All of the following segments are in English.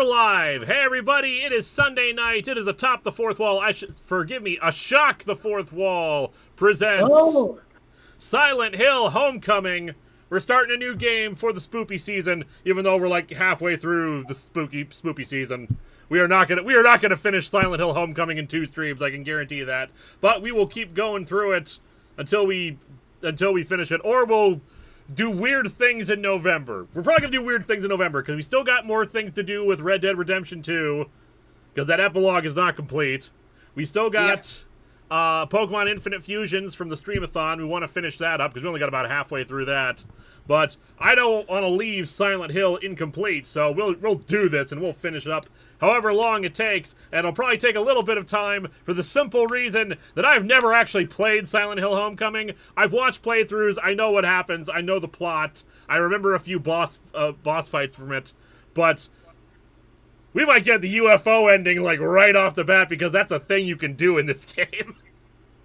live. Hey everybody, it is Sunday night. It is Atop the Fourth Wall. A Shock the Fourth Wall presents Silent Hill Homecoming. We're starting a new game for the spoopy season, even though we're like halfway through the spoopy season. We are not gonna finish Silent Hill Homecoming in 2 streams, I can guarantee you that. But we will keep going through it until we finish it, or we'll do weird things in November. We're probably gonna do weird things in November because we still got more things to do with Red Dead Redemption 2, because that epilogue is not complete. We still got Pokemon Infinite Fusions from the Streamathon. We want to finish that up because we only got about halfway through that. But I don't want to leave Silent Hill incomplete, so we'll do this and we'll finish it up however long it takes, and it'll probably take a little bit of time for the simple reason that I've never actually played Silent Hill Homecoming. I've watched playthroughs, I know what happens, I know the plot, I remember a few boss fights from it, but we might get the UFO ending like right off the bat because that's a thing you can do in this game.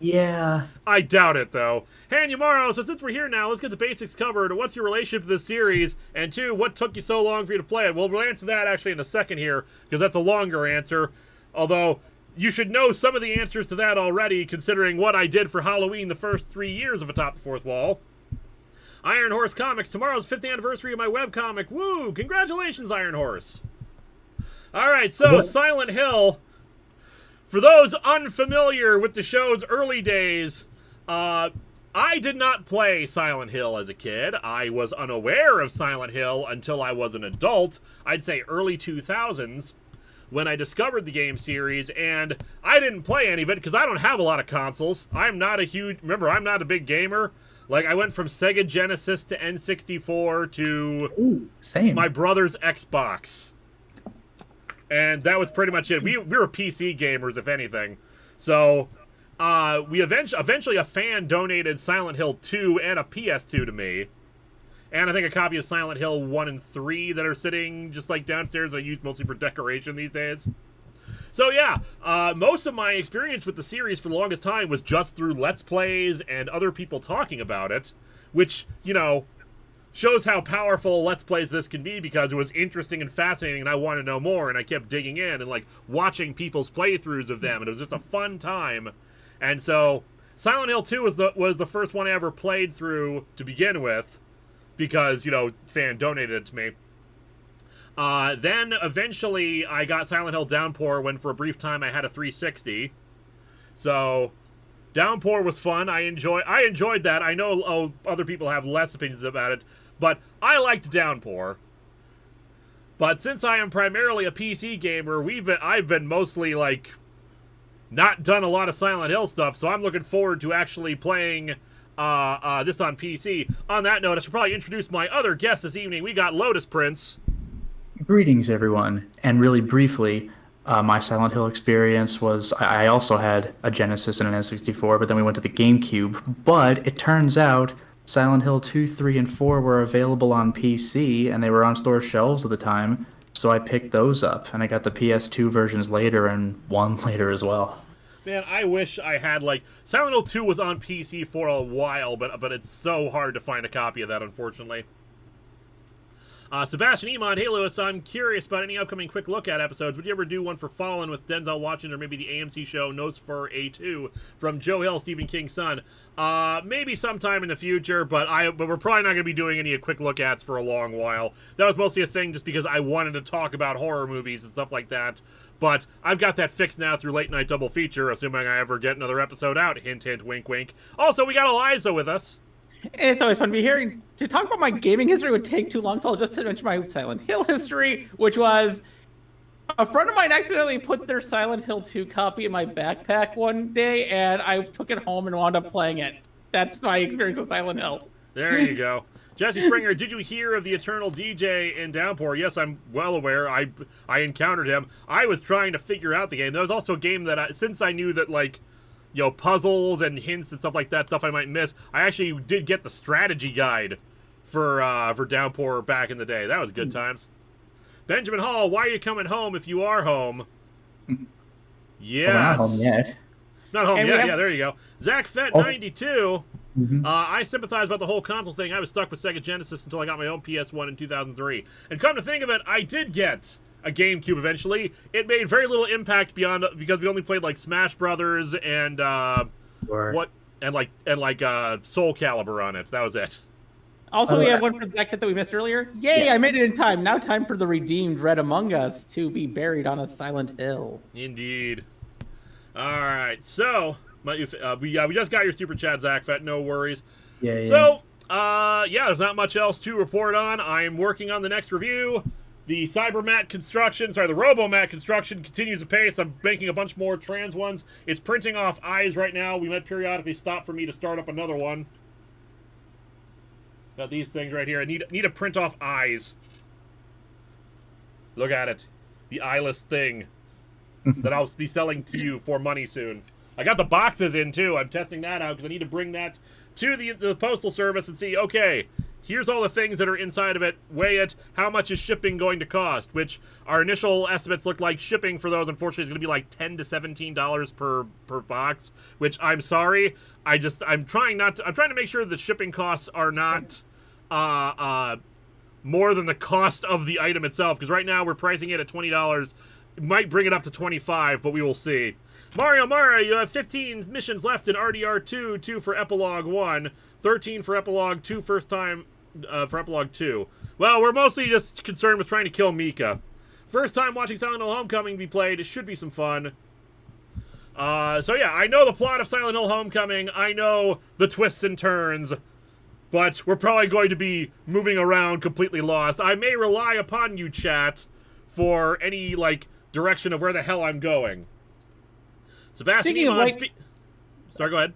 Yeah. I doubt it, though. Hey, Yamaro, so since we're here now, let's get the basics covered. What's your relationship to this series? And 2, what took you so long for you to play it? Well, we'll answer that actually in a second here, because that's a longer answer. Although, you should know some of the answers to that already, considering what I did for Halloween the first 3 years of Atop the Fourth Wall. Iron Horse Comics, tomorrow's 5th anniversary of my webcomic. Woo! Congratulations, Iron Horse! Alright, so, Silent Hill. For those unfamiliar with the show's early days, I did not play Silent Hill as a kid. I was unaware of Silent Hill until I was an adult, I'd say early 2000s, when I discovered the game series, and I didn't play any of it because I don't have a lot of consoles. I'm not a big gamer. Like, I went from Sega Genesis to N64 to my brother's Xbox. And that was pretty much it. We were PC gamers, if anything. So, we eventually a fan donated Silent Hill 2 and a PS2 to me. And I think a copy of Silent Hill 1 and 3 that are sitting just like downstairs that I use mostly for decoration these days. So yeah, most of my experience with the series for the longest time was just through Let's Plays and other people talking about it. Which, you know, shows how powerful Let's Plays this can be because it was interesting and fascinating and I wanted to know more and I kept digging in and like watching people's playthroughs of them and it was just a fun time. And so Silent Hill 2 was the first one I ever played through to begin with because, you know, fan donated it to me. Then eventually I got Silent Hill Downpour when for a brief time I had a 360. So Downpour was fun. I enjoyed that. I know other people have less opinions about it, but I liked Downpour. But since I am primarily a PC gamer, I've been mostly like not done a lot of Silent Hill stuff, so I'm looking forward to actually playing this on PC. On that note, I should probably introduce my other guest this evening. We got Lotus Prince. Greetings, everyone. And really briefly, my Silent Hill experience was I also had a Genesis and an N64, but then we went to the GameCube. But it turns out Silent Hill 2, 3, and 4 were available on PC, and they were on store shelves at the time, so I picked those up. And I got the PS2 versions later and 1 later as well. Man, I wish I had, like, Silent Hill 2 was on PC for a while, but it's so hard to find a copy of that, unfortunately. Sebastian Emon, hey Lewis, I'm curious about any upcoming quick look at episodes. Would you ever do one for Fallen with Denzel Washington, or maybe the AMC show Nose for A2 from Joe Hill, Stephen King's son? Maybe sometime in the future, but we're probably not going to be doing any quick look ats for a long while. That was mostly a thing just because I wanted to talk about horror movies and stuff like that. But I've got that fixed now through Late Night Double Feature, assuming I ever get another episode out. Hint, hint, wink, wink. Also, we got Eliza with us. It's always fun to be here. To talk about my gaming history would take too long, so I'll just mention my Silent Hill history, which was a friend of mine accidentally put their Silent Hill 2 copy in my backpack one day, and I took it home and wound up playing it. That's my experience with Silent Hill. There you go. Jesse Springer, did you hear of the Eternal DJ in Downpour? Yes, I'm well aware. I encountered him. I was trying to figure out the game. There was also a game that, since I knew that, like, you know, puzzles and hints and stuff like that, stuff I might miss, I actually did get the strategy guide for Downpour back in the day. That was good times. Benjamin Hall, why are you coming home if you are home? Yes. Well, not home yet. Not home yet. Yeah, there you go. Zach Fett, 92. I sympathize about the whole console thing. I was stuck with Sega Genesis until I got my own PS1 in 2003. And come to think of it, I did get a GameCube eventually. It made very little impact beyond because we only played like Smash Brothers and Soul Calibur on it. That was it. Also, we have one for the deck that we missed earlier. Yay, Yes. I made it in time. Now time for the redeemed Red Among Us to be buried on a silent hill. Indeed. All right, so we just got your super chat, Zach Fett. No worries. Yeah. So there's not much else to report on. I'm working on the next review. The the RoboMat construction continues apace. I'm making a bunch more trans ones. It's printing off eyes right now. We might periodically stop for me to start up another one. Got these things right here. I need to print off eyes. Look at it. The eyeless thing that I'll be selling to you for money soon. I got the boxes in, too. I'm testing that out because I need to bring that to the Postal Service and see, okay, here's all the things that are inside of it. Weigh it. How much is shipping going to cost? Which our initial estimates look like shipping for those, unfortunately, is going to be like $10 to $17 per box, which I'm sorry. I'm trying to make sure that shipping costs are not more than the cost of the item itself, because right now we're pricing it at $20. It might bring it up to $25, but we will see. Mario Mara, you have 15 missions left in RDR2, 2 for Epilogue 1, 13 for Epilogue 2, first time for Epilogue 2. Well, we're mostly just concerned with trying to kill Mika. First time watching Silent Hill Homecoming be played. It should be some fun. So yeah, I know the plot of Silent Hill Homecoming. I know the twists and turns. But we're probably going to be moving around completely lost. I may rely upon you, chat, for any, direction of where the hell I'm going. Sebastian Iman, Sorry, go ahead.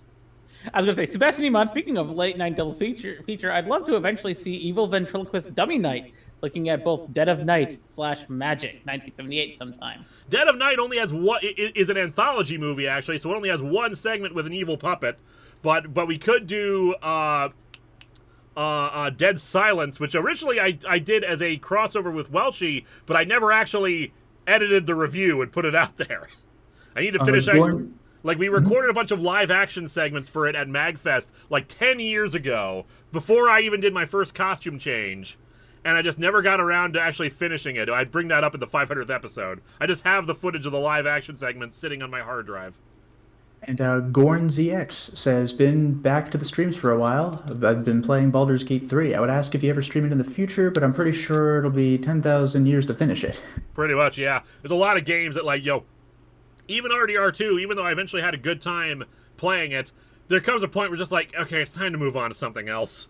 I was going to say, Sebastian Iman, speaking of late night doubles feature, I'd love to eventually see Evil Ventriloquist Dummy Night, looking at both Dead of Night / Magic, 1978 sometime. Dead of Night only has one, is an anthology movie, actually, so it only has one segment with an evil puppet. But we could do, Dead Silence, which originally I did as a crossover with Welshie, but I never actually edited the review and put it out there. I need to finish. We recorded a bunch of live action segments for it at MagFest 10 years ago, before I even did my first costume change, and I just never got around to actually finishing it. I'd bring that up in the 500th episode. I just have the footage of the live action segments sitting on my hard drive. And Gorn ZX says, been back to the streams for a while. I've been playing Baldur's Gate 3. I would ask if you ever stream it in the future, but I'm pretty sure it'll be 10,000 years to finish it. Pretty much, yeah. There's a lot of games that, even RDR2, even though I eventually had a good time playing it, there comes a point where just okay, it's time to move on to something else.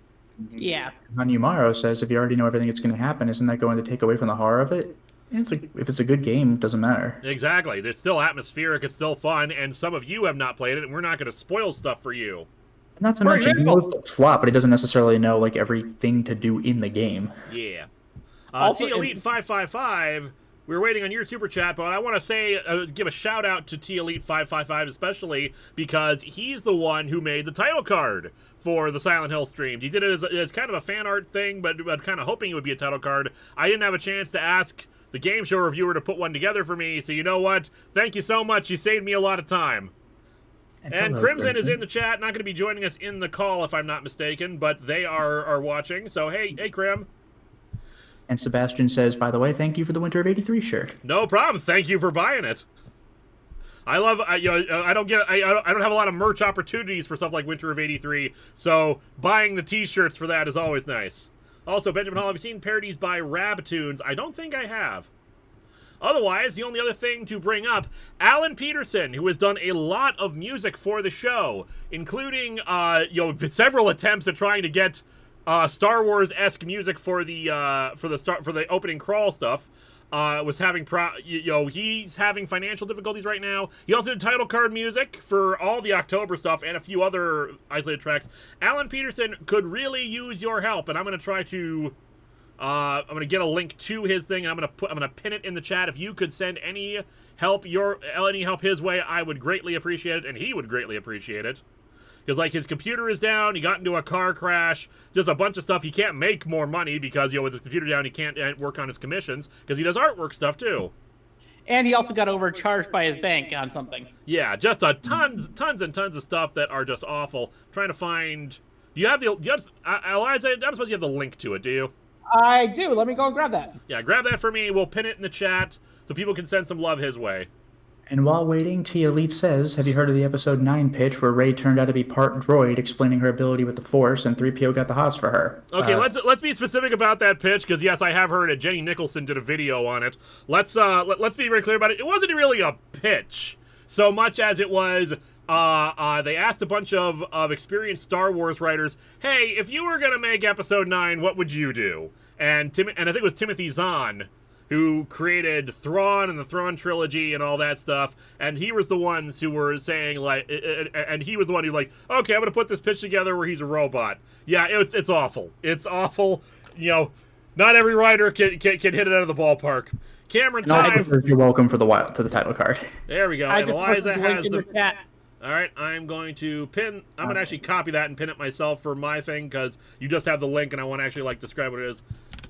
Yeah. Hanumaro says, if you already know everything that's going to happen, isn't that going to take away from the horror of it? If it's a good game, it doesn't matter. Exactly. It's still atmospheric, it's still fun, and some of you have not played it, and we're not going to spoil stuff for you. Not to mention, he knows the plot, but he doesn't necessarily know, everything to do in the game. Yeah. Also, T-Elite555, we're waiting on your super chat, but I want to say, give a shout out to T-Elite555 especially, because he's the one who made the title card for the Silent Hill streams. He did it as kind of a fan art thing, but kind of hoping it would be a title card. I didn't have a chance to ask the game show reviewer to put one together for me, so you know what? Thank you so much. You saved me a lot of time. And Crimson is in the chat, not going to be joining us in the call if I'm not mistaken, but they are watching. So hey Crim. And Sebastian says, by the way, thank you for the Winter of '83 shirt. No problem. Thank you for buying it. I love. I don't have a lot of merch opportunities for stuff like Winter of '83, so buying the T-shirts for that is always nice. Also, Benjamin Hall, have you seen parodies by Rabtoons? I don't think I have. Otherwise, the only other thing to bring up, Alan Peterson, who has done a lot of music for the show, including several attempts at trying to get Star Wars-esque music for the opening crawl stuff. Was having he's having financial difficulties right now. He also did title card music for all the October stuff and a few other isolated tracks. Alan Peterson could really use your help, and I'm going to try to get a link to his thing, and I'm going to pin it in the chat. If you could send any help his way, I would greatly appreciate it, and he would greatly appreciate it. Because, his computer is down, he got into a car crash, just a bunch of stuff. He can't make more money because, with his computer down, he can't work on his commissions, because he does artwork stuff, too. And he also got overcharged by his bank on something. Yeah, just tons and tons of stuff that are just awful. Trying to find... Eliza, I don't suppose you have the link to it, do you? I do. Let me go and grab that. Yeah, grab that for me. We'll pin it in the chat so people can send some love his way. And while waiting, T Elite says, have you heard of the episode 9 pitch where Rey turned out to be part droid explaining her ability with the Force and 3PO got the hots for her? Okay, let's be specific about that pitch, because yes, I have heard it. Jenny Nicholson did a video on it. Let's be very clear about it. It wasn't really a pitch so much as it was they asked a bunch of experienced Star Wars writers, hey, if you were gonna make episode 9, what would you do? And I think it was Timothy Zahn who created Thrawn and the Thrawn trilogy and all that stuff, and he was the ones who were saying, like, and he was the one who, like, okay, I'm gonna put this pitch together where he's a robot. Yeah, it's awful. It's awful. You know, not every writer can hit it out of the ballpark. Cameron time. You're welcome for to the title card. There we go. I And just Eliza posted the link has in the chat. All right, I'm going to pin. I'm going to actually copy that and pin it myself for my thing, because you just have the link, and I want to actually, like, describe what it is.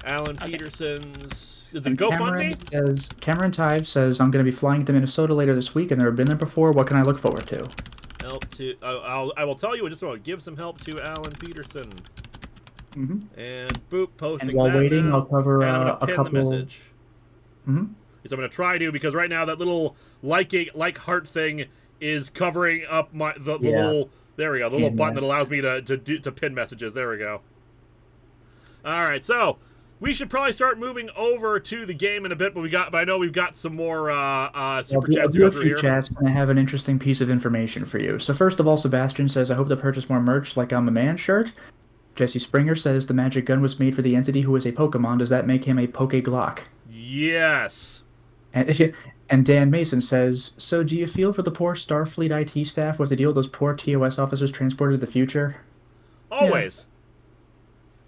Alan Peterson's. Is it GoFundMe? Cameron Tive says, I'm going to be flying to Minnesota later this week. I've never been there before. What can I look forward to? Help to. I will tell you in just a moment. Give some help to Alan Peterson. Mm-hmm. And boop, posting. And while that waiting, now. I'll cover and I'm a gonna pin couple. the message. Mm-hmm. So I'm going to try to, because right now that little like heart thing is covering up the little. There we go. The little button that allows me to pin messages. There we go. All right, so we should probably start moving over to the game in a bit, but I know we've got some more super chats to go through here. Chats, and I have an interesting piece of information for you. So first of all, Sebastian says, I hope to purchase more merch like I'm a man shirt. Jesse Springer says, the magic gun was made for the entity who is a Pokemon. Does that make him a Poke Glock? Yes. And Dan Mason says, so do you feel for the poor Starfleet IT staff with the deal with those poor TOS officers transported to the future? Always. Yeah.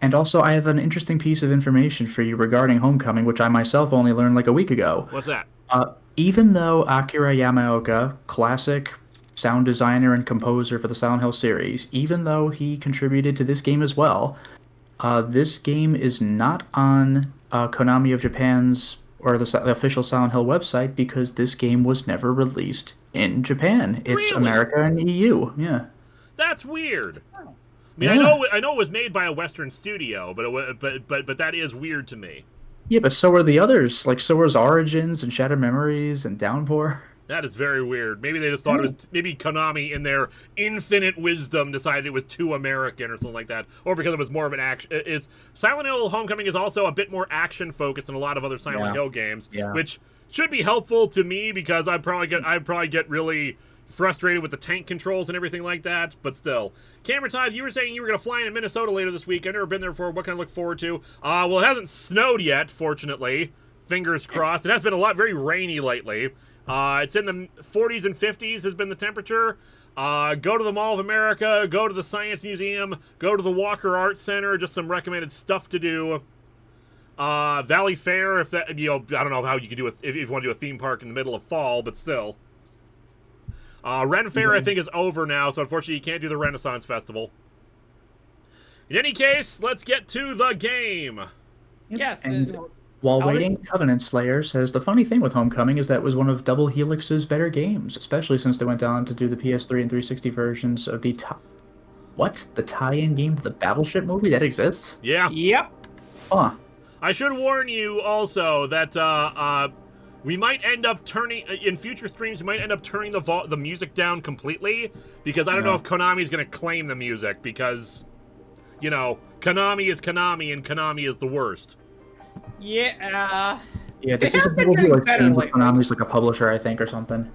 And also, I have an interesting piece of information for you regarding Homecoming, which I myself only learned like a week ago. What's that? Even though Akira Yamaoka, classic sound designer and composer for the Silent Hill series, even though he contributed to this game as well, this game is not on Konami of Japan's or the official Silent Hill website because this game was never released in Japan. It's Really? America and EU. Yeah. That's weird. I mean, Yeah. I know it was made by a Western studio, but that is weird to me. Yeah, but so are the others. Like, so was Origins and Shattered Memories and Downpour. That is very weird. Maybe they just thought it was, maybe Konami in their infinite wisdom decided it was too American or something like that, or because it was more of an action. Silent Hill Homecoming is also a bit more action focused than a lot of other Silent Hill games, which should be helpful to me because I'd probably get really frustrated with the tank controls and everything like that, but still. Cameron Todd, you were saying you were going to fly into Minnesota later this week. I've never been there before. What can I look forward to? Well, it hasn't snowed yet, fortunately. Fingers crossed. It has been very rainy lately. It's in the 40s and 50s has been the temperature. Go to the Mall of America, go to the Science Museum, go to the Walker Art Center, just some recommended stuff to do. Valley Fair, if that, I don't know how you could do if you want to do a theme park in the middle of fall, but still. Ren Fair, I think, is over now, so unfortunately you can't do the Renaissance Festival. In any case, let's get to the game. Yes. And while waiting, Covenant Slayer says, the funny thing with Homecoming is that it was one of Double Helix's better games, especially since they went on to do the PS3 and 360 versions of the tie-in game to the Battleship movie that exists? Yeah. Yep. Huh. I should warn you also that we might end up turning in future streams. We might end up turning the music down completely because I don't know if Konami's going to claim the music because, Konami is Konami and Konami is the worst. Yeah. Yeah, this is a Double Helix game, but Konami's like a publisher, I think, or something.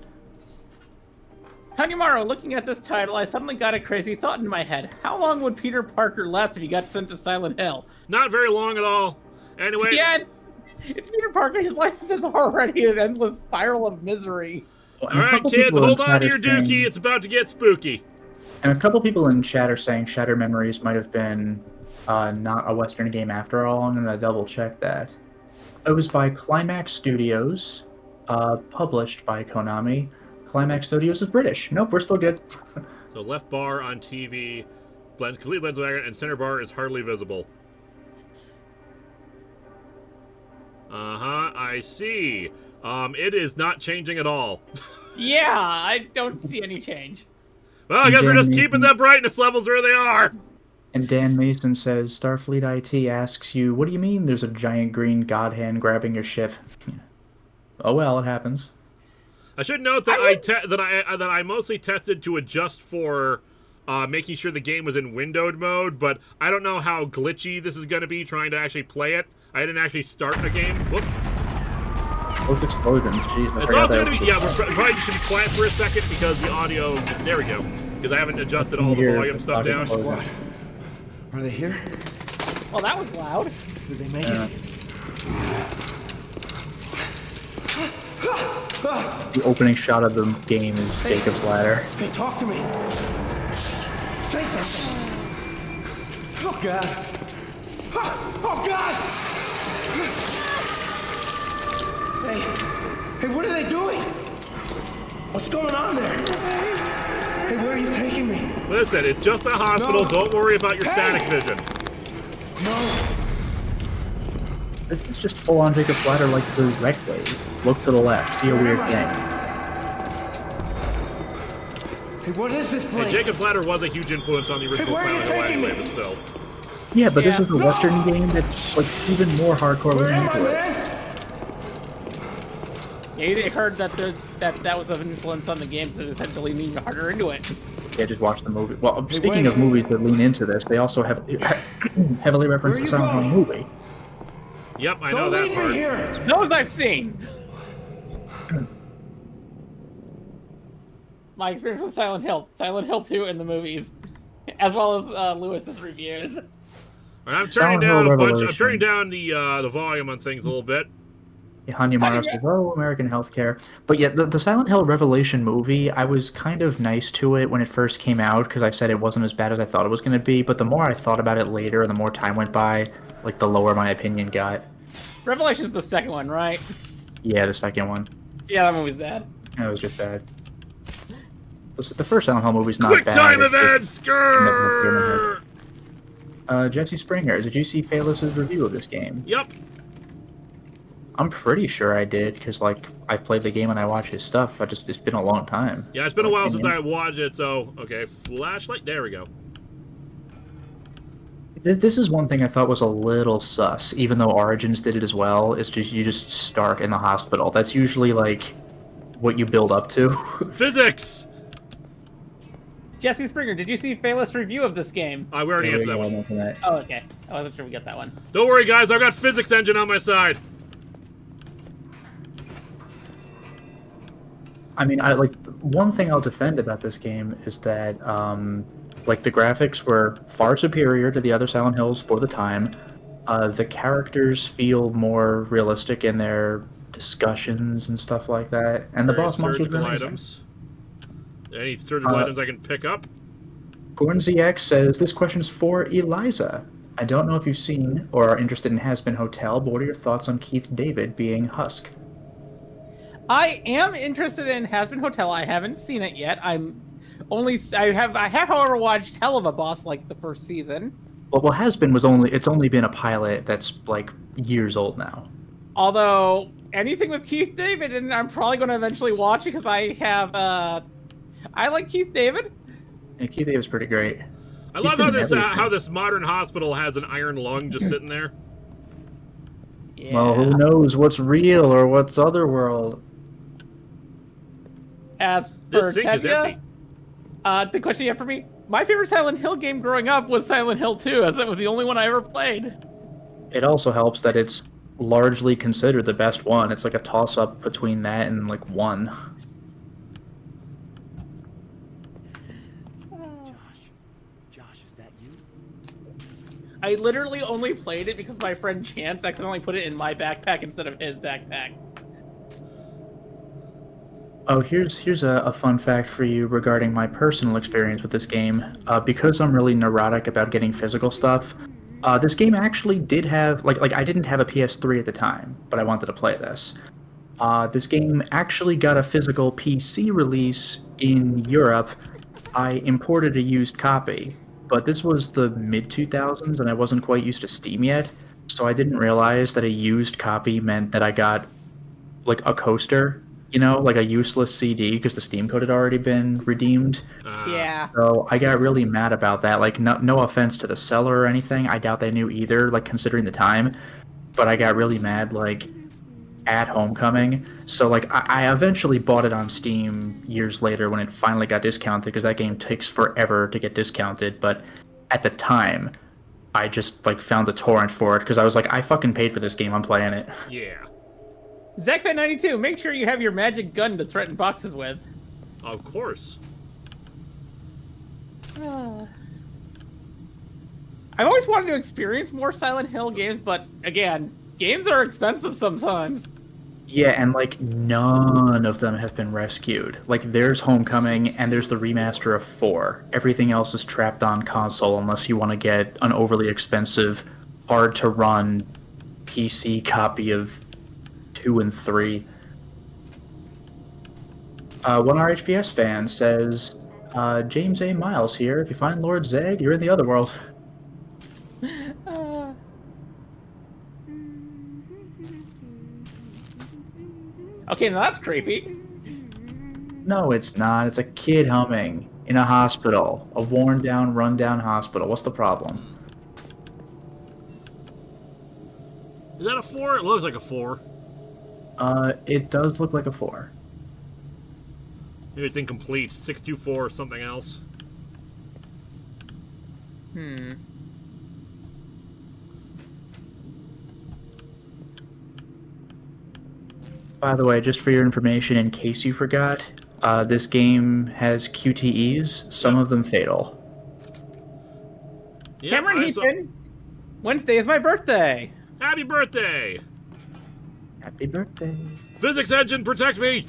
Tanimaro, looking at this title, I suddenly got a crazy thought in my head. How long would Peter Parker last if he got sent to Silent Hill? Not very long at all. Anyway. Yeah. It's Peter Parker. His life is already an endless spiral of misery. All right, kids, hold on to your dookie. It's about to get spooky. And a couple people in chat are saying Shattered Memories might have been not a Western game after all. I'm going to double check that. It was by Climax Studios, published by Konami. Climax Studios is British. Nope, we're still good. So left bar on TV, complete blends of background, and center bar is hardly visible. I see. It is not changing at all. Yeah, I don't see any change. Well, I guess we're just keeping the brightness levels where they are. And Dan Mason says, Starfleet IT asks you, what do you mean there's a giant green god hand grabbing your ship? Oh well, it happens. I should note that that I mostly tested to adjust for making sure the game was in windowed mode, but I don't know how glitchy this is going to be trying to actually play it. I didn't actually start the game. Whoop. Those explosions, jeez. It's also going to be, yeah, we probably should be quiet for a second because the audio, there we go, because I haven't adjusted all the volume stuff down. What? Are they here? Well, that was loud. Did they make it? The opening shot of the game is Jacob's Ladder. Hey, talk to me. Say something. Oh, God. Oh, God! Hey, what are they doing? What's going on there? Hey, where are you taking me? Listen, it's just a hospital. No. Don't worry about your static vision. No. This is just full-on Jacob's Ladder like directly. Look to the left, see a weird thing. Hey, what is this place? And Jacob's Ladder was a huge influence on the original where are you Silent Hill taking anyway, me? but still. Yeah, but this Yeah. is a Western game that's like even more hardcore Where leaning am I, into it. man? Yeah, you heard that that was an influence on the game, so essentially leaned harder into it. Yeah, just watch the movie. Well, Hey, speaking wait. of movies that lean into this, they also have heavily reference Where the are you Silent Hill going? movie. Yep, I know Don't that leave part. me here. Those I've seen. My experience with Silent Hill 2 in the movies, as well as Lewis's reviews. And I'm turning Silent Hill down a bunch. I'm Revelation. turning down the volume on things a little bit. Hanya Mara says, oh, American healthcare. But yeah, the Silent Hill Revelation movie, I was kind of nice to it when it first came out because I said it wasn't as bad as I thought it was going to be. But the more I thought about it later and the more time went by, like the lower my opinion got. Revelation's the second one, right? Yeah, the second one. Yeah, that movie's bad. That was just bad. The first Silent Hill movie's not Quick bad. time it's event! just- Skrrr! Jesse Springer, did you see Phalos' review of this game? Yep. I'm pretty sure I did, because, like, I've played the game and I watch his stuff. It's been a long time. Yeah, it's been a while since I watched it, so, okay, flashlight, there we go. This is one thing I thought was a little sus, even though Origins did it as well. It's just, you just start in the hospital. That's usually, like, what you build up to. Physics! Jesse Springer, did you see Phalos' review of this game? We already There answered we that go, one. I'm looking at- Oh, okay. I wasn't sure we got that one. Don't worry, guys, I've got physics engine on my side. I mean, one thing I'll defend about this game is that, like, the graphics were far superior to the other Silent Hills for the time. The characters feel more realistic in their discussions and stuff like that. And the boss monsters are Surgical amazing. items. Any surgical items I can pick up? Gordon ZX says, this question's for Eliza. I don't know if you've seen or are interested in Has Been Hotel, but what are your thoughts on Keith David being Husk? I am interested in Has Been Hotel. I haven't seen it yet. I have, however, watched Hell of a Boss, like, the first season. Well, Has Been it's only been a pilot that's, like, years old now. Although, anything with Keith David, and I'm probably going to eventually watch it because I have, I like Keith David. Yeah, Keith David's pretty great. I He's love been how in this everything. modern hospital has an iron lung just sitting there. Yeah. Well, who knows what's real or what's otherworld? As This for sink is Tevye, empty. the question you have for me, my favorite Silent Hill game growing up was Silent Hill 2, as that was the only one I ever played. It also helps that it's largely considered the best one. It's like a toss-up between that and, like, 1. Josh, is that you? I literally only played it because my friend Chance accidentally put it in my backpack instead of his backpack. Oh, here's a fun fact for you regarding my personal experience with this game. Because I'm really neurotic about getting physical stuff, this game actually did have, like I didn't have a PS3 at the time, but I wanted to play this. This game actually got a physical PC release in Europe. I imported a used copy, but this was the mid-2000s and I wasn't quite used to Steam yet, so I didn't realize that a used copy meant that I got, like, a coaster you know, like a useless CD because the Steam code had already been redeemed. Yeah. So I got really mad about that. Like, no offense to the seller or anything. I doubt they knew either, like, considering the time. But I got really mad, like, at Homecoming. So, like, I eventually bought it on Steam years later when it finally got discounted, because that game takes forever to get discounted. But at the time, I just, like, found a torrent for it, because I was like, I fucking paid for this game, I'm playing it. Yeah. ZachFan92, make sure you have your magic gun to threaten boxes with. Of course. I've always wanted to experience more Silent Hill games, but again, games are expensive sometimes. Yeah, and, like, none of them have been rescued. Like, there's Homecoming, and there's the remaster of 4. Everything else is trapped on console unless you want to get an overly expensive, hard-to-run PC copy of 2 and 3. One RHPS fan says, James A. Miles here. If you find Lord Zeg, you're in the other world. Okay, now that's creepy. No, it's not. It's a kid humming in a hospital. A worn-down, run-down hospital. What's the problem? Is that a 4? It looks like a 4. It does look like a 4. Maybe it's incomplete. 624 or something else. By the way, just for your information, in case you forgot, this game has QTEs, some of them fatal. Yeah, Cameron Heaton, Wednesday is my birthday. Happy birthday! Happy birthday. Physics engine, protect me!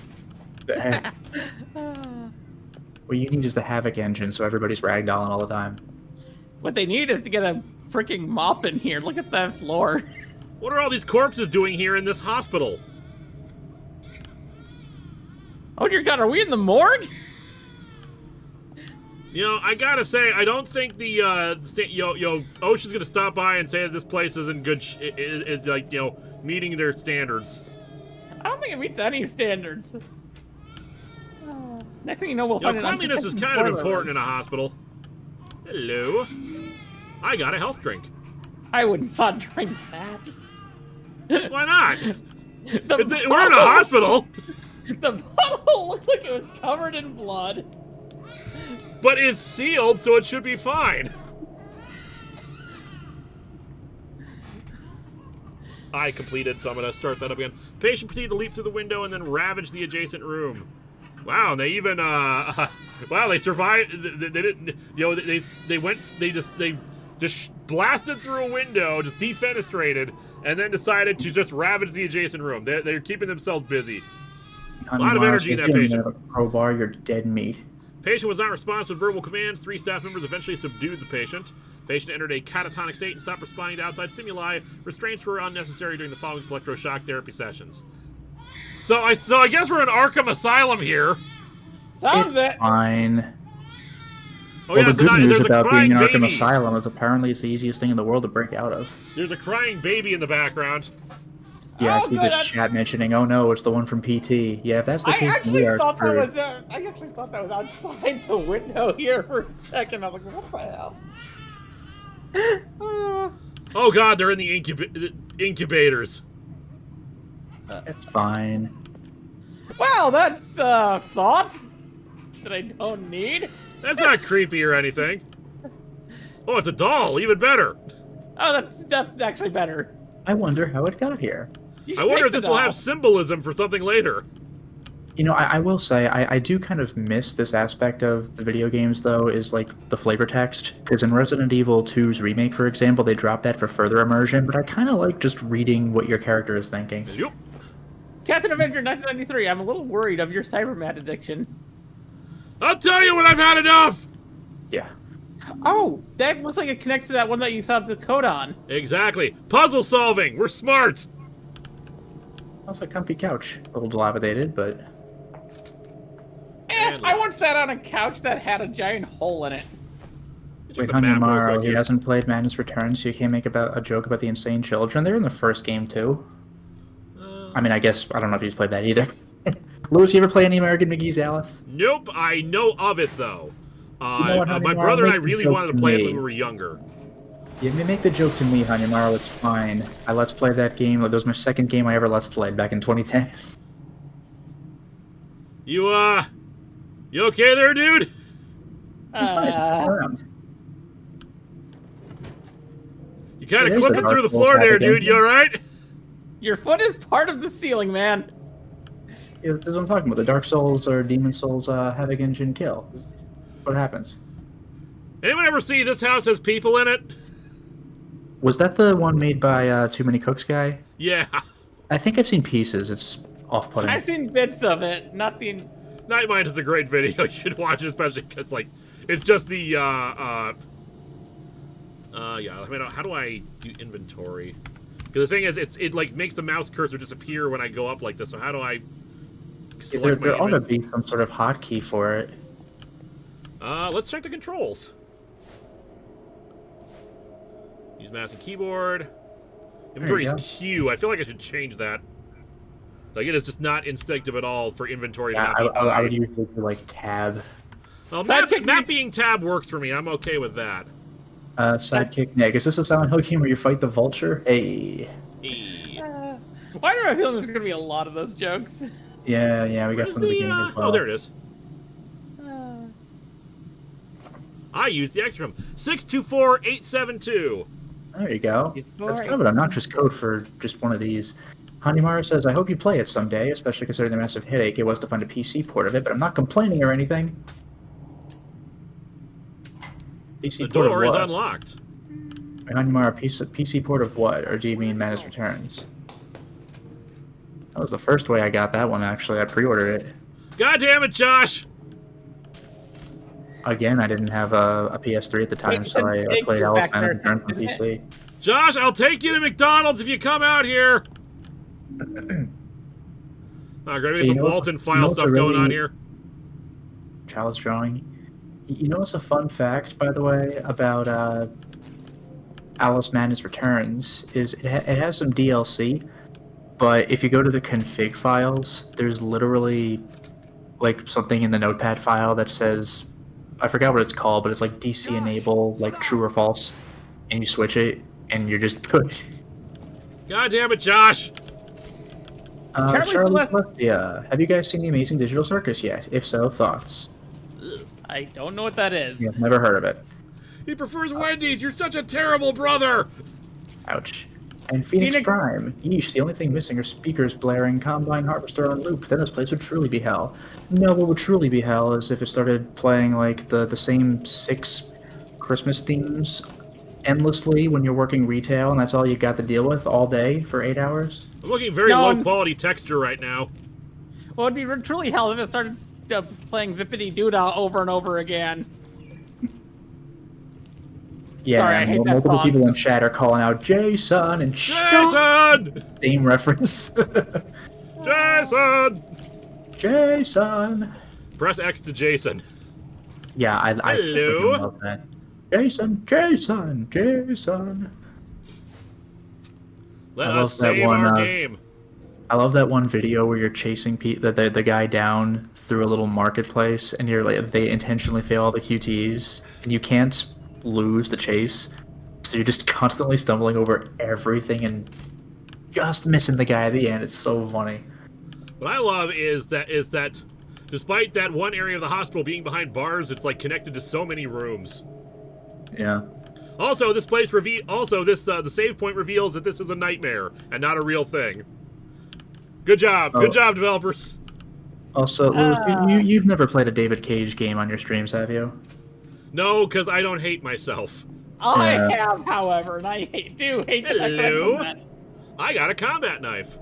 What you need is the Havoc engine, so everybody's ragdolling all the time. What they need is to get a freaking mop in here. Look at that floor. What are all these corpses doing here in this hospital? Oh dear God, are we in the morgue? You know, I gotta say, I don't think the Ocean's gonna stop by and say that this place isn't good. Is like, you know, meeting their standards. I don't think it meets any standards. Next thing you know, we'll find an cleanliness is kind of important in a hospital. Hello. I got a health drink. I would not drink that. Why not? We're in a bottle- hospital. The bottle looked like it was covered in blood. But it's sealed, so it should be fine. I completed, so I'm going to start that up again. Patient proceeded to leap through the window and then ravage the adjacent room. Wow, and they even, wow, they survived. They didn't, you know, they just blasted through a window, just defenestrated, and then decided to just ravage the adjacent room. They're keeping themselves busy. A lot of energy in that patient. A crowbar, you're dead meat. Patient was not responsive to verbal commands. 3 staff members eventually subdued the patient. Patient entered a catatonic state and stopped responding to outside stimuli. Restraints were unnecessary during the following electroshock therapy sessions. So I guess we're in Arkham Asylum here. Sounds It's it. fine. Oh, Well, yeah, the so good news there's a about crying being in Arkham baby. Asylum is apparently it's the easiest thing in the world to break out of. There's a crying baby in the background. Yeah, I Oh, see good, the chat mentioning, oh no, it's the one from PT. Yeah, if that's the case, then we are screwed. I actually thought that was outside the window here for a second. I was like, what the hell? Oh god, they're in the incubators. It's fine. Well, that's thought that I don't need. That's not creepy or anything. Oh, it's a doll, even better. Oh, that's actually better. I wonder how it got here. You I should wonder take if this the will doll. have symbolism for something later. You know, I will say, I do kind of miss this aspect of the video games, though, is like the flavor text. Because in Resident Evil 2's remake, for example, they dropped that for further immersion, but I kind of like just reading what your character is thinking. Yep. Captain Avenger 1993. I'm a little worried of your cybermat addiction. I'll tell you when I've had enough! Yeah. Oh, that looks like it connects to that one that you saw the code on. Exactly. Puzzle solving! We're smart! That's a comfy couch. A little dilapidated, but... And I once sat on a couch that had a giant hole in it. Wait, the map real Hanyamaro, quick he here. hasn't played Madness Returns, so you can't make a joke about the insane children. They're in the first game, too. I mean, I guess, I don't know if he's played that either. Lewis, you ever play any American McGee's Alice? Nope, I know of it though. You know what, honey, My I'll brother and I make the really joke wanted to to play it me. when we were younger. You may make the joke to me, honey, Maro, it's fine. I Let's Played that game. That was my second game I ever Let's Played back in 2010. You okay there, dude? It's fine. It's around. You kind There's of the clipping Dark through the Souls floor there, hack dude. again. You alright? Your foot is part of the ceiling, man. Yeah, that's what I'm talking about. The Dark Souls or Demon Souls Havoc Engine kill. This is what happens. Anyone ever see This House Has People in It? Was that the one made by Too Many Cooks guy? Yeah. I think I've seen pieces. It's off-putting. I've seen bits of it, not the. Nightmind is a great video. You should watch it, especially because, like, it's just the, yeah, I mean, how do I do inventory? Because the thing is, it, like, makes the mouse cursor disappear when I go up like this, so how do I select my There ought to be some sort of hotkey for it. let's check the controls. Use mouse and keyboard. Inventory is go. Q. I feel like I should change that. Like, it is just not instinctive at all for inventory to Yeah, not be I would I. usually do, like, tab. Well, Sidekick map being tab works for me. I'm okay with that. Sidekick Nick. Is this a Silent Hill game where you fight the vulture? Hey. Why do I feel there's gonna be a lot of those jokes? Yeah, we got Where's some at the beginning as well. Oh, there it is. I use the extra 624872. There you go. That's kind of an obnoxious code for just one of these. Hanimara says, I hope you play it someday, especially considering the massive headache it was to find a PC port of it, but I'm not complaining or anything. PC The port door of is what? unlocked. Hanimara, PC port of what? Or do you mean Madness Returns? That was the first way I got that one, actually. I pre-ordered it. God damn it, Josh! Again, I didn't have a PS3 at the time, so I played Alice Madness Returns on PC. Josh, I'll take you to McDonald's if you come out here. Great, some Walton file stuff going on here. Child's drawing. You know what's a fun fact, by the way, about Alice Madness Returns is it has some DLC, but if you go to the config files, there's literally like something in the notepad file that says, I forgot what it's called, but it's like DC enable, like true or false, and you switch it, and you're just good. God damn it, Josh! Charlie Charlie Celeste- Celestia, have you guys seen the Amazing Digital Circus yet? If so, thoughts? I don't know what that is. Yeah, never heard of it. He prefers Wendy's. You're such a terrible brother. Ouch. And Phoenix Prime. Yeesh, the only thing missing are speakers blaring Combine Harvester on loop. Then this place would truly be hell. No, what would truly be hell is if it started playing like the same 6 Christmas themes endlessly when you're working retail and that's all you got to deal with all day for 8 hours. I'm looking very low quality texture right now. Well, it'd be truly hell if it started playing Zippity Doodah over and over again. Yeah, Sorry, I hate that multiple song. people in chat are calling out Jason and Jason! Same reference. Jason! Jason. Press X to Jason. Yeah, I Hello? freaking love that. Jason. Let I us love that save one, our game. I love that one video where you're chasing the guy down through a little marketplace, and you're like they intentionally fail all the QTEs, and you can't lose the chase, so you're just constantly stumbling over everything and just missing the guy at the end. It's so funny. What I love is that despite that one area of the hospital being behind bars, it's like connected to so many rooms. Yeah. Also, this place the save point reveals that this is a nightmare and not a real thing. Good job. Good job, developers. Also, Louis, you've never played a David Cage game on your streams, have you? No, because I don't hate myself. I Yeah. have, however, and I do hate that. Hello? I got a combat knife.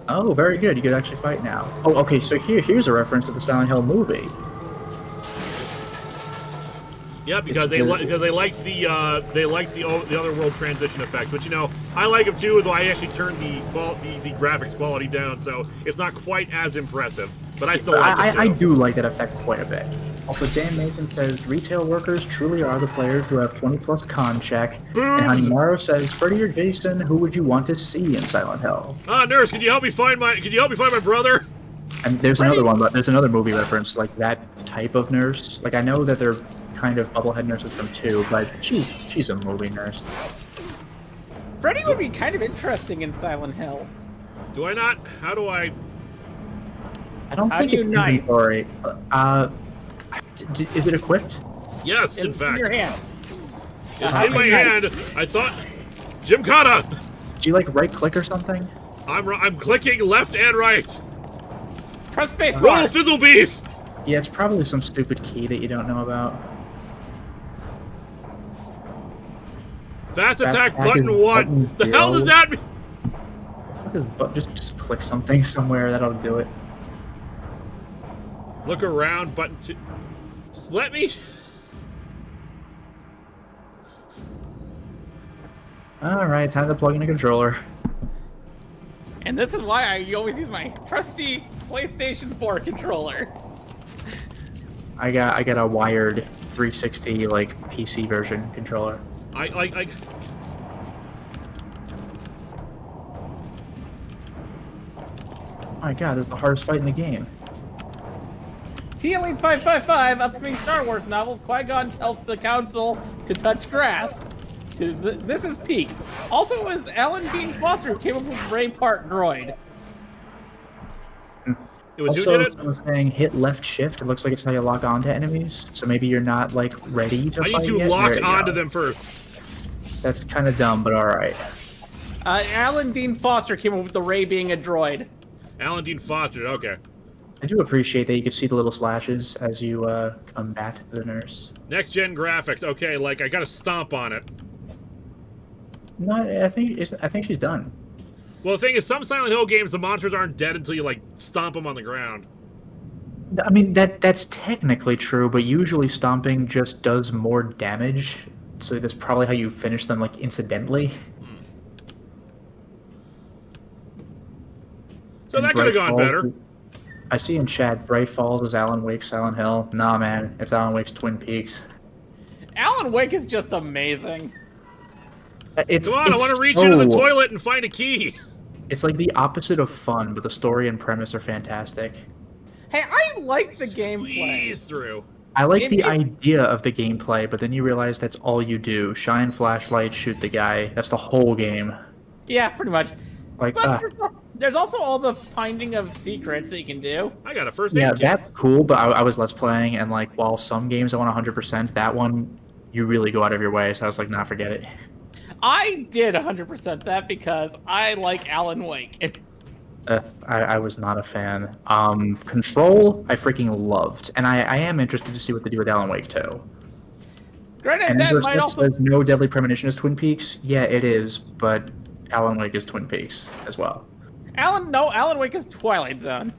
Oh, very good. You could actually fight now. Oh, okay. So here's a reference to the Silent Hill movie. Yeah, because they liked the other world transition effect, but you know I like them too. Though I actually turned the graphics quality down, so it's not quite as impressive. But I still like it too. I do like that effect quite a bit. Also, Dan Mason says retail workers truly are the players who have 20+ con check. And Hanimaro says Freddy or Jason, who would you want to see in Silent Hill? Nurse, could you help me find my brother? And there's another one, but there's another movie reference, like that type of nurse. Like, I know that they're kind of bubblehead nurses from 2, but she's a movie nurse. Freddy would be kind of interesting in Silent Hill. Do I not? How do I? I don't How think do you it's knife? inventory. Is it equipped? Yes, in It's fact. in your hand. It's in my hand. I thought. Gymkhana! Do you like right click or something? I'm clicking left and right. Press space Roll bar. fizzle beef! Yeah, it's probably some stupid key that you don't know about. Fast Fast attack attack button is 1. button The hell does 0. that mean? Just click something somewhere, that'll do it. Look around, button 2. Just let me. Alright, time to plug in a controller. And this is why I always use my trusty PlayStation 4 controller. I got a wired 360 like PC version controller. I. Oh my god, this is the hardest fight in the game. Elite 555, upcoming Star Wars novels, Qui-Gon tells the Council to touch grass. This is peak. Also, was Alan Dean Foster who came up with Ray Part Droid. It was who Also, did it? someone was saying hit left shift. It looks like it's how you lock onto enemies. So maybe you're not like ready to I fight need to yet. lock There you onto go. them first. That's kind of dumb, but all right. Alan Dean Foster came up with the Ray being a droid. Alan Dean Foster. Okay. I do appreciate that you can see the little slashes as you combat the nurse. Next gen graphics. Okay, like I gotta stomp on it. No, I think she's done. Well, the thing is, some Silent Hill games, the monsters aren't dead until you like stomp them on the ground. I mean that's technically true, but usually stomping just does more damage. So that's probably how you finish them, like incidentally. So And that could have Bright gone Falls- better. I see in chat, Bright Falls is Alan Wake's Silent Hill. Nah, man, it's Alan Wake's Twin Peaks. Alan Wake is just amazing. It's, Come on, I it's want to reach into the so- toilet and find a key. It's like the opposite of fun, but the story and premise are fantastic. Hey, I like the gameplay. Squeeze through. I like the Maybe- idea of the gameplay, but then you realize that's all you do. Shine flashlight, shoot the guy. That's the whole game. Yeah, pretty much. Like, But there's also all the finding of secrets that you can do. I got a first aid yeah, kit. that's cool, but I was Let's Playing, and like, while some games I want 100%, that one, you really go out of your way, so I was like, nah, forget it. I did 100% that because I like Alan Wake. I was not a fan. Control, I freaking loved, and I am interested to see what they do with Alan Wake too. Granted, And that Ember might 6 also... says no Deadly Premonition is Twin Peaks. Yeah, it is, but Alan Wake is Twin Peaks as well. Alan Wake is Twilight Zone.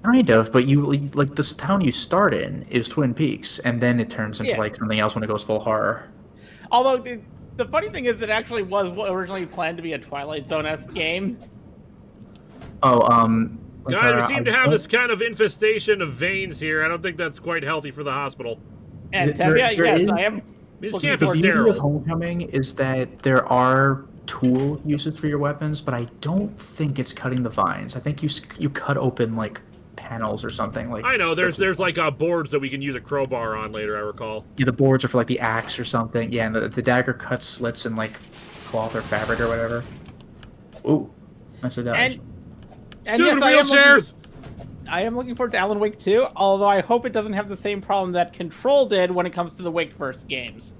Kind of, but you like this town you start in is Twin Peaks, and then it turns into Yeah. like something else when it goes full horror. Although, the funny thing is it actually was originally planned to be a Twilight Zone-esque game. Oh, God, we seem to have this kind of infestation of veins here. I don't think that's quite healthy for the hospital. And There- yeah, there yes, is- I am. These looking can't The be forward- beauty of sterile. Homecoming is that there are tool uses for your weapons, but I don't think it's cutting the vines. I think you cut open like panels or something like. I know, there's like boards that we can use a crowbar on later, I recall. Yeah, the boards are for like the axe or something. Yeah, and the dagger cuts slits in like cloth or fabric or whatever. Ooh, nice dodge. And Stupid yes, wheelchairs! I am looking forward to Alan Wake 2, although I hope it doesn't have the same problem that Control did when it comes to the Wakeverse games.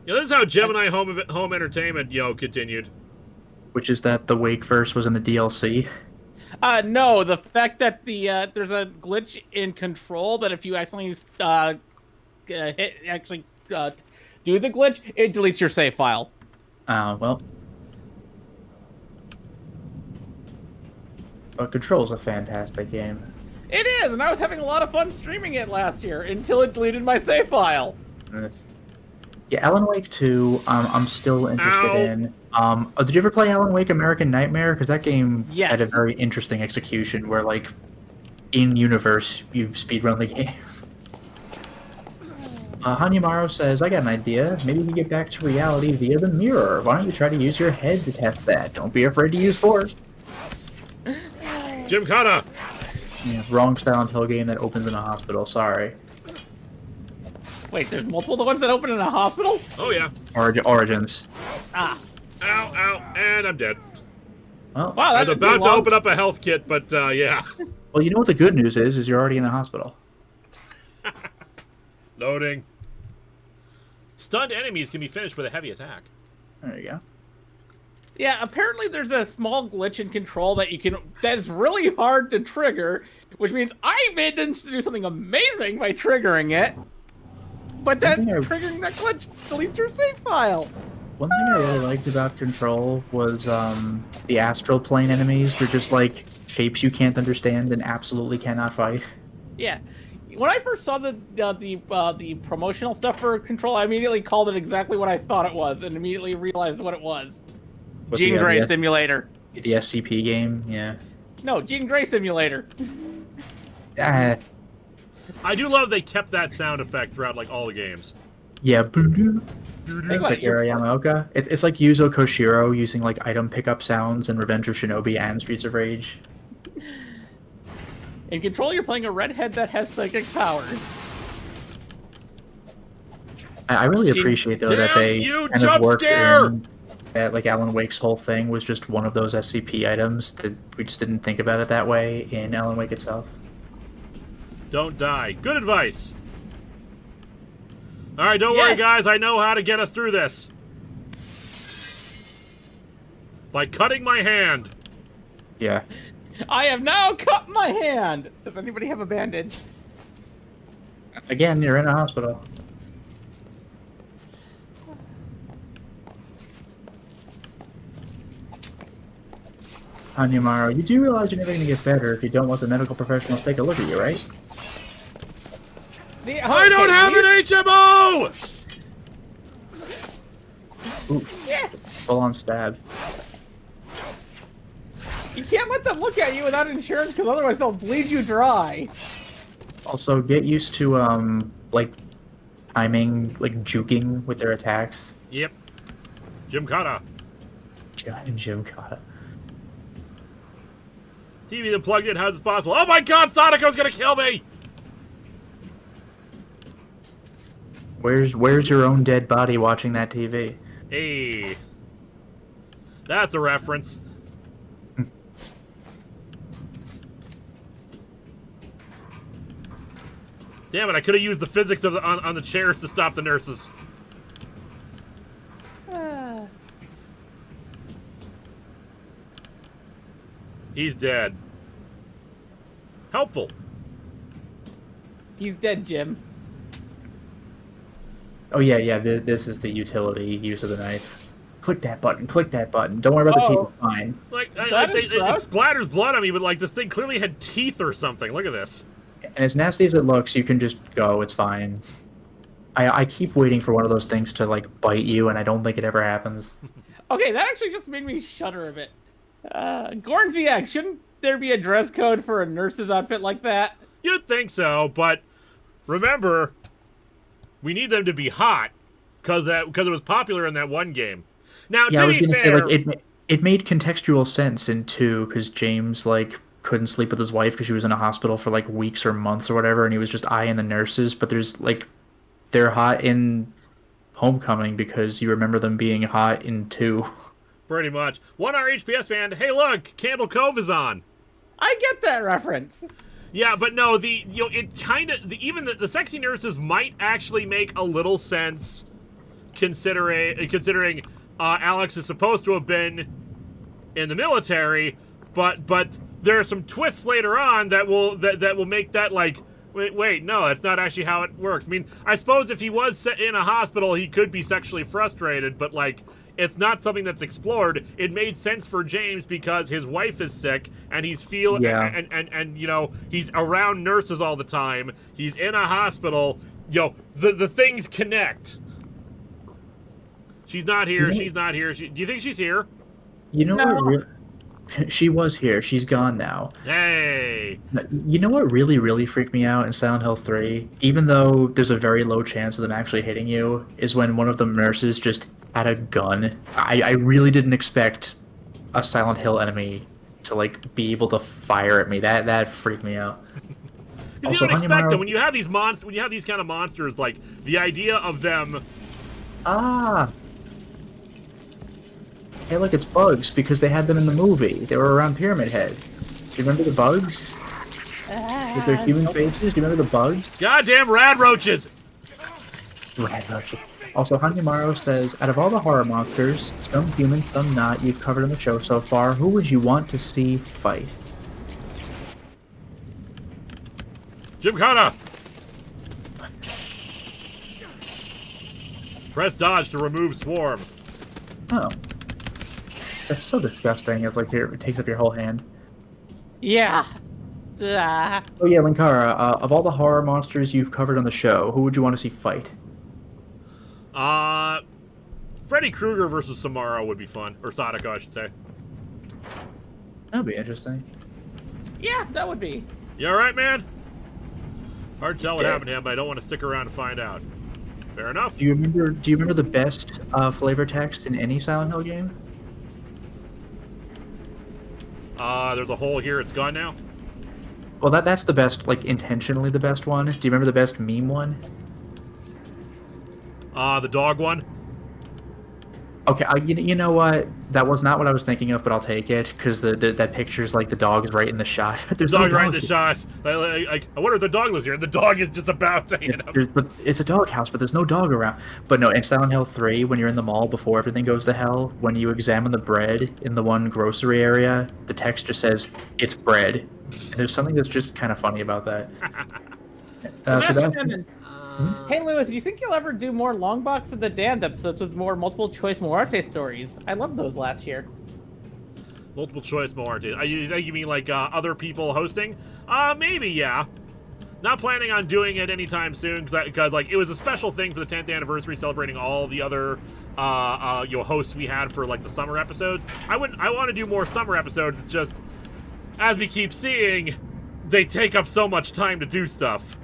Yeah, this is how Gemini Home Entertainment, continued. Which is that the Wakeverse was in the DLC. No, the fact that there's a glitch in Control that if you accidentally do the glitch, it deletes your save file. Well. But Control's a fantastic game. It is, and I was having a lot of fun streaming it last year until it deleted my save file. And yeah, Alan Wake 2, I'm still interested Ow. in. Did you ever play Alan Wake American Nightmare? Because that game Yes. had a very interesting execution where, like, in-universe, you speedrun the game. Hanyamaro says, I got an idea. Maybe we get back to reality via the mirror. Why don't you try to use your head to test that? Don't be afraid to use force. Gymkhana! Yeah, wrong Silent Hill game that opens in a hospital. Sorry. Wait, there's multiple ones that open in a hospital? Oh, yeah. Origins. Ah. Ow, ow, and I'm dead. Well, Wow, I that's was about to open up a health kit, but yeah. well, you know what the good news is you're already in a hospital. Loading. Stunned enemies can be finished with a heavy attack. There you go. Yeah, apparently there's a small glitch in control that is really hard to trigger, which means I managed to do something amazing by triggering it. But then triggering that glitch deletes your save file. One thing I really liked about Control was the astral plane enemies. They're just like shapes you can't understand and absolutely cannot fight. Yeah. When I first saw the promotional stuff for Control, I immediately called it exactly what I thought it was, and immediately realized what it was. With Jean Grey Simulator. The SCP game, yeah. No, Jean Grey Simulator. I do love they kept that sound effect throughout like all the games. Yeah. Thanks, What? Akira Yamaoka. It's like Yuzo Koshiro using like item pickup sounds in Revenge of Shinobi and Streets of Rage. In Control, you're playing a redhead that has psychic powers. I really appreciate though that they you kind jump of worked scare! in that like Alan Wake's whole thing was just one of those SCP items that we just didn't think about it that way in Alan Wake itself. Don't die. Good advice. All right, don't worry, guys. I know how to get us through this. By cutting my hand. Yeah. I have now cut my hand! Does anybody have a bandage? Again, you're in a hospital. Hanyamaro, you do realize you're never going to get better if you don't let the medical professionals take a look at you, right? I don't have an HMO! Oof. Yeah. Full on stab. You can't let them look at you without insurance, because otherwise they'll bleed you dry. Also, get used to, like, timing, like, juking with their attacks. Yep. Gymkhana. Gymkhana. TV's unplugged in. How's this possible? Oh my god, Sonico's gonna kill me! Where's your own dead body watching that TV? Hey. That's a reference. Damn it, I could have used the physics of on the chairs to stop the nurses. He's dead. Helpful. He's dead, Jim. Oh yeah, this is the utility use of the knife. Click that button, click that button. Don't worry about the teeth, it's fine. Like, it splatters blood on me, but like this thing clearly had teeth or something. Look at this. And as nasty as it looks, you can just go, it's fine. I keep waiting for one of those things to like bite you, and I don't think it ever happens. Okay, that actually just made me shudder a bit. Gorn ZX, shouldn't there be a dress code for a nurse's outfit like that? You'd think so, but remember, we need them to be hot because it was popular in that one game. Now, Yeah, I was to be gonna fair, say like it made contextual sense in 2 because James like couldn't sleep with his wife because she was in a hospital for like weeks or months or whatever, and he was just eyeing the nurses. But there's like they're hot in Homecoming because you remember them being hot in 2. pretty much. 1R HPS fan, hey look, Candle Cove is on. I get that reference. Yeah, but no, it kind of even the sexy nurses might actually make a little sense, considering Alex is supposed to have been in the military, but there are some twists later on that will make that like wait, no, that's not actually how it works. I mean, I suppose if he was in a hospital, he could be sexually frustrated, but like. It's not something that's explored. It made sense for James because his wife is sick and he's and you know, he's around nurses all the time. He's in a hospital. The things connect. She's not here. She's not here. Do you think she's here? You know what? She was here. She's gone now. Hey. You know what really freaked me out in Silent Hill 3, even though there's a very low chance of them actually hitting you, is when one of the nurses just had a gun. I really didn't expect a Silent Hill enemy to like be able to fire at me. That freaked me out. You don't expect them when you have these when you have these kind of monsters. Like the idea of them. Ah. Hey, look, it's bugs because they had them in the movie. They were around Pyramid Head. Do you remember the bugs? With their human faces? Do you remember the bugs? Goddamn rad roaches! Rad roaches. Also, Hanyamaro says, out of all the horror monsters, some human, some not, you've covered in the show so far, who would you want to see fight? Gymkhana! Press dodge to remove swarm. Oh. That's so disgusting. It's like, here, it takes up your whole hand. Yeah. Oh yeah, Linkara, of all the horror monsters you've covered on the show, who would you want to see fight? Freddy Krueger versus Samara would be fun. Or Sadako, I should say. That'd be interesting. Yeah, that would be. You alright, man? Hard to tell what dead. happened to him, but I don't want to stick around to find out. Fair enough. Do you remember the best flavor text in any Silent Hill game? There's a hole here, it's gone now. Well, that's the best, like, intentionally the best one. Do you remember the best meme one? The dog one. Okay, you know what? That was not what I was thinking of, but I'll take it, because that picture's like the dog's right in the shot. There's Dog no right dog in the here. shot. I wonder if the dog lives here. And the dog is just about to hit him. It's a dog house, but there's no dog around. But no, in Silent Hill 3, when you're in the mall before everything goes to hell, when you examine the bread in the one grocery area, the text just says, "It's bread." And there's something that's just kind of funny about that. Hey Lewis, do you think you'll ever do more Long Box of the Damned episodes with more multiple choice Muerte stories? I loved those last year. Multiple choice more. You mean like other people hosting? Maybe, yeah. Not planning on doing it anytime soon because like it was a special thing for the 10th anniversary, celebrating all the other hosts we had for like the summer episodes. I want to do more summer episodes. It's just as we keep seeing, they take up so much time to do stuff.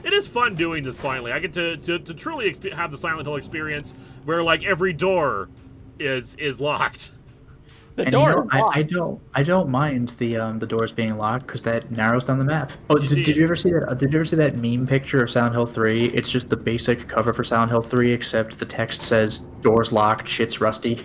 It is fun doing this finally. I get to truly have the Silent Hill experience where like every door is locked. The And door. you know, I don't mind the doors being locked because that narrows down the map. Oh, did you ever see that? Did you ever see that meme picture of Silent Hill 3? It's just the basic cover for Silent Hill 3, except the text says "Doors locked, shit's rusty."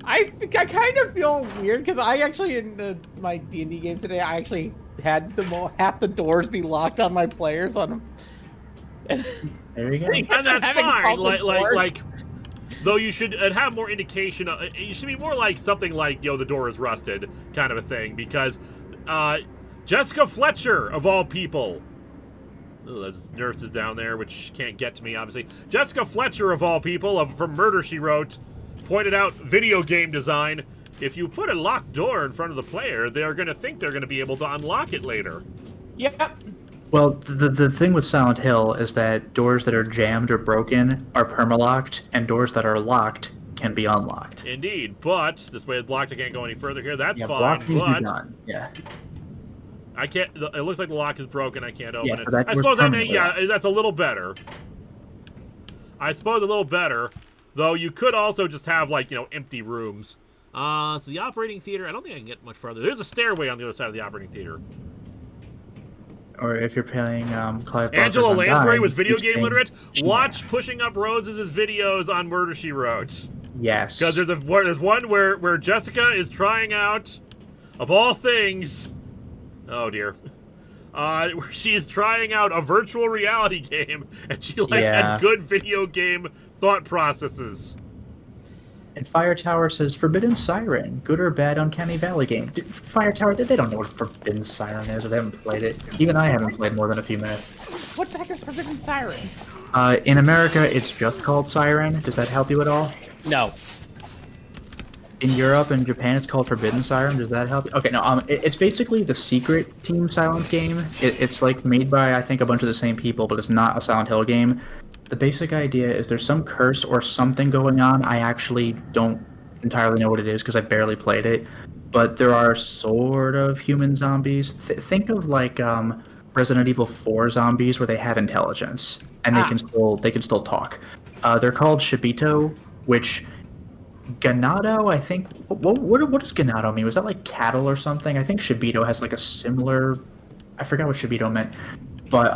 I kind of feel weird because I actually in my D&D game today I actually had half the doors be locked on my players on them. There you go. And that's fine. Like, though you should have more indication. You should be more like something like, the door is rusted kind of a thing, because Jessica Fletcher of all people. Oh, there's nurses down there, which can't get to me, obviously. Jessica Fletcher of all people from Murder, She Wrote, pointed out video game design. If you put a locked door in front of the player, they're going to think they're going to be able to unlock it later. Yep. Well, the thing with Silent Hill is that doors that are jammed or broken are permalocked, and doors that are locked can be unlocked. Indeed, but this way it's blocked. I can't go any further here. That's Yeah, fine, blocked means you're but done. Yeah. I can't. It looks like the lock is broken. I can't open Yeah, it. but that I was suppose permanently that's a little better. I suppose a little better, though. You could also just have like empty rooms. So the operating theater. I don't think I can get much farther. There's a stairway on the other side of the operating theater. Or if you're playing Clive Angela Barker's Lansbury Undying, was video it's game saying- literate. Yeah. Watch Pushing Up Roses' videos on Murder, She Wrote. Yes. Because there's one where Jessica is trying out, of all things, oh dear, where she is trying out a virtual reality game, and she Yeah. had good video game thought processes. And Fire Tower says Forbidden Siren, good or bad Uncanny Valley game. Fire Tower, they don't know what Forbidden Siren is, or they haven't played it. Even I haven't played more than a few minutes. What the heck is Forbidden Siren? In America, it's just called Siren. Does that help you at all? No. In Europe and Japan, it's called Forbidden Siren. Does that help you? Okay, no, it's basically the secret Team Silent game. It's like made by, I think, a bunch of the same people, but it's not a Silent Hill game. The basic idea is there's some curse or something going on. I actually don't entirely know what it is because I barely played it. But there are sort of human zombies. Think of like Resident Evil 4 zombies where they have intelligence and they can still talk. They're called Shibito, which Ganado, I think. What does Ganado mean? Was that like cattle or something? I think Shibito has like a similar. I forgot what Shibito meant, but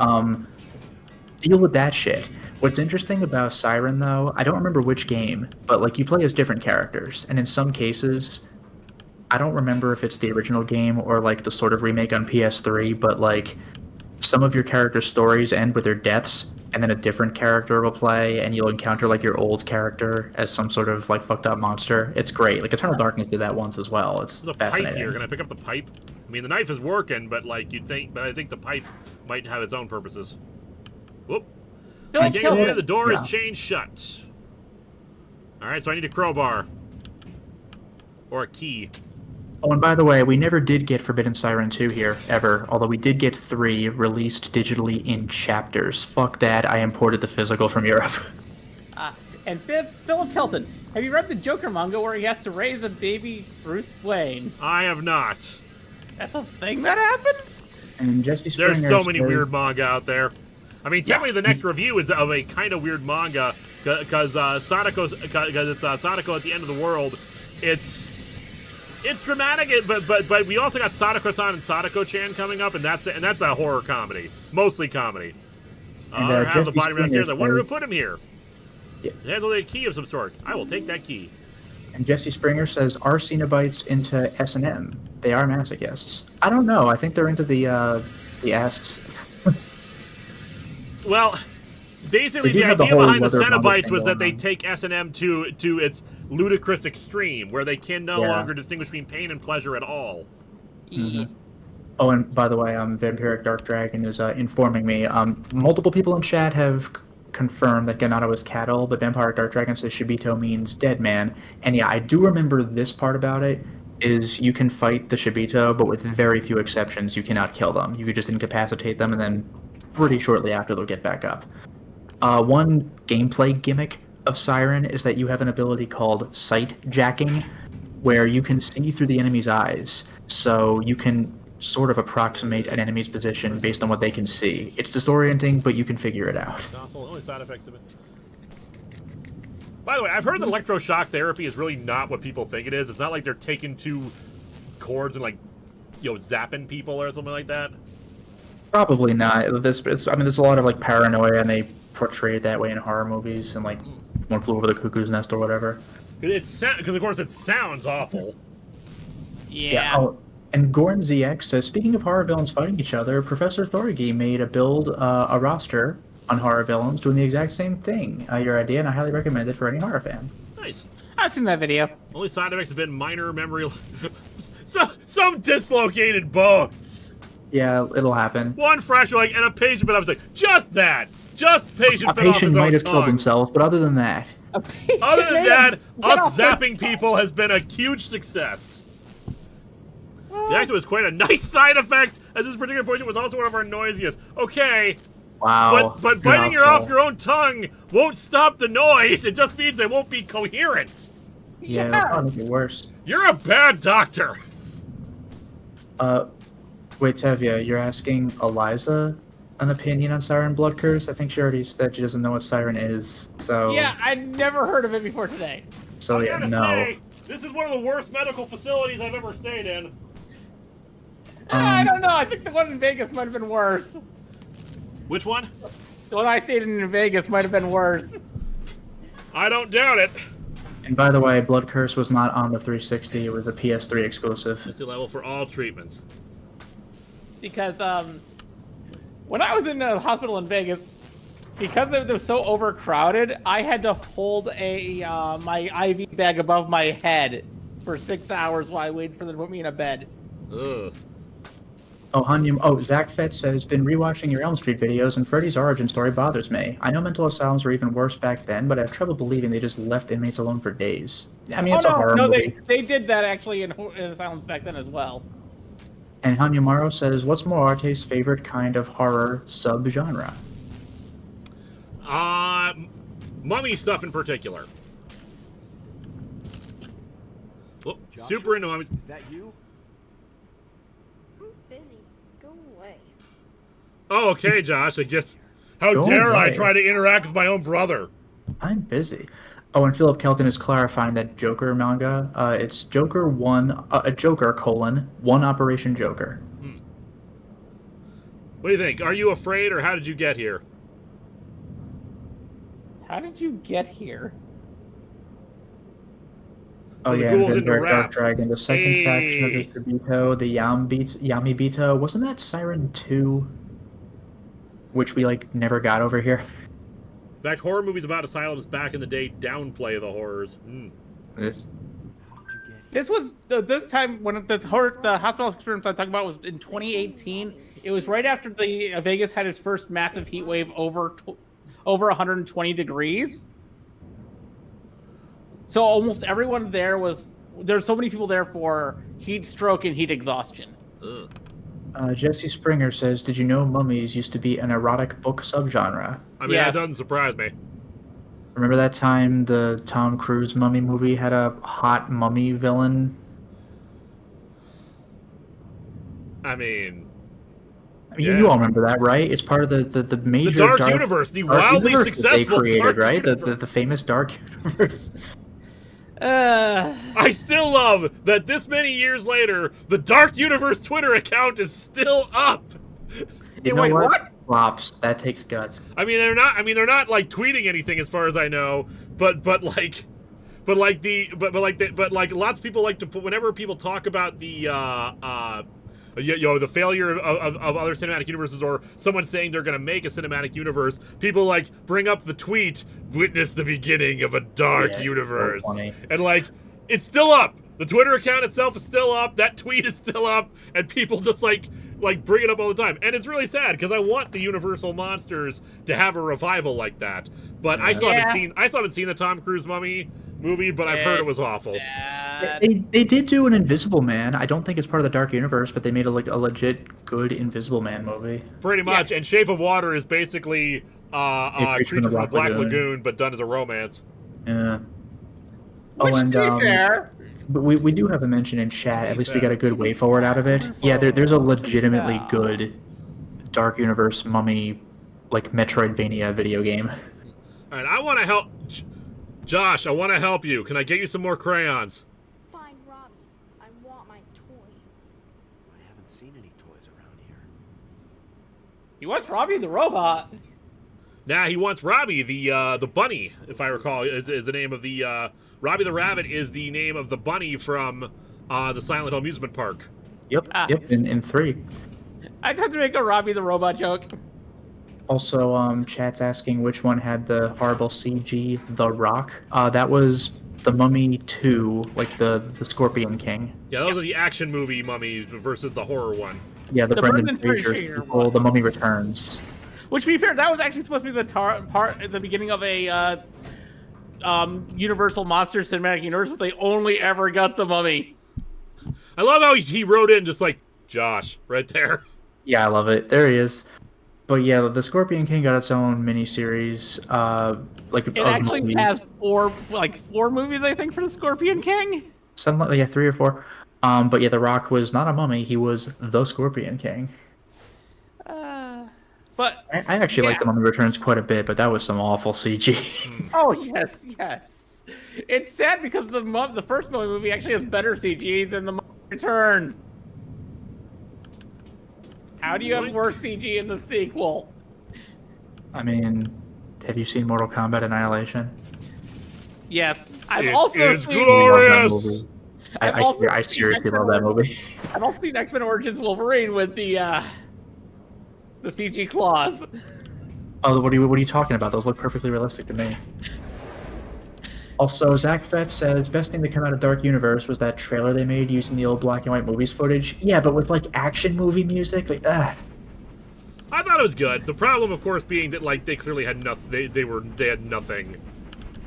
deal with that shit. What's interesting about Siren, though, I don't remember which game, but like you play as different characters, and in some cases, I don't remember if it's the original game or like the sort of remake on PS3, but like some of your character's stories end with their deaths, and then a different character will play, and you'll encounter like your old character as some sort of like fucked up monster. It's great. Like Eternal Darkness did that once as well. It's There's a fascinating. pipe here. Can I pick up the pipe? I mean, the knife is working, but like you'd think, but I think the pipe might have its own purposes. Whoop! I can't get in. The door is chained shut. All right, so I need a crowbar or a key. Oh, and by the way, we never did get Forbidden Siren 2 here, ever, although we did get 3 released digitally in chapters. Fuck that, I imported the physical from Europe. And Philip Kelton, have you read the Joker manga where he has to raise a baby Bruce Wayne? I have not. That's a thing that happened? And Jesse Springer There's so many says- weird manga out there. I mean, technically, the next review is of a kind of weird manga because Sadako at the end of the world. It's dramatic, but we also got Sadako-san and Sadako-chan coming up, and that's a horror comedy, mostly comedy. And, have the Jesse body downstairs. I Springer wonder who says- put him here. Yeah. It has a key of some sort. I will take that key. And Jesse Springer says, are Cenobites into S&M? They are masochists. I don't know. I think they're into the S. Well, basically, They the do have the idea whole behind the Mother Mother Cenobites thing was that going they on. take S&M to its ludicrous extreme, where they can no Yeah. longer distinguish between pain and pleasure at all. Yeah. Oh, and by the way, Vampiric Dark Dragon is informing me. Multiple people in chat have confirmed that Ganado is cattle, but Vampiric Dark Dragon says Shibito means dead man. And yeah, I do remember this part about it, is you can fight the Shibito, but with very few exceptions, you cannot kill them. You could just incapacitate them, and then pretty shortly after they'll get back up. One gameplay gimmick of Siren is that you have an ability called sight jacking, where you can see through the enemy's eyes, so you can sort of approximate an enemy's position based on what they can see. It's disorienting, but you can figure it out. Only side effects of it. By the way, I've heard that electroshock therapy is really not what people think it is. It's not like they're taking two cords and like, zapping people or something like that. Probably not. There's a lot of like paranoia, and they portray it that way in horror movies, and like One Flew Over the Cuckoo's Nest or whatever. Because of course it sounds awful. Yeah. Oh, and Gorn ZX says, speaking of horror villains fighting each other, Professor Thorgy made a roster on horror villains doing the exact same thing. Your idea, and I highly recommend it for any horror fan. Nice. I've seen that video. Only side effects have been minor memory, some dislocated bones. Yeah, it'll happen. One fracture, and a patient, but I was like, just that. Just patient. A bit off patient his might own have killed tongue. himself, but other than that, Other than that, us zapping people has been a huge success. The accident was quite a nice side effect, as this particular patient was also one of our noisiest. Okay, wow. but biting your off your own tongue won't stop the noise. It just means they won't be coherent. Yeah, it'll probably make it worse. You're a bad doctor. Wait, Tevya, you're asking Eliza an opinion on Siren Blood Curse? I think she already said she doesn't know what Siren is, so... Yeah, I'd never heard of it before today. So, I yeah, gotta no. say, this is one of the worst medical facilities I've ever stayed in. I don't know. I think the one in Vegas might have been worse. Which one? The one I stayed in Vegas might have been worse. I don't doubt it. And by the way, Blood Curse was not on the 360, it was a PS3 exclusive. It's the level for all treatments. Because when I was in the hospital in Vegas, because it was so overcrowded, I had to hold my IV bag above my head for 6 hours while I waited for them to put me in a bed. Ugh. Zach Fett says, been rewatching your Elm Street videos, and Freddy's origin story bothers me. I know mental asylums were even worse back then, but I have trouble believing they just left inmates alone for days. I mean, it's a horror movie. They did that actually in asylums back then as well. And Hanyamaro says, what's Moarte's favorite kind of horror subgenre? Mummy stuff in particular. Oh, super into mummies. Is that you? I'm busy. Go away. Oh, okay, Josh. I guess. How Go dare I away. try to interact with my own brother? I'm busy. Oh, and Philip Kelton is clarifying that Joker manga. It's Joker Joker one Operation Joker. What do you think? Are you afraid, or how did you get here? How did you get here? Oh So the yeah, ghouls and into Dark rap. Dragon, the second faction of Mr. Bito, the Yamibito. Wasn't that Siren 2? Which we like never got over here. In fact, horror movies about asylums back in the day downplay the horrors. This was this time when the hospital experience I'm talking about was in 2018. It was right after the Vegas had its first massive heat wave over 120 degrees. So almost everyone there's so many people there for heat stroke and heat exhaustion. Ugh. Jesse Springer says, "Did you know mummies used to be an erotic book subgenre?" I mean, Yes. that doesn't surprise me. Remember that time the Tom Cruise mummy movie had a hot mummy villain? I mean, You all remember that, right? It's part of the major the Dark Universe, the Dark wildly universe that successful they created, Dark right? Universe. The famous Dark Universe. I still love that this many years later, the Dark Universe Twitter account is still up. You Wait, know what? Flops. That takes guts. I mean, they're not like tweeting anything as far as I know, but lots of people like to put, whenever people talk about the the failure of other cinematic universes, or someone saying they're going to make a cinematic universe, people like bring up the tweet, "Witness the beginning of a dark universe," so funny. and like it's still up. The Twitter account itself is still up. That tweet is still up, and people just like bring it up all the time. And it's really sad because I want the Universal monsters to have a revival like that. But I still haven't seen the Tom Cruise Mummy movie, but I've heard it was awful. They did do an Invisible Man. I don't think it's part of the Dark Universe, but they made a legit good Invisible Man movie. Pretty much. And Shape of Water is basically Creature from the Black Lagoon, but done as a romance. Yeah. Which, and to be fair, but we do have a mention in chat. At least we got a good way forward out of it. Yeah, there's a legitimately good Dark Universe mummy, like Metroidvania video game. All right, I want to help. Josh, I want to help you. Can I get you some more crayons? Fine, Robbie. I want my toy. I haven't seen any toys around here. he wants Robbie the robot. Nah, he wants Robbie, the bunny, if I recall, is the name of the... Robbie the Rabbit is the name of the bunny from the Silent Hill amusement park. Yep, in 3. I'd have to make a Robbie the robot joke. Also, chat's asking which one had the horrible CG, The Rock. That was The Mummy 2, like the Scorpion King. Yeah, those are the action movie mummies versus the horror one. Yeah, the Brendan Fraser Fraser sequel, The Mummy Returns. Which, to be fair, that was actually supposed to be the part at the beginning of a Universal Monsters Cinematic Universe, but they only ever got the mummy. I love how he wrote in just like, Josh, right there. Yeah, I love it. There he is. But yeah, the Scorpion King got its own miniseries. It actually has four movies, I think, for the Scorpion King. Something like 3 or 4. But yeah, The Rock was not a mummy; he was the Scorpion King. But I actually like The Mummy Returns quite a bit, but that was some awful CG. oh yes. It's sad because the first Mummy movie actually has better CG than the Mummy Returns. How do you have worse CG in the sequel? I mean, have you seen Mortal Kombat Annihilation? Yes, I've It's also seen. glorious. I seriously love that movie. I've also seen X-Men Origins Wolverine with the CG claws. Oh, what are you talking about? Those look perfectly realistic to me. Also, Zach Fett says, best thing to come out of Dark Universe was that trailer they made using the old black and white movies footage. Yeah, but with like action movie music, like I thought it was good. The problem, of course, being that like they clearly had nothing. They had nothing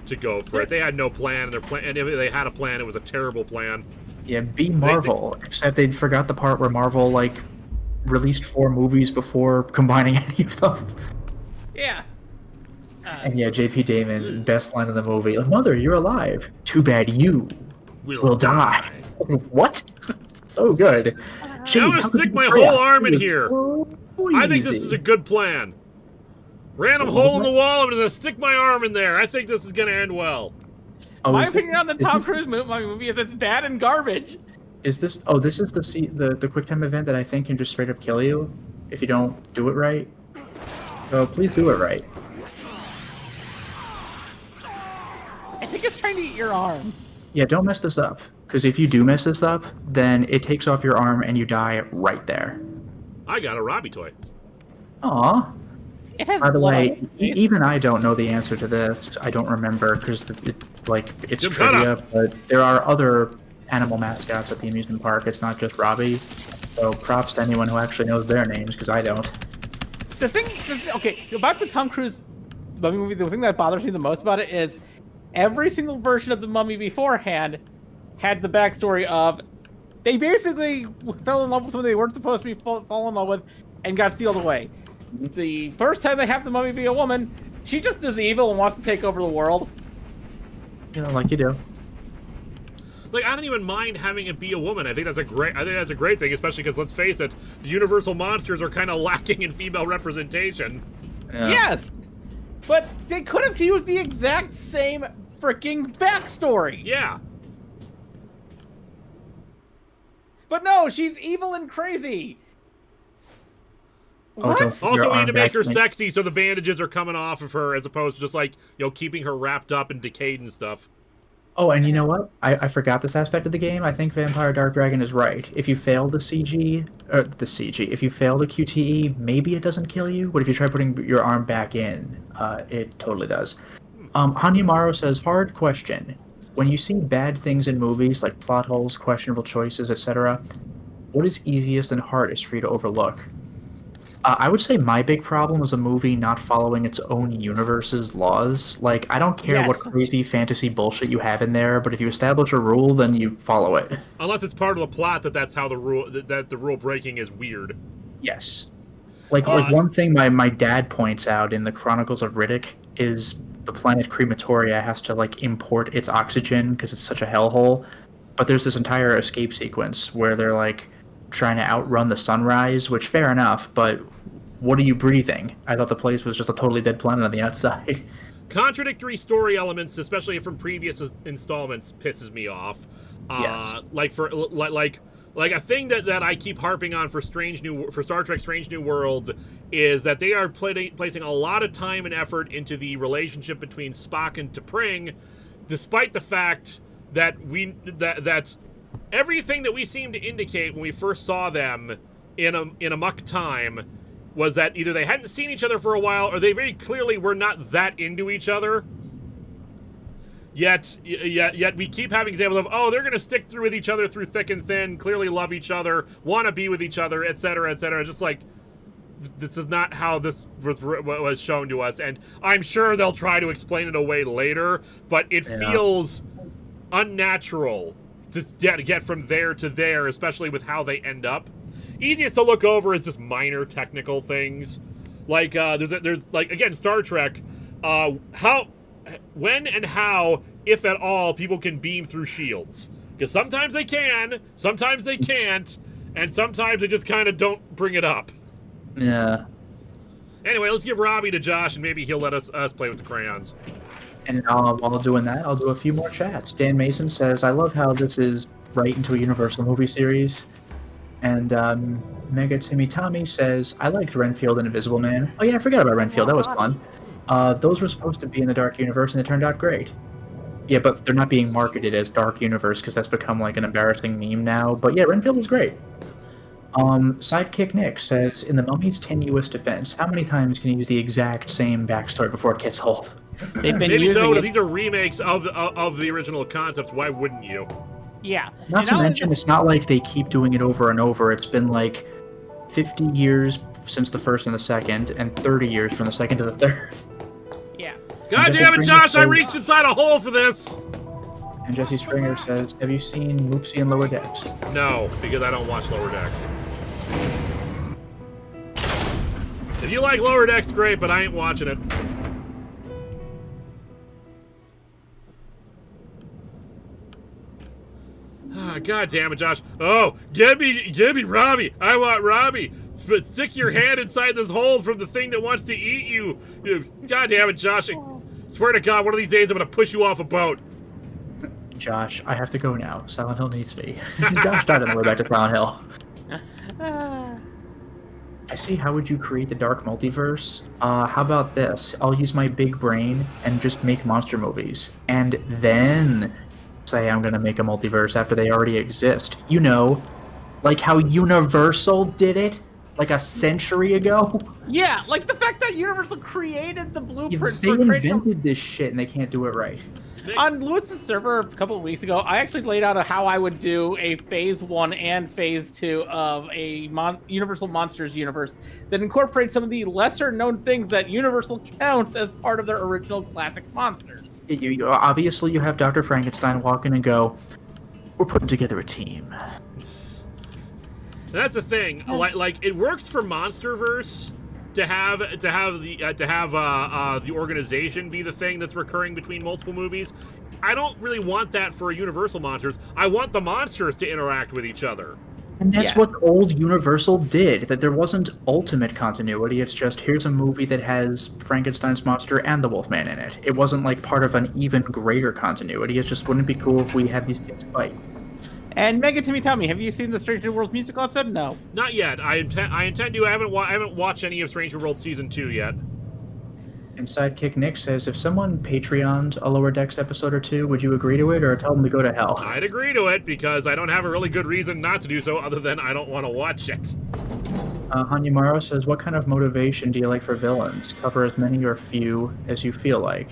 to go for it. They had no plan. And if they had a plan, it was a terrible plan. Yeah, be Marvel. Except they forgot the part where Marvel like released 4 movies before combining any of them. Yeah. And yeah, J.P. Damon, best line in the movie. Mother, you're alive. Too bad you will die. What? So good. I'm gonna stick my whole arm in here. I think this is a good plan. Random hole in the wall. I'm gonna stick my arm in there. I think this is gonna end well. Oh, My is opinion on the is Tom this- Cruise movie is it's bad and garbage. Is this? Oh, this is the quick time event that I think can just straight up kill you if you don't do it right. So please do it right. I think it's trying to eat your arm. Yeah, don't mess this up. Because if you do mess this up, then it takes off your arm and you die right there. I got a Robbie toy. Aw. It has By the blood on way, its face. even I don't know the answer to this. I don't remember because it's Jim, shut trivia, up. but there are other animal mascots at the amusement park. It's not just Robbie. So props to anyone who actually knows their names because I don't. Okay, about the Tom Cruise Mummy movie, the thing that bothers me the most about it is every single version of the Mummy beforehand had the backstory of they basically fell in love with someone they weren't supposed to fall in love with and got sealed away. The first time they have the Mummy be a woman, she just is evil and wants to take over the world. You know, like you do. Like, I don't even mind having it be a woman. I think that's a great thing, especially because, let's face it, the Universal monsters are kind of lacking in female representation. Yeah. Yes, but they could have used the exact same freaking backstory. Yeah. But no, she's evil and crazy. Oh, What? don't- Also, Your we need arm to make her back- sexy so the bandages are coming off of her as opposed to just, like, keeping her wrapped up and decayed and stuff. Oh, and you know what? I forgot this aspect of the game. I think Vampire Dark Dragon is right. If you fail the CG, if you fail the QTE, maybe it doesn't kill you, but if you try putting your arm back in, it totally does. Hanyamaro says, hard question. When you see bad things in movies, like plot holes, questionable choices, etc., what is easiest and hardest for you to overlook? I would say my big problem is a movie not following its own universe's laws. Like, I don't care what Yes. crazy fantasy bullshit you have in there, but if you establish a rule, then you follow it. Unless it's part of the plot that's how the rule that the rule breaking is weird. Yes. Like one thing my dad points out in the Chronicles of Riddick is the planet Crematoria has to, like, import its oxygen because it's such a hellhole. But there's this entire escape sequence where they're, like, trying to outrun the sunrise, which, fair enough, but what are you breathing? I thought the place was just a totally dead planet on the outside. Contradictory story elements, especially from previous installments, pisses me off. Yes. Like a thing that I keep harping on for Star Trek Strange New Worlds is that they are placing a lot of time and effort into the relationship between Spock and T'Pring, despite the fact that that everything that we seem to indicate when we first saw them in Amok Time was that either they hadn't seen each other for a while or they very clearly were not that into each other. Yet we keep having examples of, oh, they're going to stick through with each other through thick and thin, clearly love each other, want to be with each other, etc., etc. Just like, this is not how this was shown to us. And I'm sure they'll try to explain it away later, but it feels unnatural to get from there to there, especially with how they end up. Easiest to look over is just minor technical things. Like, there's like, again, Star Trek, when and how, if at all, people can beam through shields. Because sometimes they can, sometimes they can't, and sometimes they just kind of don't bring it up. Yeah. Anyway, let's give Robbie to Josh, and maybe he'll let us play with the crayons. And while doing that, I'll do a few more chats. Dan Mason says, I love how this is right into a Universal movie series. And Mega Timmy Tommy says, I liked Renfield and Invisible Man. Oh yeah, I forgot about Renfield. That was fun. Those were supposed to be in the Dark Universe, and they turned out great. Yeah, but they're not being marketed as Dark Universe because that's become like an embarrassing meme now. But yeah, Renfield was great. Sidekick Nick says, in the Mummy's tenuous defense, how many times can you use the exact same backstory before it gets old? They've been Maybe using so, it. if these are remakes of the original concept, why wouldn't you? Yeah. Not And to now- mention, it's not like they keep doing it over and over. It's been like 50 years since the first and the second, and 30 years from the second to the third. Yeah. God Jesse damn it, Springer Josh, I says- reached inside a hole for this! And Jesse Springer says, have you seen Moopsie and Lower Decks? No, because I don't watch Lower Decks. If you like Lower Decks, great, but I ain't watching it. God damn it, Josh. Oh, give me Robbie. I want Robbie. Stick your hand inside this hole from the thing that wants to eat you. God damn it, Josh. I swear to God, one of these days I'm going to push you off a boat. Josh, I have to go now. Silent Hill needs me. Josh died on the way back to Silent Hill. I see. How would you create the dark multiverse? How about this? I'll use my big brain and just make monster movies. And then say I'm going to make a multiverse after they already exist. You know, like how Universal did it like a century ago. Yeah, like the fact that Universal created the blueprint They for creating invented this shit and they can't do it right. on Lewis's server a couple of weeks ago, I actually laid out how I would do a Phase 1 and Phase 2 of a Universal Monsters universe that incorporates some of the lesser-known things that Universal counts as part of their original classic monsters. Obviously, you have Dr. Frankenstein walk in and go, "We're putting together a team." That's the thing. Like it works for MonsterVerse to have the organization be the thing that's recurring between multiple movies. I don't really want that for Universal Monsters. I want the monsters to interact with each other. And that's what old Universal did. That there wasn't ultimate continuity. It's just, here's a movie that has Frankenstein's monster and the Wolfman in it. It wasn't like part of an even greater continuity. It's just, wouldn't it be cool if we had these kids fight? And Megan, Timmy, tell me, have you seen the Stranger Worlds musical episode? No. Not yet. I intend to. I haven't watched any of Stranger World Season 2 yet. And Sidekick Nick says, if someone Patreoned a Lower Decks episode or two, would you agree to it or tell them to go to hell? I'd agree to it because I don't have a really good reason not to do so other than I don't want to watch it. Hanyamaro says, what kind of motivation do you like for villains? Cover as many or few as you feel like.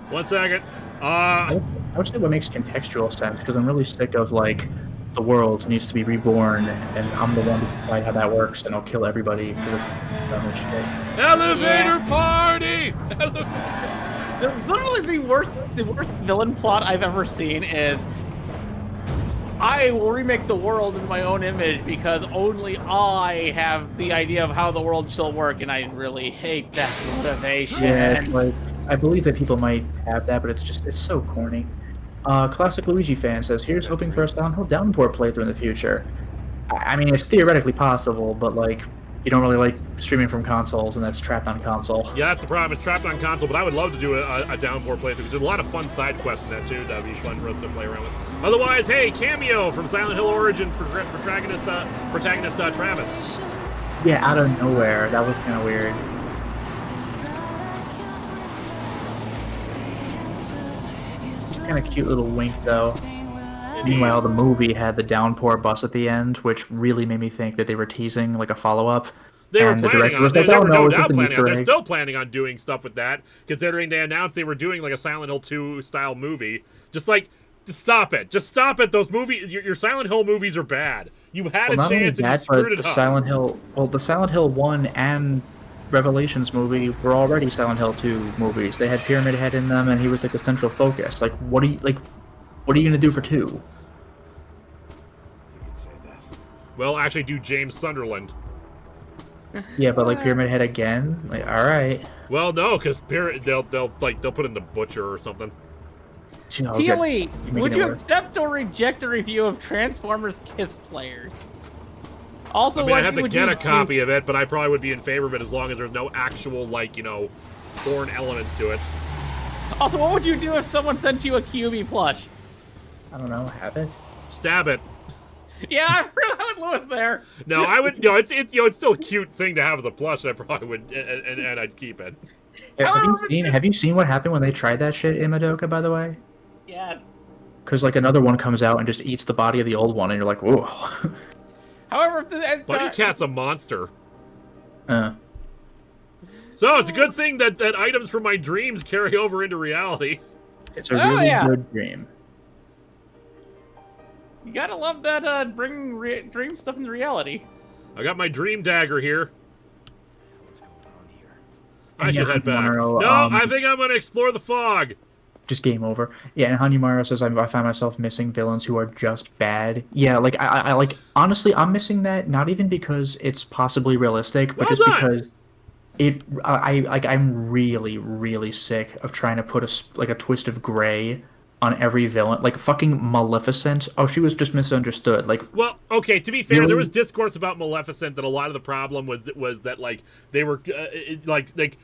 1 second. I would say what makes contextual sense, because I'm really sick of, like, the world needs to be reborn, and I'm the one to decide how that works, and I'll kill everybody because it's dumb as shit. Elevator party! Literally the worst villain plot I've ever seen is I will remake the world in my own image because only I have the idea of how the world shall work, and I really hate that motivation. Yeah, like, I believe that people might have that, but it's so corny. Classic Luigi fan says, here's hoping for a Silent Hill Downpour playthrough in the future. I mean, it's theoretically possible, but, like, you don't really like streaming from consoles, and that's trapped on console. Yeah, that's the problem. It's trapped on console, but I would love to do a Downpour playthrough because there's a lot of fun side quests in that, too. That would be fun for us to play around with. Otherwise, hey, cameo from Silent Hill Origins for protagonist Travis. Yeah, out of nowhere. That was kind of weird. Kind of cute little wink, though. Meanwhile, the movie had the Downpour bus at the end, which really made me think that they were teasing like a follow-up. They were And the planning director on was it. They like, "Oh, were no, no it's doubt just an planning on it. Easter They're egg." still planning on doing stuff with that, considering they announced they were doing like a Silent Hill 2 style movie. Just stop it. Just stop it. Those movies, your Silent Hill movies are bad. You had a Well, not only chance and you that, screwed but it the up. Silent Hill 1 and Revelations movie were already Silent Hill 2 movies. They had Pyramid Head in them, and he was like the central focus. Like, what are you gonna do for 2? Well, actually, do James Sunderland. Yeah, but like Pyramid Head again? Like, all right. Well, no, because they'll put in the Butcher or something. Teely, would you work. accept or reject a review of Transformers Kiss Players? Also, I mean, I'd have to would get you a copy of it, but I probably would be in favor of it as long as there's no actual, foreign elements to it. Also, what would you do if someone sent you a QB plush? I don't know, have it? Stab it. Yeah, I'm with Lewis there. No, I would. It's still a cute thing to have as a plush. I probably would, and I'd keep it. Have you seen what happened when they tried that shit in Madoka, by the way? Yes. Because like another one comes out and just eats the body of the old one, and you're like, whoa. However, if the Buddy Cat's a monster. uh, So it's a good thing that items from my dreams carry over into reality. it's a really yeah. good dream. you gotta love that bringing dream stuff into reality. I got my dream dagger here. I And should yeah, head back. Hanyamaro, No, I think I'm gonna explore the fog. Just game over. Yeah, and Hanyamaro says, I find myself missing villains who are just bad. Yeah, like, I like, honestly, I'm missing that, not even because it's possibly realistic, but Well just done. because I'm really, really sick of trying to put a twist of gray on every villain. Like fucking Maleficent. Oh, she was just misunderstood. Like, Well, okay. To be fair, Really? there was discourse about Maleficent that a lot of the problem was that like they were like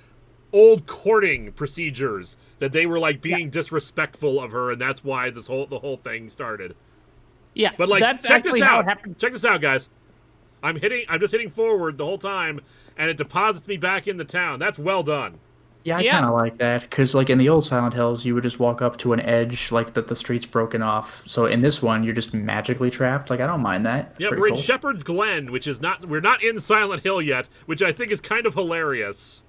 old courting procedures, that they were like being disrespectful of her, and that's why the whole thing started. Yeah, But like, that's check this actually how out. it happened. Check this out, guys. I'm just hitting forward the whole time, and it deposits me back in the town. That's well done. yeah, I Yeah. kind of like that because, like in the old Silent Hills, you would just walk up to an edge, like that the street's broken off. So in this one, you're just magically trapped. Like I don't mind that. It's Yeah, pretty we're in cool. Shepherd's Glen, which is not. We're not in Silent Hill yet, which I think is kind of hilarious.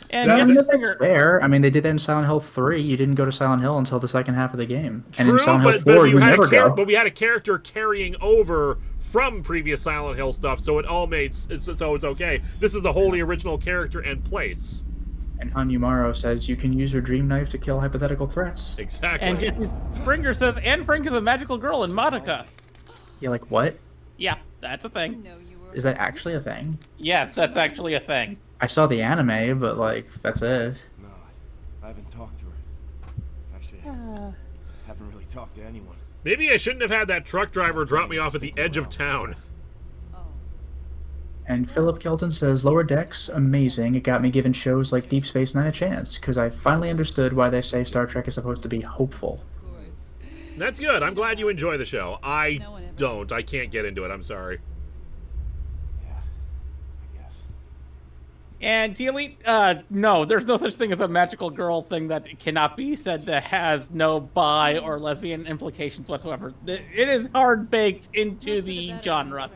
And Yeah, I here's mean, the that's thing, fair. I mean, they did that in Silent Hill 3. You didn't go to Silent Hill until the second half of the game. And in True, Silent Hill but 4, you never go. but we had a character carrying over from previous Silent Hill stuff, so it all made so it's okay. This is a wholly original character and place. And Hanumaro says you can use your dream knife to kill hypothetical threats. Exactly. and Springer says, Anne Frank is a magical girl in Monica. Yeah, like what? Yeah, that's a thing. No, you were. Is that actually a thing? Yes, that's actually a thing. I saw the anime, but like that's it. No, I haven't talked to her. Actually, I haven't really talked to anyone. Maybe I shouldn't have had that truck driver drop me off at the edge of town. Oh. And Philip Kelton says Lower Decks, amazing. It got me giving shows like Deep Space Nine a chance because I finally understood why they say Star Trek is supposed to be hopeful. Of course. That's good. I'm glad you enjoy the show. I No one ever don't. does. I can't get into it. I'm sorry. Yeah, I guess. And to elite, no, there's no such thing as a magical girl thing that cannot be said that has no bi or lesbian implications whatsoever. It is hard baked into the genre.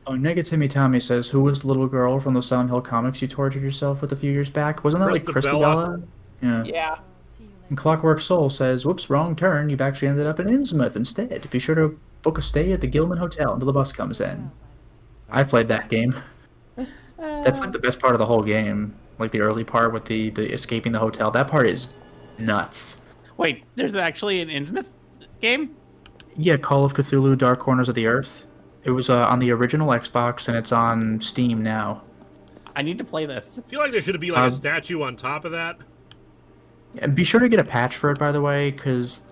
Oh, Negatimmy Tommy says, who was the little girl from the Silent Hill comics you tortured yourself with a few years back? Wasn't that like Christabella? Christabella? Yeah. Yeah. See you later. And Clockwork Soul says, whoops, wrong turn. You've actually ended up in Innsmouth instead. Be sure to book a stay at the Gilman Hotel until the bus comes in. I played that game. That's like the best part of the whole game. Like the early part with the escaping the hotel. That part is nuts. Wait, there's actually an Innsmouth game? Yeah, Call of Cthulhu Dark Corners of the Earth. It was on the original Xbox and it's on Steam now. I need to play this. I feel like there should be like a statue on top of that. And be sure to get a patch for it, by the way, because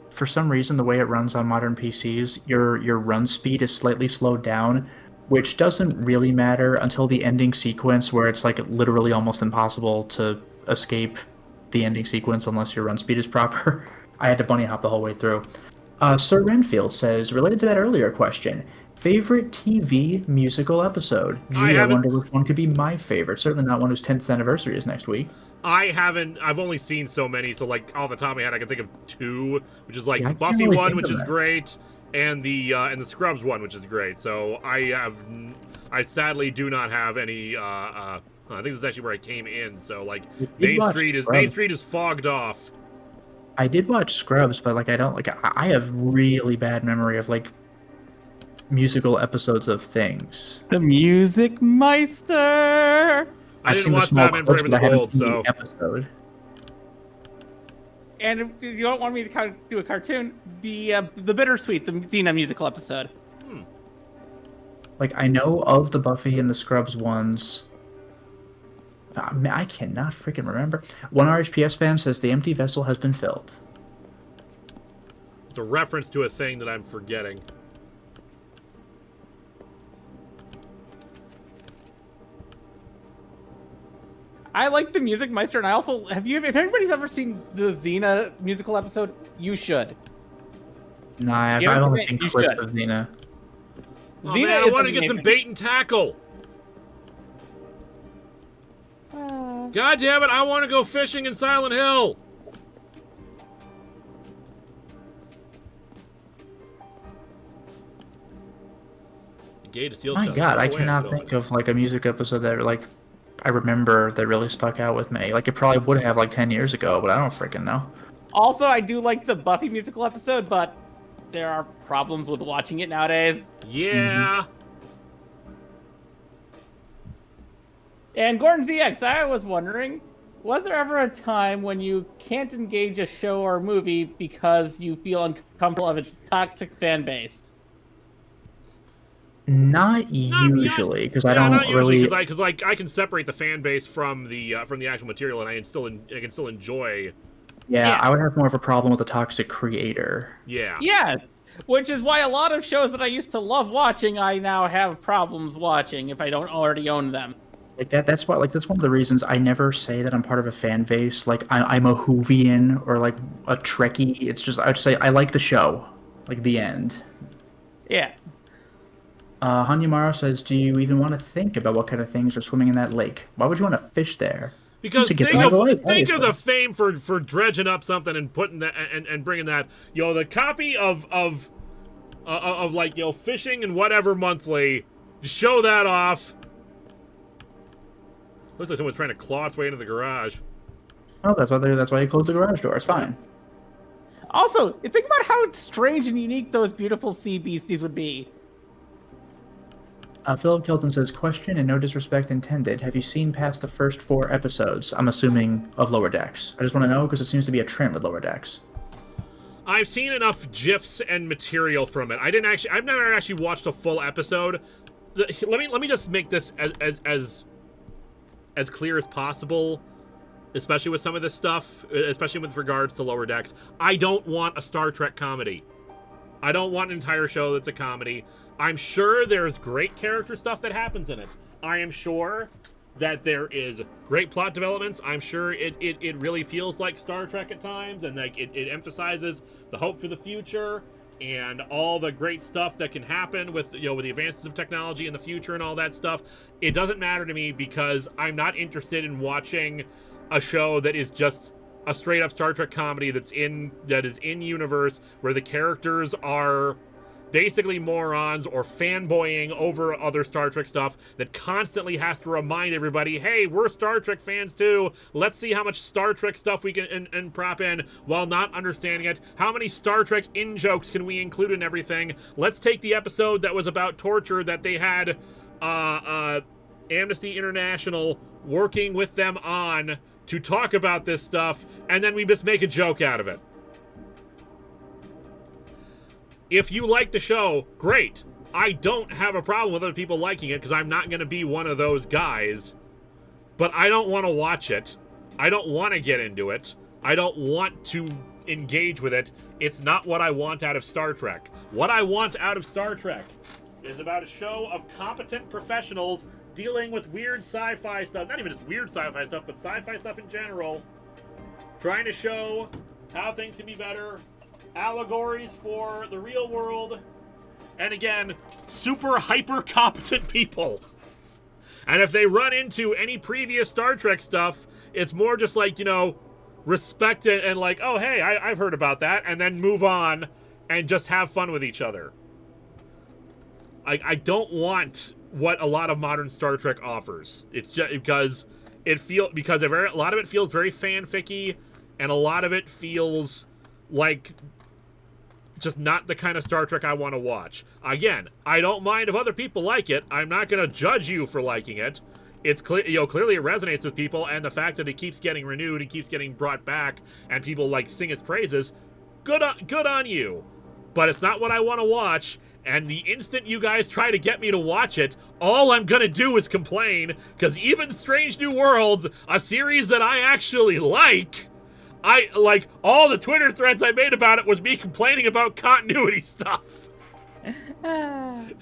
for some reason the way it runs on modern PCs, your run speed is slightly slowed down, which doesn't really matter until the ending sequence where it's like literally almost impossible to escape the ending sequence unless your run speed is proper. I had to bunny hop the whole way through. Sir Renfield says, related to that earlier question, favorite TV musical episode? Gee, I haven't- wonder which one could be my favorite. Certainly not one whose 10th anniversary is next week. I've only seen so many, so like off the top of my head I can think of two, which is like Yeah, I the can't Buffy really one, think which of is that. great, and the Scrubs one, which is great. So I sadly do not have any I think this is actually where I came in, so like did watch Main Scrubs. Street is fogged off. I did watch Scrubs, but like I don't like I have really bad memory of like musical episodes of things. The Music Meister! I I've didn't seen the watch small Batman clips, Brave and but the I haven't Bold, seen so the episode. And if you don't want me to kind of do a cartoon, the Bittersweet, the Xena musical episode. Like I know of the Buffy and the Scrubs ones. Man, I cannot freaking remember. One RHPS fan says the empty vessel has been filled. it's a reference to a thing that I'm forgetting. I like the Music Meister, and I also if anybody's ever seen the Xena musical episode, you should. Nah, I've Give it to only me, seen you clips should. of Xena. Oh Xena man, I is want to get some amazing. bait and tackle. God damn it, I want to go fishing in Silent Hill. The gate is sealed My shut. God, Go I away, cannot go think of like a music episode that like I remember that really stuck out with me. Like it probably would have like 10 years ago, but I don't freaking know. Also, I do like the Buffy musical episode, but there are problems with watching it nowadays. Yeah. And Gordon ZX, I was wondering, was there ever a time when you can't engage a show or movie because you feel uncomfortable of its toxic fan base? Not usually, because I don't not usually, really. because like I can separate the fan base from the actual material, and I can still enjoy Yeah, I would have more of a problem with a toxic creator. Yeah. Yeah, which is why a lot of shows that I used to love watching, I now have problems watching if I don't already own them. Like that's why, like, that's one of the reasons I never say that I'm part of a fan base. Like I'm a Whovian or like a Trekkie. It's just I just say I like the show, like the end. Yeah. Hanyamaro says, "Do you even want to think about what kind of things are swimming in that lake? Why would you want to fish there?" Because To get think them out of, of the lake, think of obviously. the fame for dredging up something and putting that and bringing that, you know, the copy of like, you know, fishing and whatever monthly, show that off. Looks like someone's trying to claw its way into the garage. Oh, that's why you close the garage door. It's fine. Also, think about how strange and unique those beautiful sea beasties would be. Philip Kelton says, "Question and no disrespect intended. Have you seen past the first 4 episodes? I'm assuming of Lower Decks. I just want to know because it seems to be a trend with Lower Decks." I've seen enough GIFs and material from it. I've never actually watched a full episode. Let me just make this as clear as possible, especially with some of this stuff, especially with regards to Lower Decks. I don't want a Star Trek comedy. I don't want an entire show that's a comedy. I'm sure there's great character stuff that happens in it. I am sure that there is great plot developments. I'm sure it really feels like Star Trek at times, and like it emphasizes the hope for the future and all the great stuff that can happen with, you know, with the advances of technology in the future and all that stuff. It doesn't matter to me because I'm not interested in watching a show that is just a straight up Star Trek comedy that is in universe where the characters are basically morons or fanboying over other Star Trek stuff that constantly has to remind everybody, hey, we're Star Trek fans too. Let's see how much Star Trek stuff we can and prop in while not understanding it. How many Star Trek in-jokes can we include in everything? Let's take the episode that was about torture that they had Amnesty International working with them on to talk about this stuff, and then we just make a joke out of it. If you like the show, great. I don't have a problem with other people liking it because I'm not going to be one of those guys. But I don't want to watch it. I don't want to get into it. I don't want to engage with it. It's not what I want out of Star Trek. What I want out of Star Trek is about a show of competent professionals dealing with weird sci-fi stuff. Not even just weird sci-fi stuff, but sci-fi stuff in general. Trying to show how things can be better. Allegories for the real world, and again, super hyper competent people. And if they run into any previous Star Trek stuff, it's more just like, you know, respect it and like, oh hey, I've heard about that, and then move on and just have fun with each other. I don't want what a lot of modern Star Trek offers. It's just because a lot of it feels very fanficky, and a lot of it feels like just not the kind of Star Trek I want to watch. Again, I don't mind if other people like it. I'm not going to judge you for liking it. It's clear, you know, clearly it resonates with people, and the fact that it keeps getting renewed, it keeps getting brought back, and people like sing its praises. Good on you. But it's not what I want to watch. And the instant you guys try to get me to watch it, all I'm going to do is complain, because even Strange New Worlds, a series that I actually like, all the Twitter threads I made about it was me complaining about continuity stuff. And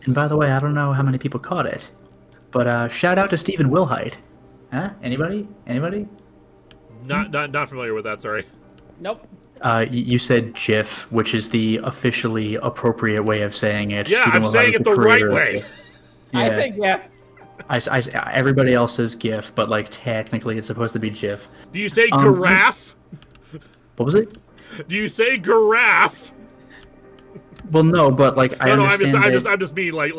by the way, I don't know how many people caught it, but shout out to Stephen Wilhite. Huh? Anybody? Not familiar with that, sorry. Nope. You said GIF, which is the officially appropriate way of saying it. Yeah, Stephen I'm saying Wilhite, it the right way. Yeah. I think, yeah. Everybody else says GIF, but like technically it's supposed to be GIF. Do you say giraffe? What was it? Do you say giraffe? Well, no, but like I understand. I'm just being like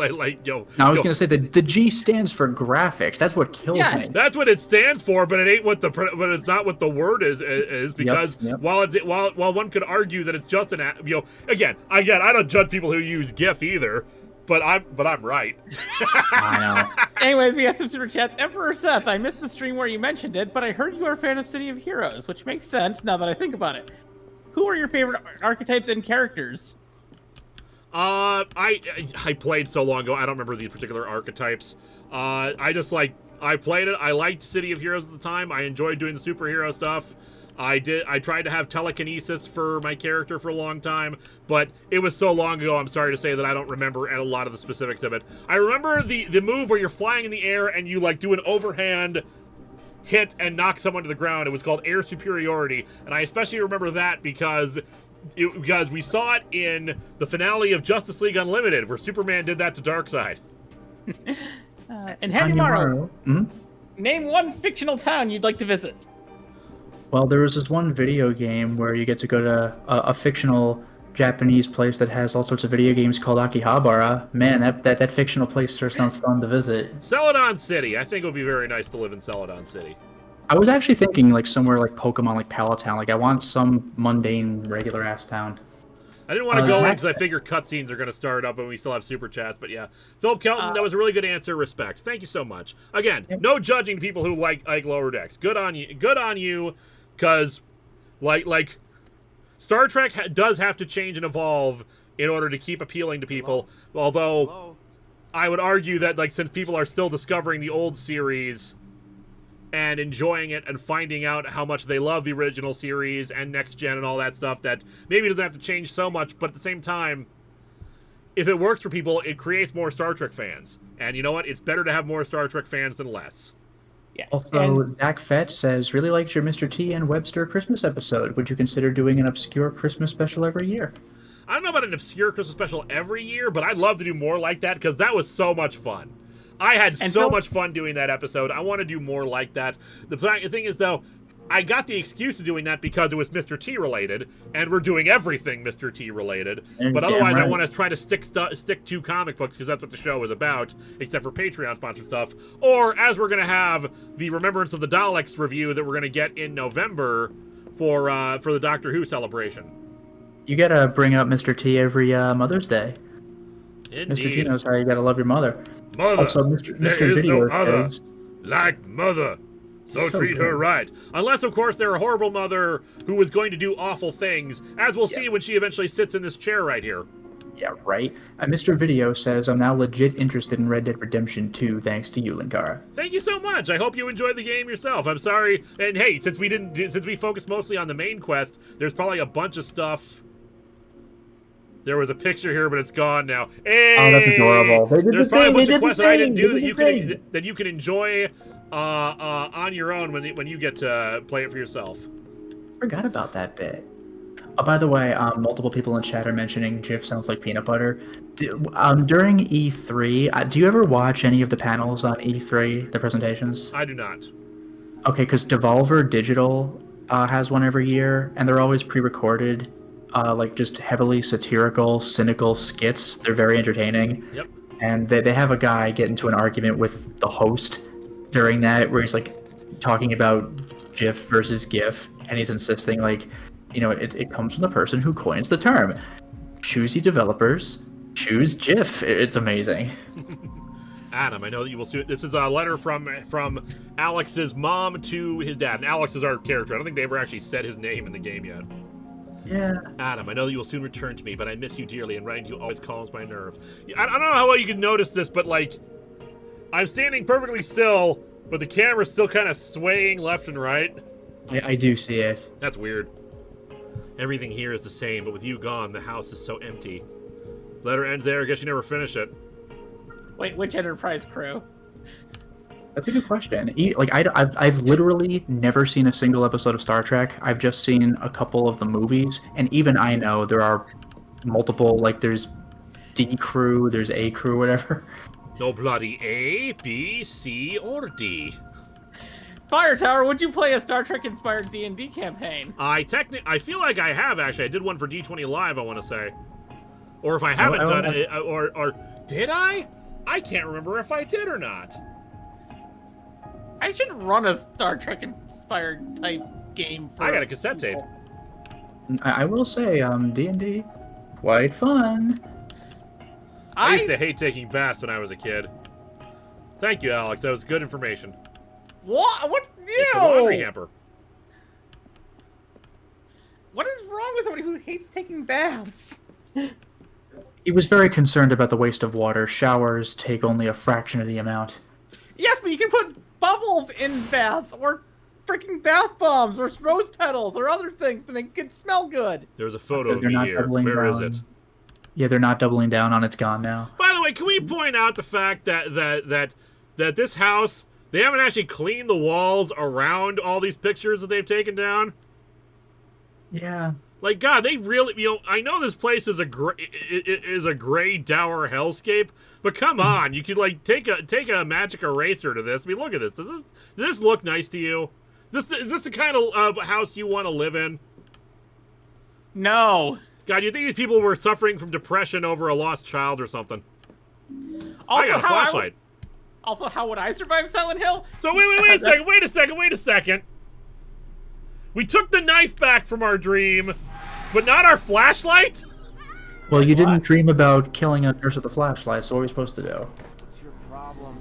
yo. No, I was gonna say that the G stands for graphics. That's what kills me. That's what it stands for, but it ain't what but it's not what the word is because Yep. while one could argue that it's just an, you know, again I don't judge people who use GIF either. But I'm right. I know. Anyways, we have some super chats. Emperor Seth, I missed the stream where you mentioned it, but I heard you are a fan of City of Heroes, which makes sense now that I think about it. Who are your favorite archetypes and characters? I played so long ago, I don't remember these particular archetypes. I just like I played it. I liked City of Heroes at the time. I enjoyed doing the superhero stuff. I tried to have telekinesis for my character for a long time, but it was so long ago, I'm sorry to say that I don't remember a lot of the specifics of it. I remember the move where you're flying in the air and you like do an overhand hit and knock someone to the ground. It was called air superiority, and I especially remember that because we saw it in the finale of Justice League Unlimited, where Superman did that to Darkseid. And Hanumaro, Hmm? name one fictional town you'd like to visit. Well, there was this one video game where you get to go to a fictional Japanese place that has all sorts of video games called Akihabara. Man, that fictional place sure sounds fun to visit. Celadon City. I think it would be very nice to live in Celadon City. I was actually thinking like somewhere like Pokemon, like Palatown. Like I want some mundane, regular ass town. I didn't want to go in because I figure cutscenes are going to start up and we still have super chats, but yeah. Philip Kelton, that was a really good answer. Respect. Thank you so much. Again, no judging people who like Lower Decks. Good on you. Good on you, because like Star Trek does have to change and evolve in order to keep appealing to people. Although I would argue that like since people are still discovering the old series and enjoying it and finding out how much they love the original series and next gen and all that stuff, that maybe it doesn't have to change so much, but at the same time, if it works for people, it creates more Star Trek fans. And you know what? It's better to have more Star Trek fans than less. Yeah. Also, Zach Fetch says, really liked your Mr. T and Webster Christmas episode. Would you consider doing an obscure Christmas special every year? I don't know about an obscure Christmas special every year, but I'd love to do more like that because that was so much fun. I had so much fun doing that episode. I want to do more like that. The thing is, though, I got the excuse of doing that because it was Mr. T related, and we're doing everything Mr. T related. But otherwise, I want to try to stick to comic books because that's what the show is about, except for Patreon sponsored stuff. Or as we're going to have the Remembrance of the Daleks review that we're going to get in November for the Doctor Who celebration. You gotta bring up Mr. T every Mother's Day. Indeed. Mr. T knows how you gotta love your mother. Mother, Also, Mr. there is Video no other says, like mother. So treat good. her right. Unless, of course, they're a horrible mother who is going to do awful things, as we'll see when she eventually sits in this chair right here. Yeah, right. Mr. Video says, I'm now legit interested in Red Dead Redemption 2, thanks to you, Linkara. Thank you so much. I hope you enjoyed the game yourself. I'm sorry. And hey, since we focused mostly on the main quest, there's probably a bunch of stuff. There was a picture here, but it's gone now. Hey! Oh, that's adorable. There's probably a bunch of quests that I didn't do that you can enjoy on your own when you get to play it for yourself. Forgot about that bit. Oh, by the way, multiple people in chat are mentioning Jif sounds like peanut butter. During E3, do you ever watch any of the panels on E3, the presentations? I do not. Okay, because Devolver Digital has one every year, and they're always pre-recorded, like just heavily satirical, cynical skits. They're very entertaining. Yep. And they have a guy get into an argument with the host during that, where he's like talking about GIF versus GIF, and he's insisting like, you know, it comes from the person who coins the term. Choosy developers, choose GIF. It's amazing. Adam, I know that you will soon. This is a letter from Alex's mom to his dad. And Alex is our character. I don't think they ever actually said his name in the game yet. Yeah. Adam, I know that you will soon return to me, but I miss you dearly, and writing to you always calms my nerve. I don't know how well you can notice this, but like, I'm standing perfectly still, but the camera's still kind of swaying left and right. I do see it. That's weird. Everything here is the same, but with you gone, the house is so empty. Letter ends there. I guess you never finish it. Wait, which Enterprise crew? That's a good question. I've literally never seen a single episode of Star Trek. I've just seen a couple of the movies, and even I know there are multiple. Like there's D crew, there's A crew, whatever. No bloody A, B, C, or D. Fire Tower, would you play a Star Trek-inspired D&D campaign? I feel like I have, actually. I did one for D20 Live, I want to say. Or if I haven't done it, or did I? I can't remember if I did or not. I should run a Star Trek-inspired type game for... I got a cassette tape. I will say, D&D, quite fun. I used to hate taking baths when I was a kid. Thank you, Alex. That was good information. What? What? It's a laundry hamper. What is wrong with somebody who hates taking baths? He was very concerned about the waste of water. Showers take only a fraction of the amount. Yes, but you can put bubbles in baths or freaking bath bombs or rose petals or other things to make it smell good. There's a photo of They're me not here. doubling Where is down. it? Yeah, they're not doubling down on it's gone now. By the way, can we point out the fact that this house, they haven't actually cleaned the walls around all these pictures that they've taken down? Yeah. Like, God, they really, I know this place is a gray dour hellscape, but come on, you could like take a magic eraser to this. I mean, look at this. Does this look nice to you? Is this the kind of house you want to live in? No. God, you think these people were suffering from depression over a lost child or something? Also, I got a flashlight. Also, how would I survive Silent Hill? So wait a second. We took the knife back from our dream, but not our flashlight? Well, you didn't dream about killing a nurse with a flashlight, so what are we supposed to do? What's your problem?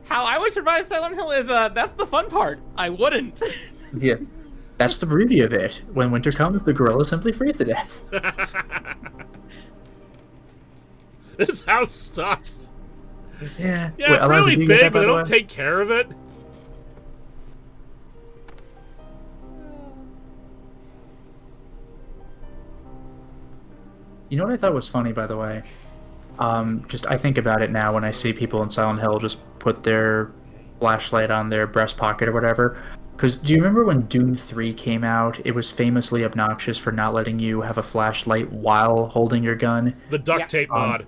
How I would survive Silent Hill is, that's the fun part. I wouldn't. Yeah. That's the beauty of it. When winter comes, the gorilla simply freeze to death. This house sucks. Yeah. Yeah, Wait, it's Eliza, really do you get big, that, but by they the don't way? take care of it. You know what I thought was funny, by the way? I think about it now when I see people in Silent Hill just put their flashlight on their breast pocket or whatever. Because do you remember when Doom 3 came out? It was famously obnoxious for not letting you have a flashlight while holding your gun. The duct tape mod.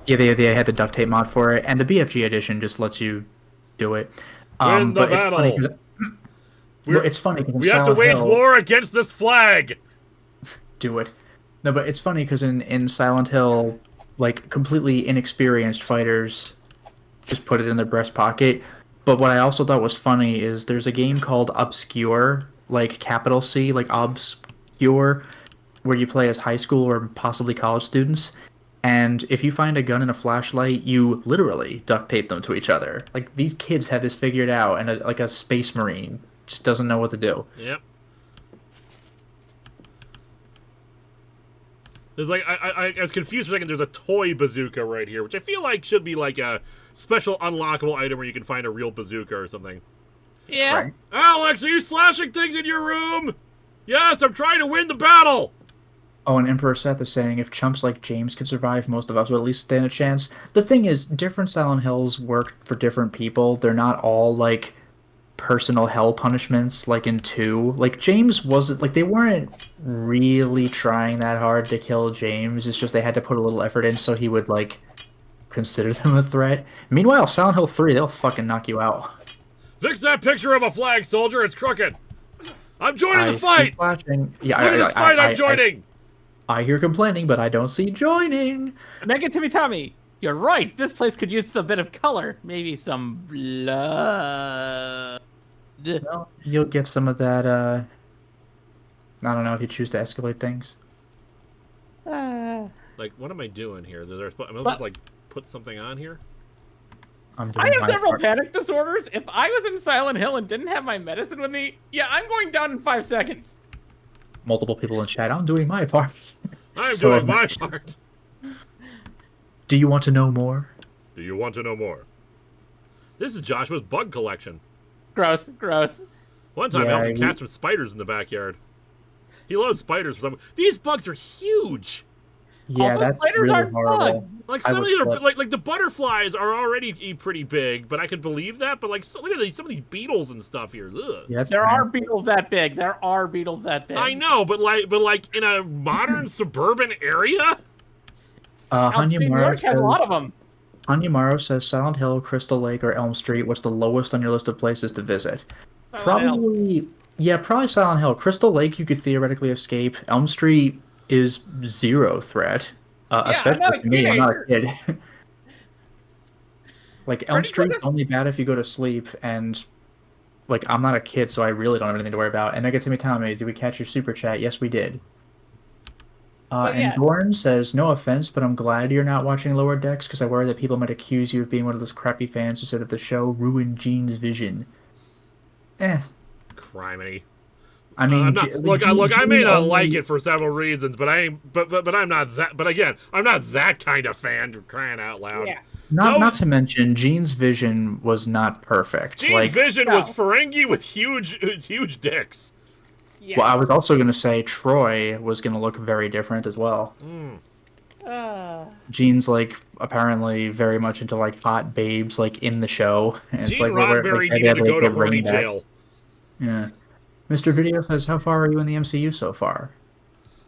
Yeah, they had the duct tape mod for it, and the BFG edition just lets you do it. Win the but battle. It's funny because We have to wage war against this flag. do it. No, but it's funny because in Silent Hill, like, completely inexperienced fighters just put it in their breast pocket. But what I also thought was funny is there's a game called Obscure, like capital C, like Obscure, where you play as high school or possibly college students. And if you find a gun and a flashlight, you literally duct tape them to each other. Like, these kids have this figured out, and a space marine just doesn't know what to do. Yep. There's like I was confused for a second. There's a toy bazooka right here, which I feel like should be like a special unlockable item where you can find a real bazooka or something. Yeah. Right. Alex, are you slashing things in your room? Yes, I'm trying to win the battle. Oh, and Emperor Seth is saying if chumps like James could survive, most of us would at least stand a chance. The thing is, different Silent Hills work for different people. They're not all, like, personal hell punishments, like in 2. Like, James wasn't, like, they weren't really trying that hard to kill James. It's just they had to put a little effort in so he would, like, consider them a threat. Meanwhile, Silent Hill 3, they'll fucking knock you out. Fix that picture of a flag, soldier. It's crooked. I'm joining the fight. Flashing. Yeah, Look at this fight I'm joining. I hear complaining, but I don't see joining. Negativity Tommy, you're right. This place could use a bit of color. Maybe some blood. Well, you'll get some of that, I don't know if you choose to escalate things. Like, what am I doing here? Am I supposed to, like, put something on here? I'm doing I have my several part. panic disorders. If I was in Silent Hill and didn't have my medicine with me, yeah, I'm going down in 5 seconds. Multiple people in chat. I'm doing my part. I'm So doing my obnoxious. part. Do you want to know more? Do you want to know more? This is Joshua's bug collection. Gross, gross. One time I Yeah, helped him catch some spiders in the backyard. He loves spiders for some. These bugs are huge. Yeah, Also, that's spiders really aren't horrible. fun. Like I some of would these are flip. like the butterflies are already pretty big, but I could believe that. But like, look at these, some of these beetles and stuff here. Ugh. Yeah, that's There are bad. beetles that big. There are beetles that big. I know, but like in a modern suburban area. Upstate New York has a lot of them. Hanyamaro says Silent Hill, Crystal Lake, or Elm Street. What's the lowest on your list of places to visit? Silent Hill. Probably Silent Hill. Crystal Lake, you could theoretically escape. Elm Street is zero threat. I'm Especially not a to me, I'm not a teenager. kid. Like, Elm Pretty Street's much- only bad if you go to sleep, and, like, I'm not a kid, so I really don't have anything to worry about. And Megatimi Tommy, did we catch your super chat? Yes, we did. yeah. And Dorn says, no offense, but I'm glad you're not watching Lower Decks, because I worry that people might accuse you of being one of those crappy fans who said that the show ruined Gene's vision. Criminy. I mean, I'm not, look, I may not like it for several reasons, but I'm not that. But again, I'm not that kind of fan. Crying out loud. Yeah. Not to mention, Gene's vision was not perfect. Gene's vision was Ferengi with huge dicks. Yes. Well, I was also going to say Troy was going to look very different as well. Gene's like apparently very much into like hot babes like in the show, and it's Gene like Roddenberry needed to go to horny jail. Yeah, Mr. Video says, "How far are you in the MCU so far?"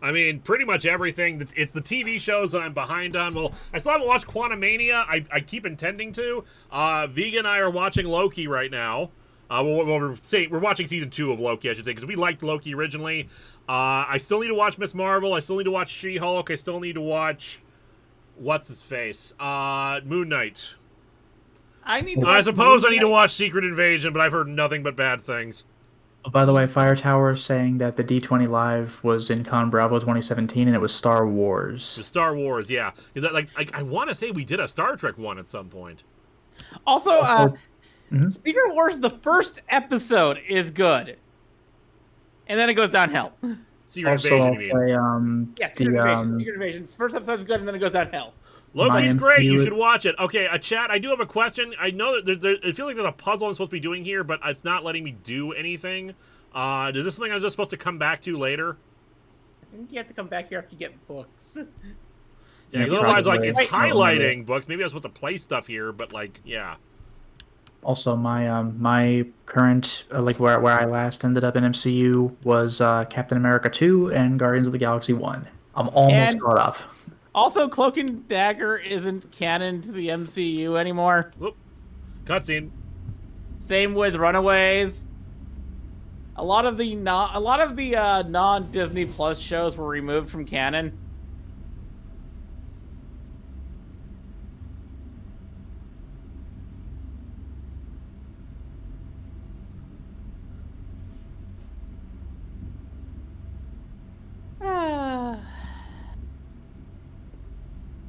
I mean, pretty much everything. It's the TV shows that I'm behind on. Well, I still haven't watched Quantumania. I keep intending to. Vega and I are watching Loki right now. We're watching season 2 of Loki, I should say, because we liked Loki originally. I still need to watch Miss Marvel. I still need to watch She-Hulk. I still need to watch what's-his-face? Moon Knight. I suppose I need to watch Secret Invasion, but I've heard nothing but bad things. Oh, by the way, Fire Tower is saying that the D20 Live was in Con Bravo 2017, and it was Star Wars. The Star Wars, yeah. Is that like I want to say we did a Star Trek one at some point. Also, Secret Wars, the first episode is good, and then it goes downhill. Secret Invasion, you mean? Yeah, Secret Invasion. First episode is good, and then it goes downhill. Loki's great. You should watch it. Okay, chat, I do have a question. I know that I feel like there's a puzzle I'm supposed to be doing here, but it's not letting me do anything. Is this something I'm just supposed to come back to later? I think you have to come back here after you get books. Yeah, because otherwise, like, it's highlighting books. Maybe I was supposed to play stuff here, but, like, yeah. Also, my current, like, where I last ended up in MCU was Captain America 2 and Guardians of the Galaxy 1. I'm almost caught up. Also, Cloak and Dagger isn't canon to the MCU anymore. Whoop. Cutscene. Same with Runaways. A lot of the non-Disney Plus shows were removed from canon.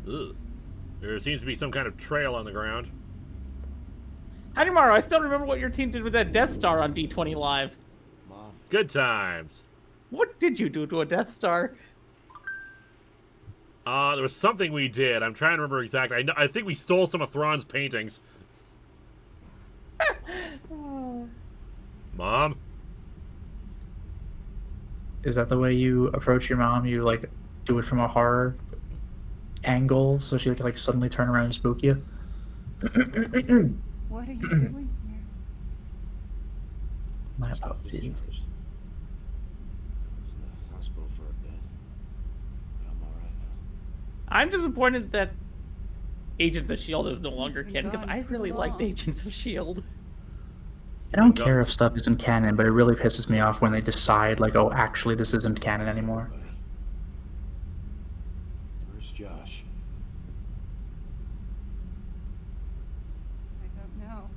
Ugh. There seems to be some kind of trail on the ground. Hanimaru, I still remember what your team did with that Death Star on D20 Live. Mom. Good times. What did you do to a Death Star? There was something we did. I'm trying to remember exactly. I think we stole some of Thrawn's paintings. Mom? Is that the way you approach your mom? You, like, do it from a horror angle so she can, like, suddenly turn around and spook you? What are you doing here? My apologies. I was in the hospital for a bit. But I'm alright now. I'm disappointed that Agents of S.H.I.E.L.D. is no longer canon, because I really liked Agents of S.H.I.E.L.D. I don't care if stuff isn't canon, but it really pisses me off when they decide, like, oh, actually, this isn't canon anymore. Where's Josh? I don't know.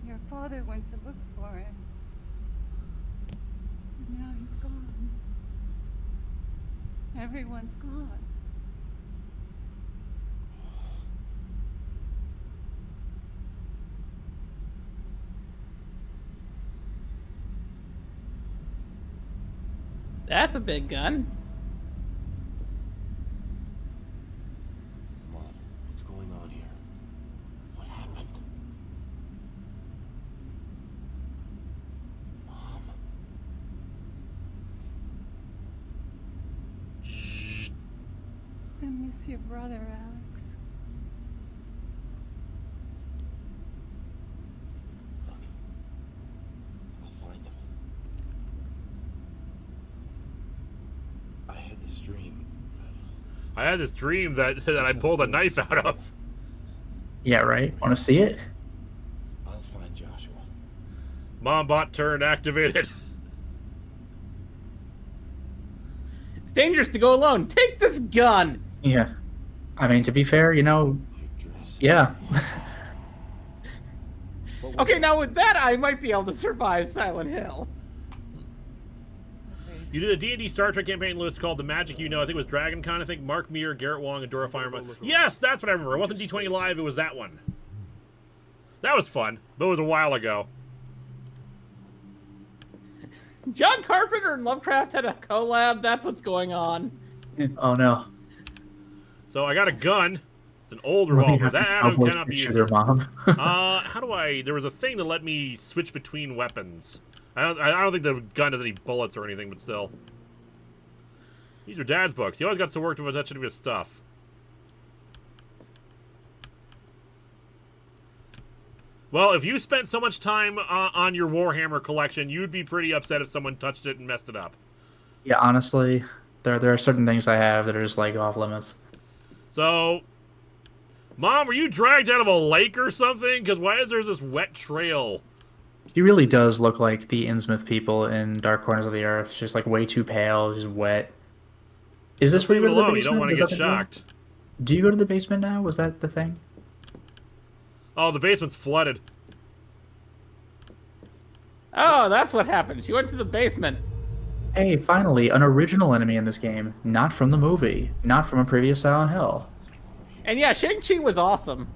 Your father went to look for him. And now he's gone. Everyone's gone. That's a big gun. Mom, what's going on here? What happened? Mom. I miss your brother, Alex. Look. I'll find him. I had this dream. I had this dream that I pulled a knife out of. Yeah, right? Want to see it? I'll find Joshua. Mombot turned activated. It's dangerous to go alone. Take this gun! Yeah. I mean, to be fair, you know, Your dress. yeah. Okay, now with that, I might be able to survive Silent Hill. You did a D&D Star Trek campaign list called The Magic You Know. I think it was Dragon Con. I think Mark Meir, Garrett Wong, and Dora Fireman. Yes, that's what I remember. It wasn't D20 Live. It was that one. That was fun, but it was a while ago. John Carpenter and Lovecraft had a collab. That's what's going on. Oh, no. So I got a gun. It's an old Well, you revolver. have to That cowboy cannot be picture used. their mom. How do I... There was a thing that let me switch between weapons. I don't think the gun has any bullets or anything, but still. These are Dad's books. He always got to work with that shit stuff. Well, if you spent so much time on your Warhammer collection, you'd be pretty upset if someone touched it and messed it up. Yeah, honestly, there are certain things I have that are just like off limits. So, Mom, were you dragged out of a lake or something? Because why is there this wet trail? She really does look like the Innsmouth people in Dark Corners of the Earth. She's like way too pale, just wet. Is this where you Leave go it to the alone. basement? You don't want to Was get that the deal? shocked. Do you go to the basement now? Was that the thing? Oh, the basement's flooded. Oh, that's what happened. She went to the basement. Hey, finally, an original enemy in this game. Not from the movie. Not from a previous Silent Hill. And yeah, Shang-Chi was awesome.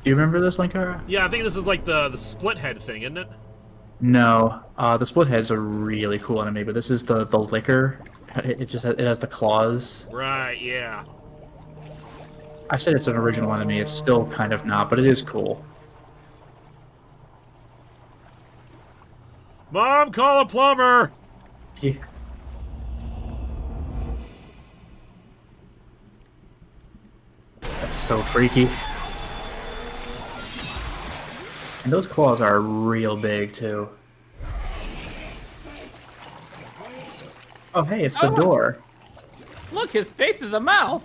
Do you remember this, Linkara? Yeah, I think this is like the split head thing, isn't it? No. The split head's a really cool enemy, but this is the liquor. It has the claws. Right, yeah. I said it's an original enemy. It's still kind of not, but it is cool. Mom, call a plumber! Yeah. That's so freaky. And those claws are real big, too. Oh, hey, it's the Oh. door. Look, his face is a mouth.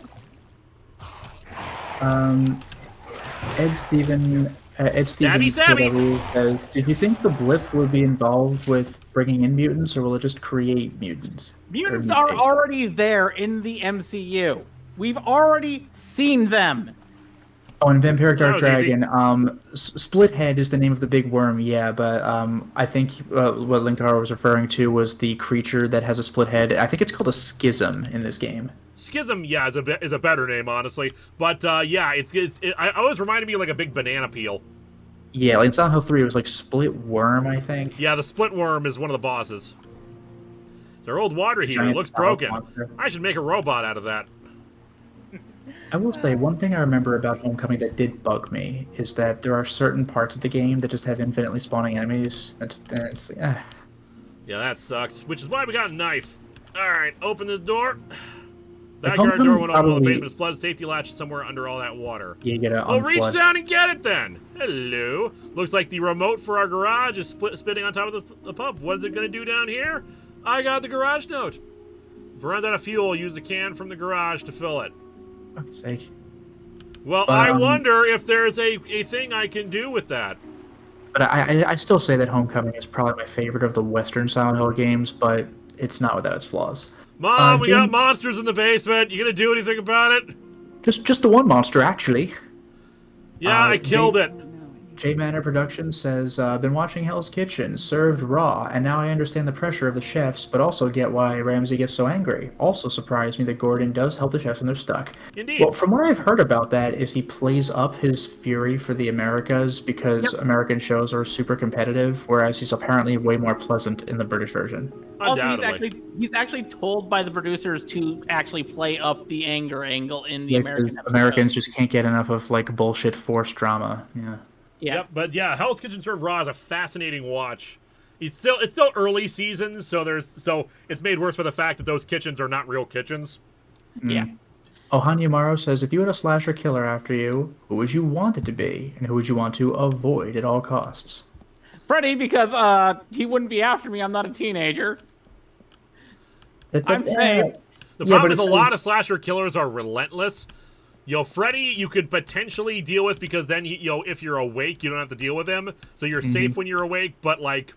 Ed Stevens, Stabby. says, did you think the blip would be involved with bringing in mutants, or will it just create mutants? Mutants Or are mutate? already there in the MCU. We've already seen them. Oh, and Vampiric Dark That was easy. Dragon. Split Head is the name of the big worm, yeah, but I think what Linkara was referring to was the creature that has a split head. I think it's called a schism in this game. Schism, yeah, is a better name, honestly. But, yeah, I always reminded me of like a big banana peel. Yeah, like in Silent Hill 3, it was like Split Worm, I think. Yeah, the split worm is one of the bosses. It's our old water heater. It Giant looks power broken. monster. I should make a robot out of that. I will say, one thing I remember about Homecoming that did bug me is that there are certain parts of the game that just have infinitely spawning enemies. Yeah, that sucks. Which is why we got a knife. Alright, open this door. Backyard Homecoming door went open. The probably- basement is flooded. Safety latch is somewhere under all that water. You gotta Well, reach unflood. down and get it then. Hello. Looks like the remote for our garage is spinning on top of the pump. What is it going to do down here? I got the garage note. If it runs out of fuel, use the can from the garage to fill it. For fuck's sake. Well, But, I wonder if there's a thing I can do with that. But I still say that Homecoming is probably my favorite of the Western Silent Hill games, but it's not without its flaws. Mom, we Jim- got monsters in the basement. You gonna do anything about it? Just the one monster, actually. Yeah, I killed it. J Manor Productions says, been watching Hell's Kitchen, served raw, and now I understand the pressure of the chefs, but also get why Ramsay gets so angry. Also surprised me that Gordon does help the chefs when they're stuck. Indeed. Well, from what I've heard about that is he plays up his fury for the Americas because American shows are super competitive, whereas he's apparently way more pleasant in the British version. Also, Undoubtedly. he's actually told by the producers to actually play up the anger angle in the Yeah, American 'cause episodes. Americans just can't get enough of like bullshit forced drama. Yeah. Yeah. Yep, but yeah, Hell's Kitchen Served Raw is a fascinating watch. It's still early seasons, so it's made worse by the fact that those kitchens are not real kitchens. Yeah. Ohanya Morrow says, if you had a slasher killer after you, who would you want it to be, and who would you want to avoid at all costs? Freddy, because he wouldn't be after me. I'm not a teenager. I'm safe. The Yeah, problem but is a it's- lot of slasher killers are relentless. Freddy, you could potentially deal with because then, if you're awake, you don't have to deal with him. So you're safe when you're awake, but like...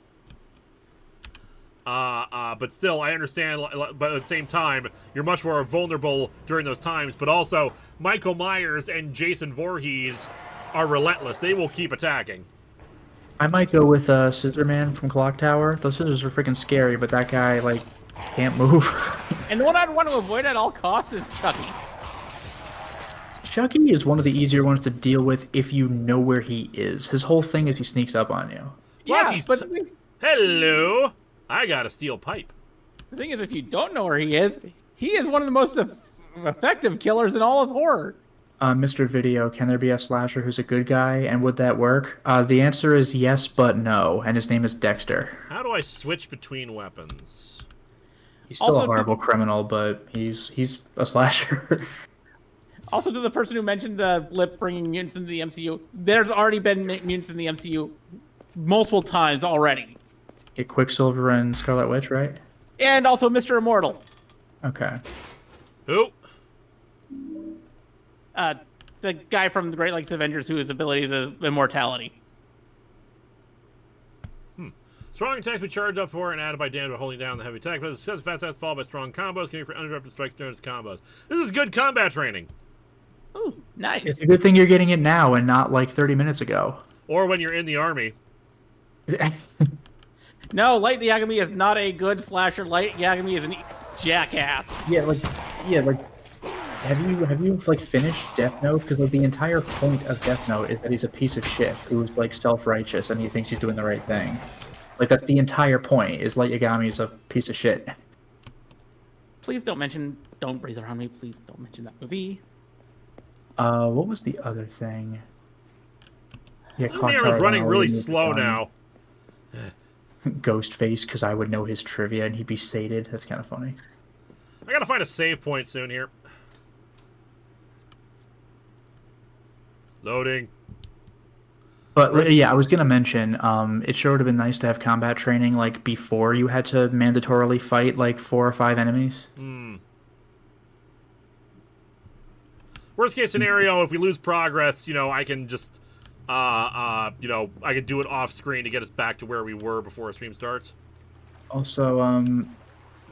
but still, I understand, but at the same time, you're much more vulnerable during those times. But also, Michael Myers and Jason Voorhees are relentless. They will keep attacking. I might go with Scissor Man from Clock Tower. Those scissors are freaking scary, but that guy, like, can't move. And the one I'd want to avoid at all costs is Chucky. Chucky is one of the easier ones to deal with if you know where he is. His whole thing is he sneaks up on you. Plus, Yeah, he's but Hello! I got a steel pipe. the thing is, if you don't know where he is one of the most effective killers in all of horror. Mr. Video, can there be a slasher who's a good guy, and would that work? The answer is yes, but no, and his name is Dexter. How do I switch between weapons? He's still Also, a horrible criminal, but he's a slasher. Also, to the person who mentioned the blip bringing mutants into the MCU, there's already been mutants in the MCU multiple times already. Get Quicksilver and Scarlet Witch, right? And also Mr. Immortal. Okay. Who? The guy from the Great Lakes Avengers whose ability is immortality. Strong attacks be charged up for and added by damage by holding down the heavy attack. But it's fast attacks followed by strong combos. Can be for uninterrupted strikes known as combos. This is good combat training. Ooh, nice. It's a good thing you're getting it now and not like 30 minutes ago. Or when you're in the army. No, Light Yagami is not a good slasher. Light Yagami is an jackass. Yeah, like have you like finished Death Note? Because like the entire point of Death Note is that he's a piece of shit who's like self-righteous and he thinks he's doing the right thing. Like that's the entire point. Is Light Yagami is a piece of shit. Please don't breathe around me. Please don't mention that movie. What was the other thing? Yeah, This man was running really slow now. Ghostface, because I would know his trivia and he'd be sated. That's kind of funny. I gotta find a save point soon here. Loading. But yeah, I was gonna mention, it sure would have been nice to have combat training like before you had to mandatorily fight like 4 or 5 enemies. Worst case scenario, if we lose progress, you know, I can just, you know, I can do it off screen to get us back to where we were before a stream starts. Also,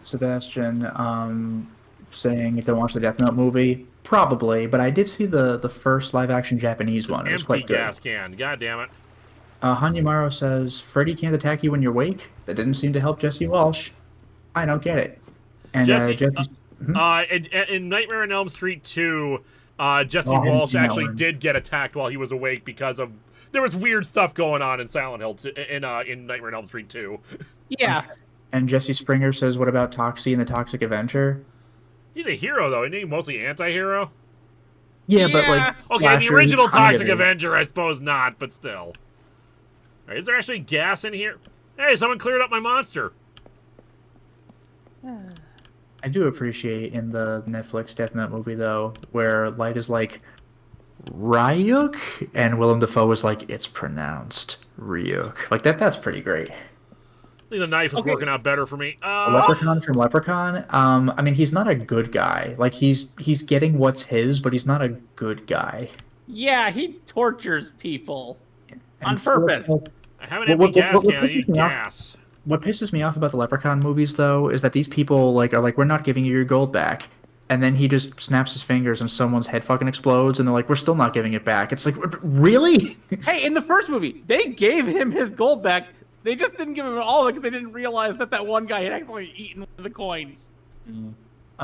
Sebastian, saying if they watch the Death Note movie, probably, but I did see the first live-action Japanese one. It was Empty quite good. gas can. God damn it. Hanyamaro says, Freddy can't attack you when you're awake? That didn't seem to help Jesse Walsh. I don't get it. And Jesse, Jesse's... in Nightmare on Elm Street 2, Jesse Oh, Walsh that actually one. did get attacked while he was awake because of there was weird stuff going on in Silent Hill in Nightmare on Elm Street 2. Yeah. And Jesse Springer says, what about Toxie and the Toxic Avenger? He's a hero though, isn't he? Mostly anti-hero. Yeah, but like... Okay, slasher, the original kind Toxic of. Avenger, I suppose not, but still. All right, is there actually gas in here? Hey, someone cleared up my monster. I do appreciate in the Netflix Death Note movie, though, where Light is like, Ryuk? And Willem Dafoe is like, it's pronounced Ryuk. Like, that's pretty great. I think the knife is working out better for me. Leprechaun from Leprechaun, I mean, he's not a good guy. Like, he's getting what's his, but he's not a good guy. Yeah, he tortures people. On And purpose. I have an empty gas can. I need gas. What pisses me off about the Leprechaun movies, though, is that these people are like, we're not giving you your gold back. And then he just snaps his fingers and someone's head fucking explodes, and they're like, we're still not giving it back. It's like, really? Hey, in the first movie, they gave him his gold back. They just didn't give him all of it because they didn't realize that one guy had actually eaten one of the coins.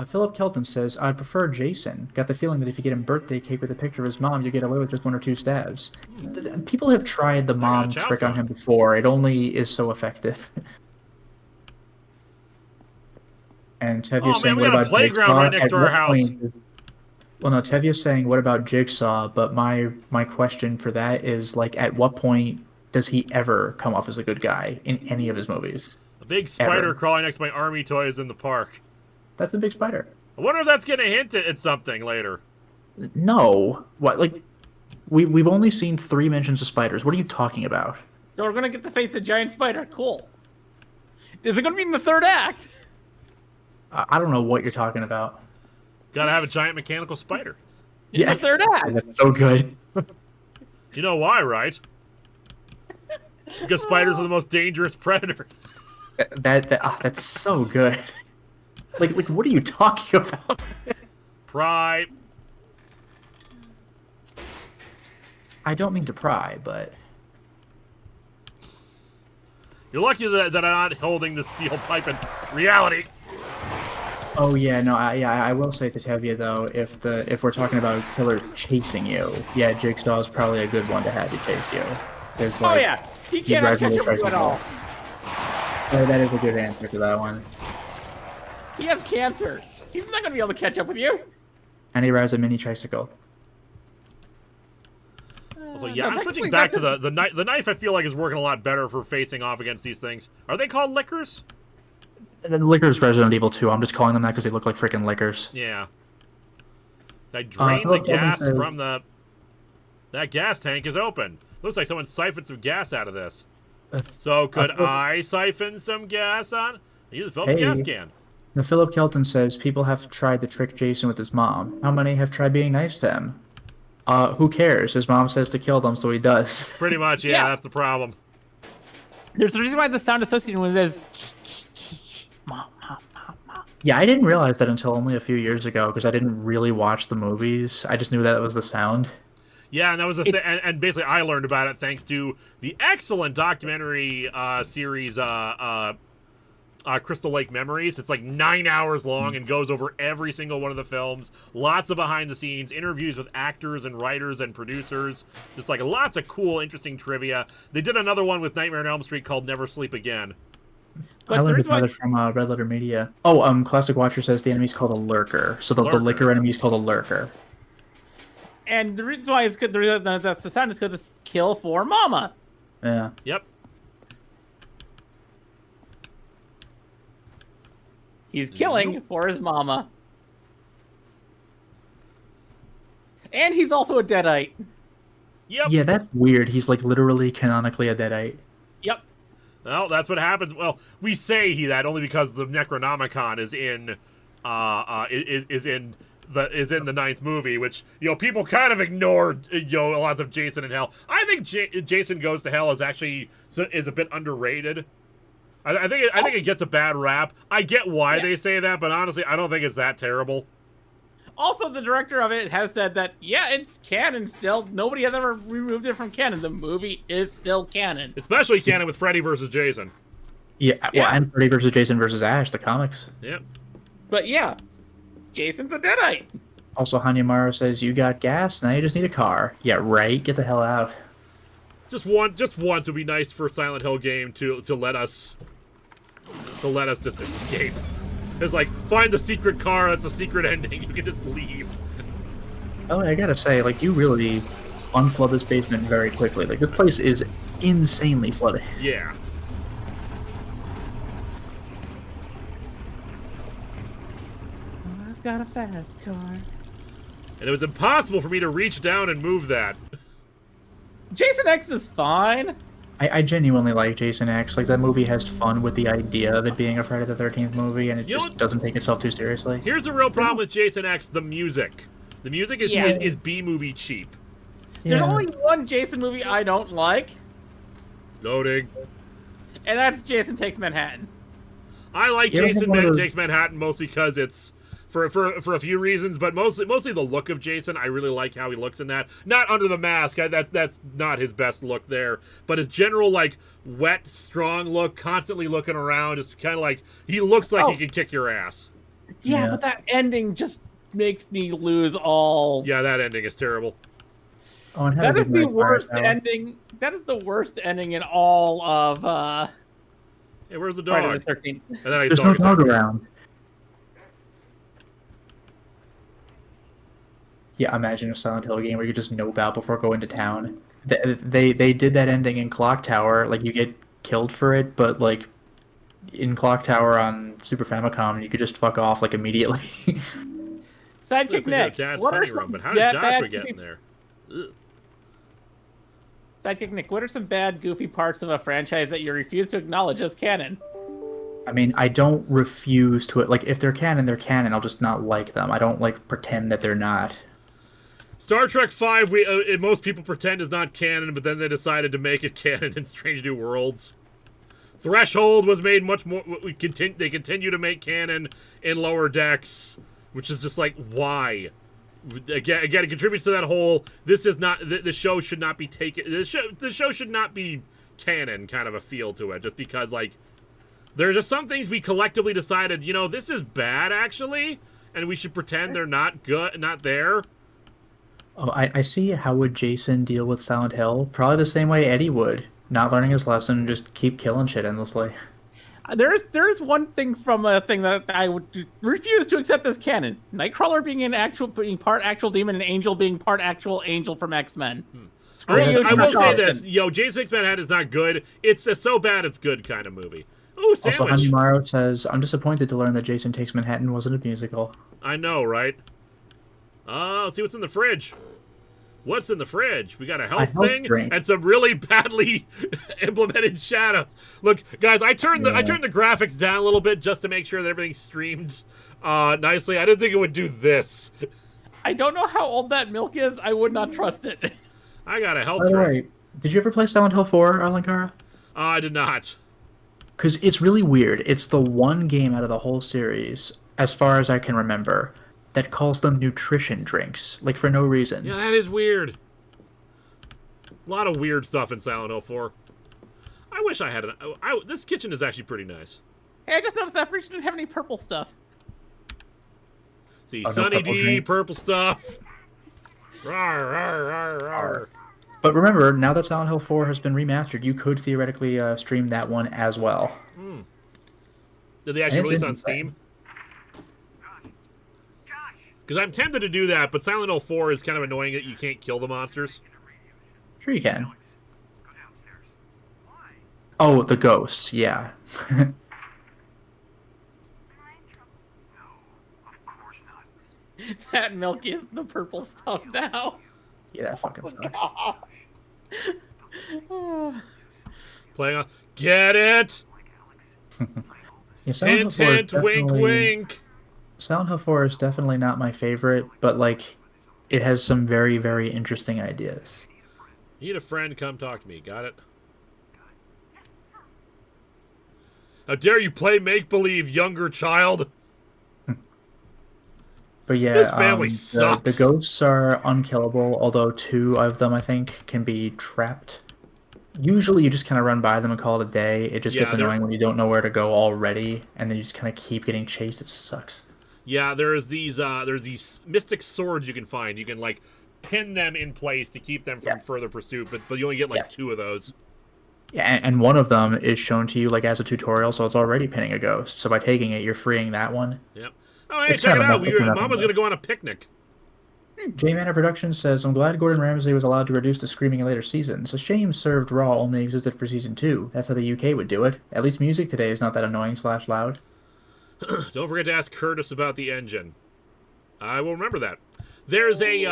Philip Kelton says, I'd prefer Jason. Got the feeling that if you get him birthday cake with a picture of his mom, you get away with just 1 or 2 stabs. People have tried the mom trick on him before. It only is so effective. And Tevia's saying, we what got a about playground Jigsaw? right next At to our what house. point- Well, no, Tevia's saying, what about Jigsaw? But my question for that is, like, at what point does he ever come off as a good guy in any of his movies? A big spider Ever. crawling next to my army toys in the park. That's a big spider. I wonder if that's going to hint at something later. No. What, like, we've only seen 3 mentions of spiders. What are you talking about? So we're gonna get to face a giant spider. Cool. Is it gonna be in the 3rd act? I don't know what you're talking about. Gotta have a giant mechanical spider. Yes, the 3rd act. that's so good. You know why, right? Because spiders are the most dangerous predator. That's so good. Like, what are you talking about? Pry. I don't mean to pry, but You're lucky that I'm not holding the steel pipe in reality. oh yeah, no, I will say to Tevye though, if we're talking about a killer chasing you, yeah, Jigsaw is probably a good one to have you chase you. There's Oh yeah, he cannot catch up with you at all. That is a good answer to that one. He has cancer. He's not gonna be able to catch up with you. And he rides a mini tricycle. Also, yeah, no, I'm switching technically back to that the knife. The knife I feel like is working a lot better for facing off against these things. Are they called liquors? The liquors Resident Evil 2. I'm just calling them that because they look like freaking liquors. Yeah. I drained the gas from the... That gas tank is open. Looks like someone siphoned some gas out of this. So could I siphon some gas on? You just filled the gas can. Now, Philip Kelton says people have tried to trick Jason with his mom. How many have tried being nice to him? Who cares? His mom says to kill them, so he does. Pretty much, yeah, that's the problem. There's a reason why the sound associated with it is mom, mom, mom, mom. Yeah, I didn't realize that until only a few years ago because I didn't really watch the movies. I just knew that was the sound. Yeah, and that was and basically I learned about it thanks to the excellent documentary series Crystal Lake Memories. It's like 9 hours long and goes over every single one of the films. Lots of behind the scenes interviews with actors and writers and producers. Just like lots of cool, interesting trivia. They did another one with Nightmare on Elm Street called Never Sleep Again. I learned about it from Red Letter Media. Oh, Classic Watcher says the enemy's called a lurker. So the liquor enemy's called a lurker. And the reason why it's good, that's the sound is because it's kill for mama. Yeah. Yep. He's killing for his mama. And he's also a deadite. Yep. Yeah, that's weird. He's like literally canonically a deadite. Yep. Well, that's what happens. Well, we say that only because the Necronomicon is in is in the 9th movie, which people kind of ignored. Lots of Jason in Hell. I think Jason Goes to Hell is actually a bit underrated. I think it gets a bad rap. I get why they say that, but honestly, I don't think it's that terrible. Also, the director of it has said that, yeah, it's canon still. Nobody has ever removed it from canon. The movie is still canon. Especially canon with Freddy versus Jason. Yeah, well, and Freddy versus Jason versus Ash, the comics. Yep. But yeah, Jason's a deadite. Also, Hanyamaro says, you got gas, now you just need a car. Yeah, right? Get the hell out. Just once would be nice for a Silent Hill game to let us just escape. It's like, find the secret car, that's a secret ending, you can just leave. Oh, I gotta say, like, you really unflood this basement very quickly. Like, this place is insanely flooded. Yeah. I've got a fast car. And it was impossible for me to reach down and move that. Jason X is fine. I genuinely like Jason X. Like, that movie has fun with the idea of it being a Friday the 13th movie, and it just doesn't take itself too seriously. Here's the real problem with Jason X, the music. The music is B-movie cheap. There's only one Jason movie I don't like. Loading. And that's Jason Takes Manhattan. I like Jason Takes Manhattan mostly because it's for a few reasons, but mostly the look of Jason. I really like how he looks in that. Not under the mask. That's not his best look there. But his general like wet, strong look, constantly looking around, just kind of like he looks like he can kick your ass. Yeah, but that ending just makes me lose all. Yeah, that ending is terrible. Oh, and that is the worst ending. That is the worst ending in all of. Hey, where's the dog? Friday the 13th. And then There's no dog around. Yeah, imagine a Silent Hill game where you just nope out before going to town. They did that ending in Clock Tower. Like, you get killed for it, but like in Clock Tower on Super Famicom, you could just fuck off like immediately. Sidekick Nick, what are some but how did Joshua get in there? Ugh. Sidekick Nick, what are some bad, goofy parts of a franchise that you refuse to acknowledge as canon? I mean, I don't refuse to it. Like, if they're canon, they're canon. I'll just not like them. I don't like pretend that they're not. Star Trek V, most people pretend is not canon, but then they decided to make it canon in Strange New Worlds. Threshold was made much more. They continue to make canon in Lower Decks, which is just like, why? Again, it contributes to that whole. This is not the show should not be taken. The show should not be canon kind of a feel to it, just because like there are just some things we collectively decided. This is bad actually, and we should pretend they're not good, not there. Oh, I see. How would Jason deal with Silent Hill? Probably the same way Eddie would. Not learning his lesson, just keep killing shit endlessly. There's one thing from a thing that I would refuse to accept as canon. Nightcrawler being part actual demon and Angel being part actual angel from X-Men. Screw you, I will Josh say Johnson. this. Jason X-Men Head is not good. It's a so bad it's good kind of movie. Ooh, Also, sandwich. Hanumaro says, I'm disappointed to learn that Jason Takes Manhattan wasn't a musical. I know, right? Let's see what's in the fridge. What's in the fridge? We got a health thing drink. and some really badly implemented shadows. Look, guys, I turned the graphics down a little bit just to make sure that everything streamed nicely. I didn't think it would do this. I don't know how old that milk is. I would not trust it. I got a health By the drink. way, did you ever play Silent Hill 4, Linkara? I did not. Because it's really weird. It's the one game out of the whole series, as far as I can remember, that calls them nutrition drinks, like for no reason. Yeah, that is weird. A lot of weird stuff in Silent Hill 4. I wish I had an... this kitchen is actually pretty nice. Hey, I just noticed that fridge didn't have any purple stuff. See, no Sunny purple D, drink? purple stuff. Rawr, rawr, rawr, rawr. But remember, now that Silent Hill 4 has been remastered, you could theoretically stream that one as well. Did they actually And it's release in- on Steam? Because I'm tempted to do that, but Silent Hill 4 is kind of annoying that you can't kill the monsters. Sure you can. Oh, the ghosts, yeah. That milk is the purple stuff now. Yeah, that fucking sucks. Playing on... Get it? Yeah, Silent Hint, Hill 4 is hint, wink, definitely- wink. Silent Hill 4 is definitely not my favorite, but like, it has some very, very interesting ideas. Need a friend, come talk to me. Got it? How dare you play make-believe, younger child? But yeah, This family the sucks. ghosts are unkillable, although 2 of them, I think, can be trapped. Usually you just kind of run by them and call it a day. It just Yeah, gets they're- annoying when you don't know where to go already, and then you just kind of keep getting chased. It sucks. Yeah, there's these mystic swords you can find. You can, like, pin them in place to keep them from Yes. further pursuit, but you only get, like, Yeah. 2 of those. Yeah, and one of them is shown to you like as a tutorial, so it's already pinning a ghost. So by taking it, you're freeing that one. Yep. Oh, hey, It's check kind it of a out. nothing for nothing, Mama's but- going to go on a picnic. J Manor Productions says, I'm glad Gordon Ramsay was allowed to reduce the screaming in later seasons. A shame Served Raw only existed for season 2. That's how the UK would do it. At least music today is not that annoying / loud. Don't forget to ask Curtis about the engine. I will remember that. There's a,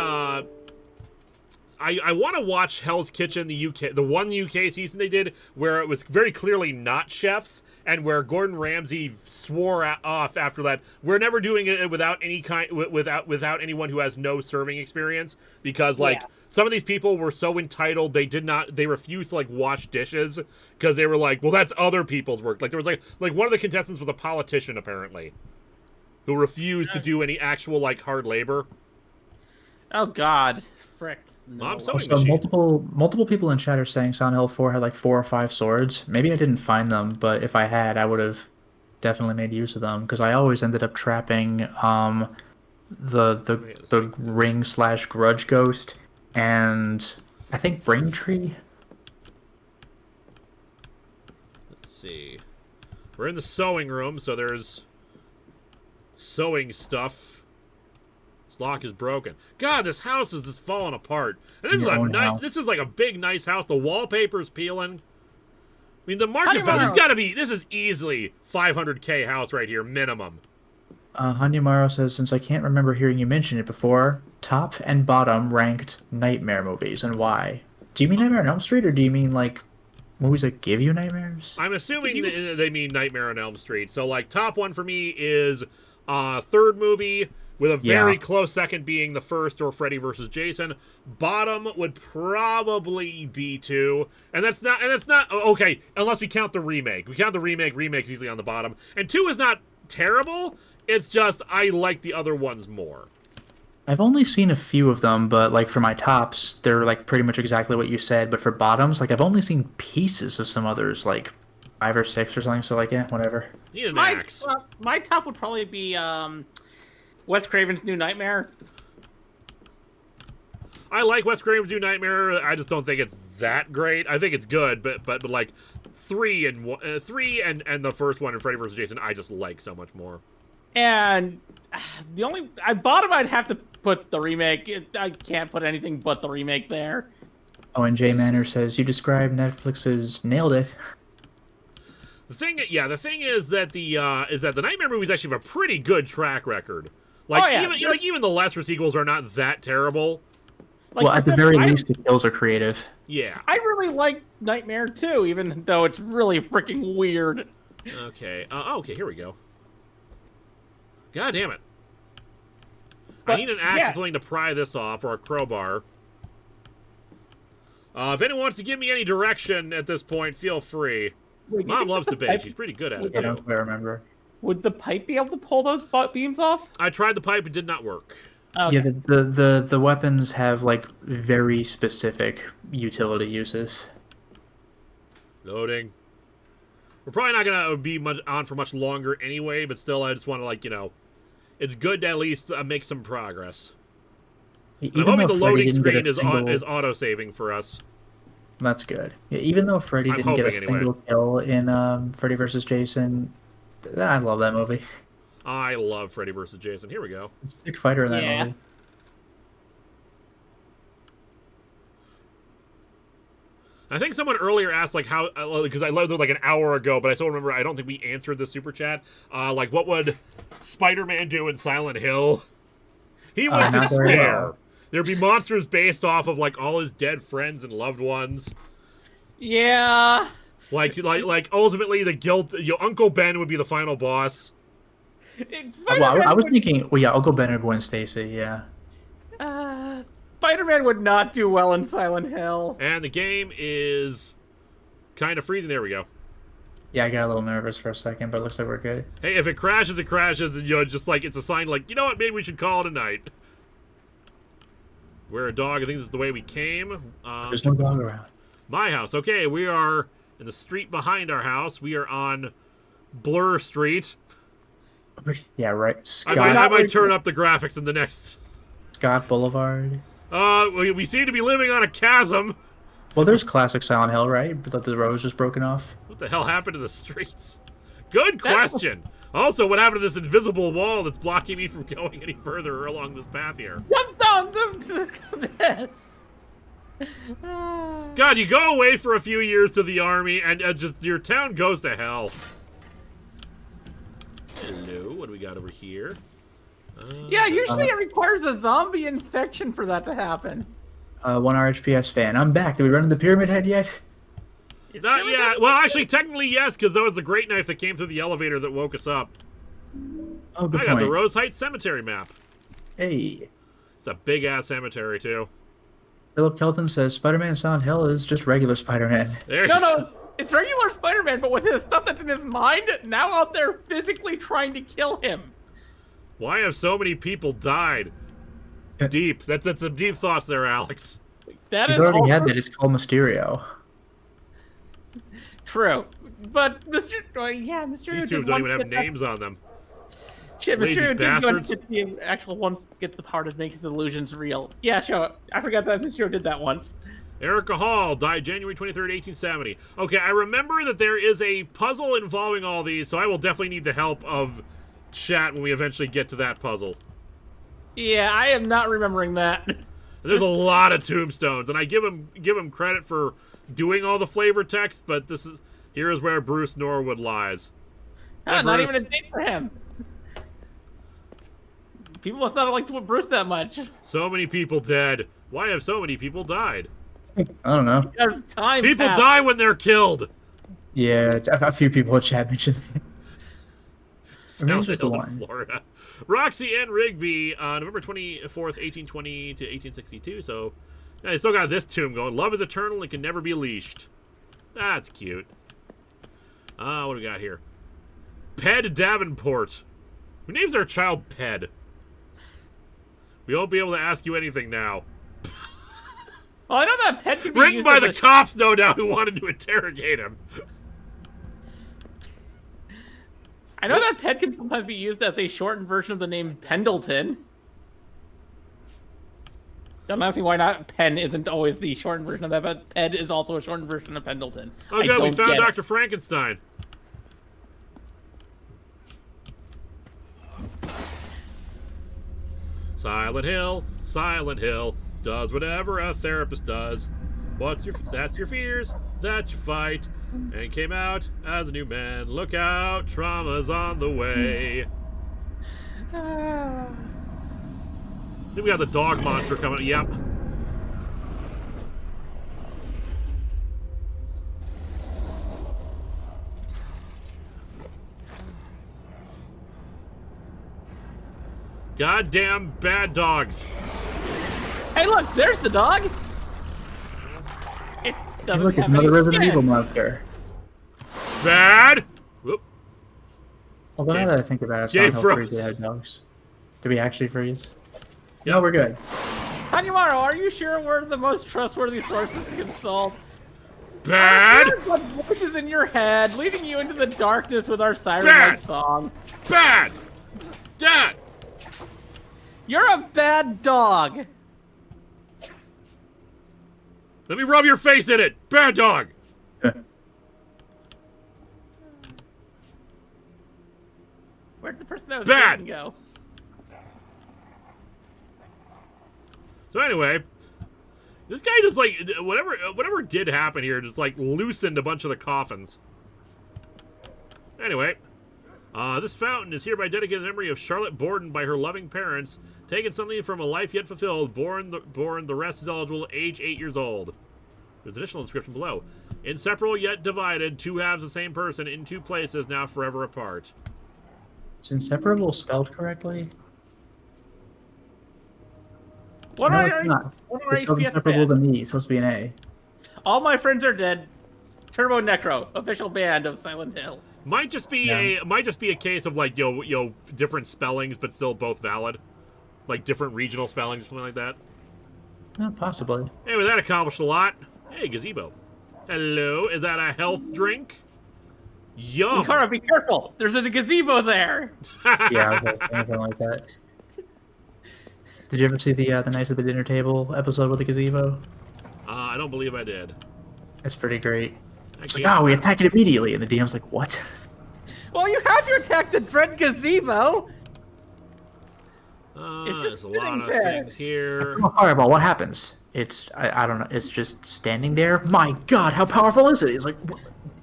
I want to watch Hell's Kitchen, the UK, the one UK season they did, where it was very clearly not chefs, and where Gordon Ramsay swore off after that. We're never doing it without any kind, without anyone who has no serving experience, because like some of these people were so entitled they refused to like wash dishes because they were like, well, that's other people's work. Like there was like one of the contestants was a politician apparently, who refused to do any actual like hard labor. Oh God, frick. No. Mom sewing Also, machine. multiple people in chat are saying Silent Hill 4 had like 4 or 5 swords. Maybe I didn't find them, but if I had, I would have definitely made use of them because I always ended up trapping the ring / grudge ghost and I think Braintree. Let's see. We're in the sewing room, so there's sewing stuff. This lock is broken. God, this house is just falling apart. And this is Your a own nice. house. This is like a big, nice house. The wallpaper's peeling. I mean, the market Honey value. This Maro. got to be. This is easily $500K house right here, minimum. Hanumaro says, since I can't remember hearing you mention it before, top and bottom ranked nightmare movies and why? Do you mean Nightmare on Elm Street or do you mean like movies that give you nightmares? I'm assuming they mean Nightmare on Elm Street. So, like, top one for me is third movie, with a very close second being the first or Freddy vs. Jason. Bottom would probably be 2. And that's not okay, unless we count the remake. We count the remake's easily on the bottom. And 2 is not terrible. It's just I like the other ones more. I've only seen a few of them, but like for my tops, they're like pretty much exactly what you said. But for bottoms, like I've only seen pieces of some others, like 5 or 6 or something. So like, yeah, whatever. Need an My axe. my top would probably be Wes Craven's New Nightmare. I like Wes Craven's New Nightmare. I just don't think it's that great. I think it's good, but like 3 and the first one in Freddy vs. Jason, I just like so much more. And I bottom I'd have to put the remake. I can't put anything but the remake there. Oh, and Jay Manor says you described Netflix's nailed it. The thing is that the Nightmare movies actually have a pretty good track record. Like even the lesser sequels are not that terrible. Like, well, at the very least, the kills are creative. Yeah. I really like Nightmare 2, even though it's really freaking weird. Okay. Okay, here we go. God damn it. But, I need an axe or something to pry this off, or a crowbar. If anyone wants to give me any direction at this point, feel free. Wait, Mom loves to bake. She's pretty good at it, I too. don't quite remember. Would the pipe be able to pull those beams off? I tried the pipe. It did not work. Okay. Yeah, the weapons have like very specific utility uses. Loading. We're probably not gonna be on for much longer anyway, but still, I just want to it's good to at least make some progress. I'm hoping the loading screen is auto-saving for us. That's good. Yeah, even though Freddy didn't get a single kill in Freddy vs. Jason, I love that movie. I love Freddy vs. Jason. Here we go. Sick fighter in that movie. I think someone earlier asked, like, how, because I left it like an hour ago, but I still remember, I don't think we answered the super chat. Like, what would Spider-Man do in Silent Hill? He would despair. There'd be monsters based off of, like, all his dead friends and loved ones. Yeah. Like ultimately, the guilt, Uncle Ben would be the final boss. Well, I was thinking, well, yeah, Uncle Ben or Gwen Stacy, yeah. Spider-Man would not do well in Silent Hill. And the game is kind of freezing. There we go. Yeah, I got a little nervous for a second, but it looks like we're good. Hey, if it crashes, it crashes, and just like it's a sign, like, you know what, maybe we should call it a night. We're a dog. I think this is the way we came. There's no dog around. My house. Okay, we are in the street behind our house. We are on Blur Street. Yeah, right. Scott, I might turn up the graphics in the next. Scott Boulevard. We seem to be living on a chasm. Well, there's classic Silent Hill, right? But the road was just broken off. What the hell happened to the streets? Good question. Also, what happened to this invisible wall that's blocking me from going any further along this path here? Jump down this. God, you go away for a few years to the army, and just your town goes to hell. Hello, what do we got over here? Yeah, usually it requires a zombie infection for that to happen. One RHPS fan. I'm back. Did we run to the Pyramid Head yet? Not yet. Well, actually, technically, yes, because that was the great knife that came through the elevator that woke us up. Oh, good I got the Rose Heights Cemetery map. Hey. It's a big-ass cemetery, too. Philip Kelton says Spider-Man Silent Hill is just regular Spider-Man. No, it's regular Spider-Man, but with his stuff that's in his mind, now out there physically trying to kill him. Why have so many people died? Deep. That's some deep thoughts there, Alex. He's already had that. It's called Mysterio. True. But Mysterio These tubes don't even have names on them. Shit, Lazy Mysterio bastards. did the actual ones get the power to make his illusions real. Yeah, sure. I forgot that Mysterio did that once. Erica Hall died January 23rd, 1870. Okay, I remember that there is a puzzle involving all these, so I will definitely need the help of chat when we eventually get to that puzzle. Yeah, I am not remembering that. There's a lot of tombstones, and I give him credit for doing all the flavor text, but here is where Bruce Norwood lies. Not even a date for him. People must not have liked Bruce that much. So many people dead. Why have so many people died? I don't know. Because time People passed. die when they're killed. Yeah, a few people in chat mentioned it. South Hill, Florida. Roxy and Rigby, November 24th, 1820 to 1862. So, yeah, they still got this tomb going. Love is eternal and can never be leashed. That's cute. What do we got here? Ped Davenport. Who names their child Ped? We won't be able to ask you anything now. Well, I know that Ped can be Written used by as the cops, no doubt, who wanted to interrogate him. I know that Ped can sometimes be used as a shortened version of the name Pendleton. Don't ask me why not. Penn isn't always the shortened version of that, but Penn is also a shortened version of Pendleton. Oh, good. We found Dr. Frankenstein. Silent Hill, does whatever a therapist does. That's your fears that you fight, and came out as a new man. Look out, trauma's on the way. I think we got the dog monster coming. Yep. Goddamn bad dogs. Hey, look, there's the dog. It Hey, doesn't look, it's have another any Resident skin. Evil monster. Bad. Whoop. Although now that I think about it, Game Silent Hill froze. 3 had dogs. Did we actually freeze? Yep. No, we're good. Hanimaro, are you sure we're the most trustworthy sources to consult? Bad. There's what voices in your head, leading you into the darkness with our siren Bad. like song. Bad. Dad. You're a bad dog. Let me rub your face in it. Bad dog. Where'd the person that was Bad. beaten go? So anyway, this guy just like whatever did happen here just like loosened a bunch of the coffins. Anyway, this fountain is hereby dedicated in memory of Charlotte Borden by her loving parents. Taken something from a life yet fulfilled. Born the rest is eligible. Age 8 years old. There's an additional description below. Inseparable yet divided. Two halves of the same person in two places now forever apart. Is inseparable spelled correctly? What No, are it's not. what are It's spelled HPS inseparable band? to me. It's supposed to be an A. All my friends are dead. Turbo Necro, official band of Silent Hill. Might just be a case of like yo different spellings but still both valid. Like different regional spellings, something like that. No, possibly. Anyway, that accomplished a lot. Hey, gazebo. Hello, is that a health drink? Yum. Linkara, be careful. There's a gazebo there. Yeah, okay, anything like that. Did you ever see the Knights of the Dinner Table episode with the gazebo? I don't believe I did. It's pretty great. It's Actually, like, we attack it immediately, and the DM's like, what? Well, you have to attack the dread gazebo. It's there's just a lot sitting of there. things here. From a fireball, what happens? It's, I don't know, it's just standing there? My god, how powerful is it? It's like,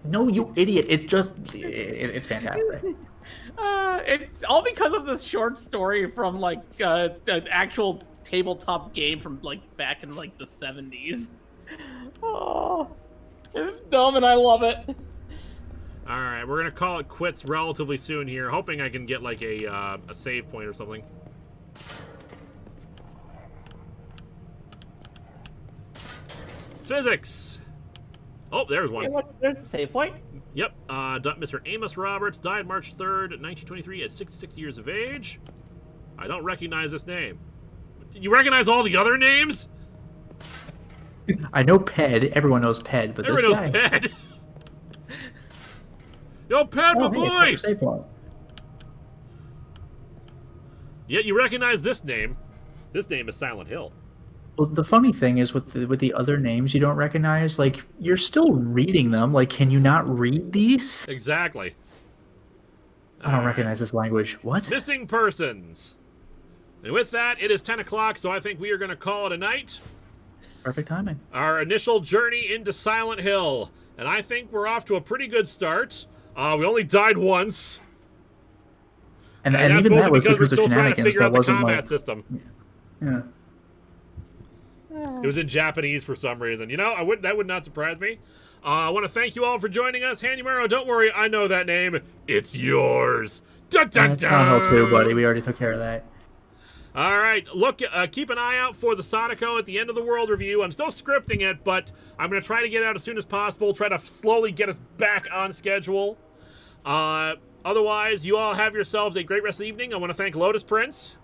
no, you idiot. It's just, it's fantastic. It's all because of this short story from like an actual tabletop game from like back in like the 70s. Oh, it's dumb and I love it. All right, we're gonna call it quits relatively soon here, hoping I can get like a save point or something. Physics. Oh, there's Hey, one. look, there's a save point. Yep. Mr. Amos Roberts died March 3rd, 1923, at 66 years of age. I don't recognize this name. You recognize all the other names? I know Ped. Everyone knows Ped, but Everyone this knows guy... Ped. Yo, Ped, my Oh, hey, boy! save point. Yet you recognize this name. This name is Silent Hill. Well, the funny thing is with the other names you don't recognize, like, you're still reading them. Like, can you not read these? Exactly. I don't recognize this language. What? Missing persons. And with that, it is 10 o'clock, so I think we are going to call it a night. Perfect timing. Our initial journey into Silent Hill. And I think we're off to a pretty good start. We only died once. And that's even that mostly was because we're because of still trying to shenanigans. figure That out the wasn't combat like... system. Yeah. It was in Japanese for some reason. You know, that would not surprise me. I want to thank you all for joining us. Hanumaro, don't worry, I know that name. It's yours. Dun, dun, It's Silent Hill dun. 2, buddy. We already took care of that. All right, look, keep an eye out for the Sadako at the end of the world review. I'm still scripting it, but I'm going to try to get it out as soon as possible, try to slowly get us back on schedule. Otherwise, you all have yourselves a great rest of the evening. I want to thank Lotus Prince.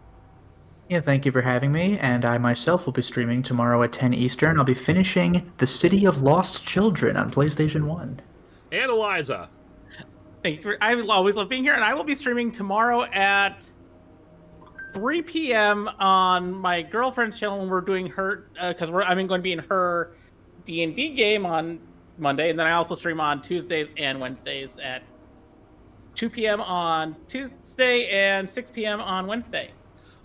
Yeah, thank you for having me, and I myself will be streaming tomorrow at 10 Eastern. I'll be finishing The City of Lost Children on PlayStation 1. And Eliza. Thank you. I always love being here, and I will be streaming tomorrow at 3 p.m. on my girlfriend's channel when we're doing her, because I'm going to be in her D&D game on Monday, and then I also stream on Tuesdays and Wednesdays at 2 p.m. on Tuesday and 6 p.m. on Wednesday.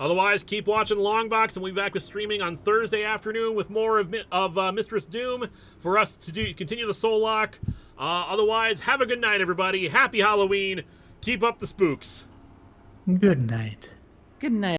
Otherwise, keep watching Longbox, and we'll be back with streaming on Thursday afternoon with more of Mistress Doom for us to continue the Soul Lock. Otherwise, have a good night, everybody. Happy Halloween. Keep up the spooks. Good night. Good night.